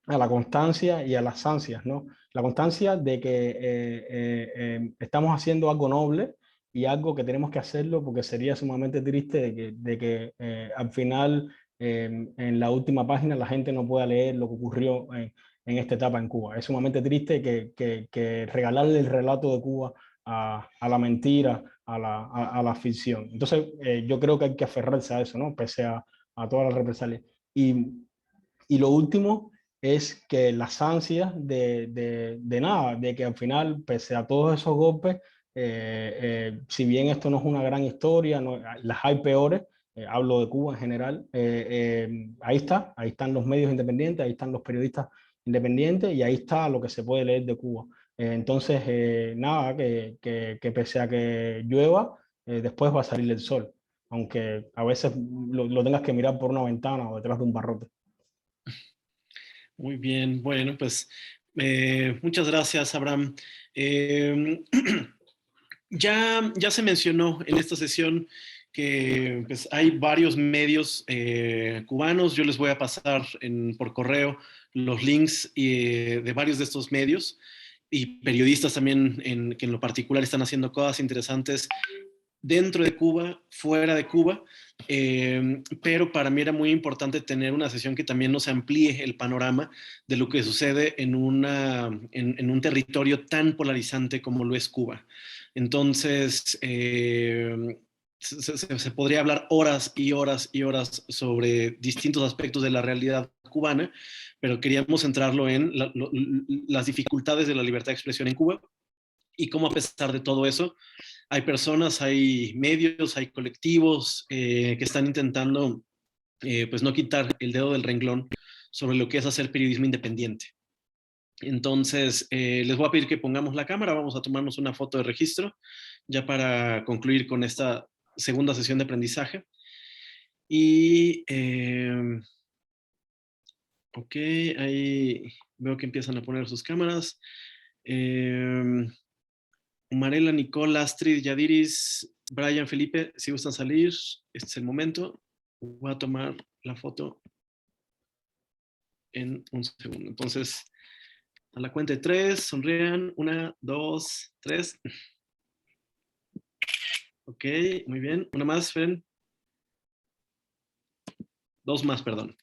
la constancia y a las ansias, ¿no? La constancia de que estamos haciendo algo noble y algo que tenemos que hacerlo porque sería sumamente triste de que al final, en la última página, la gente no pueda leer lo que ocurrió en esta etapa en Cuba. Es sumamente triste que regalarle el relato de Cuba a la mentira, a la ficción. Entonces, yo creo que hay que aferrarse a eso, ¿no? Pese a todas las represalias. Y lo último es que las ansias de nada, de que al final, pese a todos esos golpes, si bien esto no es una gran historia, no, las hay peores, hablo de Cuba en general, ahí están los medios independientes, ahí están los periodistas independientes y ahí está lo que se puede leer de Cuba. Entonces, nada, que pese a que llueva, después va a salir el sol, aunque a veces lo tengas que mirar por una ventana o detrás de un barrote. Muy bien, bueno, pues muchas gracias, Abraham. Ya se mencionó en esta sesión que pues, hay varios medios cubanos. Yo les voy a pasar por correo los links de varios de estos medios y periodistas también que en lo particular están haciendo cosas interesantes dentro de Cuba, fuera de Cuba, pero para mí era muy importante tener una sesión que también nos amplíe el panorama de lo que sucede en un territorio tan polarizante como lo es Cuba. Entonces, se podría hablar horas y horas y horas sobre distintos aspectos de la realidad cubana, pero queríamos centrarlo en las dificultades de la libertad de expresión en Cuba y cómo a pesar de todo eso, hay personas, hay medios, hay colectivos que están intentando pues no quitar el dedo del renglón sobre lo que es hacer periodismo independiente. Entonces, les voy a pedir que pongamos la cámara, vamos a tomarnos una foto de registro ya para concluir con esta segunda sesión de aprendizaje. Y, ok, ahí veo que empiezan a poner sus cámaras. Marela, Nicole, Astrid, Yadiris, Brian, Felipe, si gustan salir, este es el momento. Voy a tomar la foto en un segundo. Entonces, a la cuenta de 3, sonrían. 1, 2, 3. Ok, muy bien. Una más, Feren. 2 más, perdón.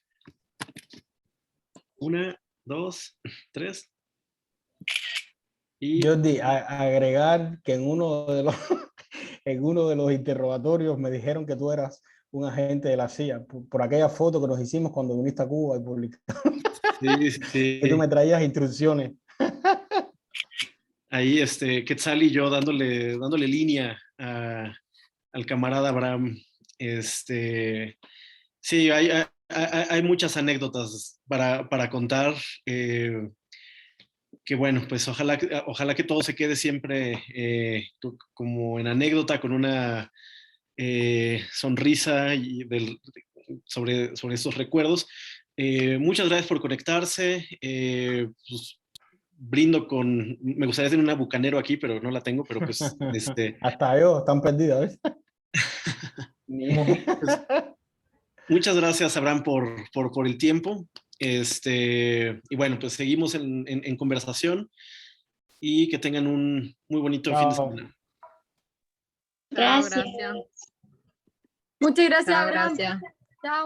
1, 2, 3. Y Jordi, agregar que en uno de los interrogatorios me dijeron que tú eras un agente de la CIA por aquella foto que nos hicimos cuando viniste a Cuba y publicamos. Sí. Que tú me traías instrucciones. Ahí Quetzal y yo dándole línea al camarada Abraham. Sí, hay muchas anécdotas para contar. Que bueno, pues ojalá que todo se quede siempre como en anécdota, con una sonrisa sobre estos recuerdos. Muchas gracias por conectarse. Pues, brindo me gustaría tener una bucanero aquí, pero no la tengo, pero pues Hasta yo, están perdidas, ¿ves? pues, Muchas gracias, Abraham, por el tiempo. Y bueno, pues seguimos en conversación y que tengan un muy bonito fin de Chao. semana. Gracias. Muchas gracias, Chao, Abraham. gracias.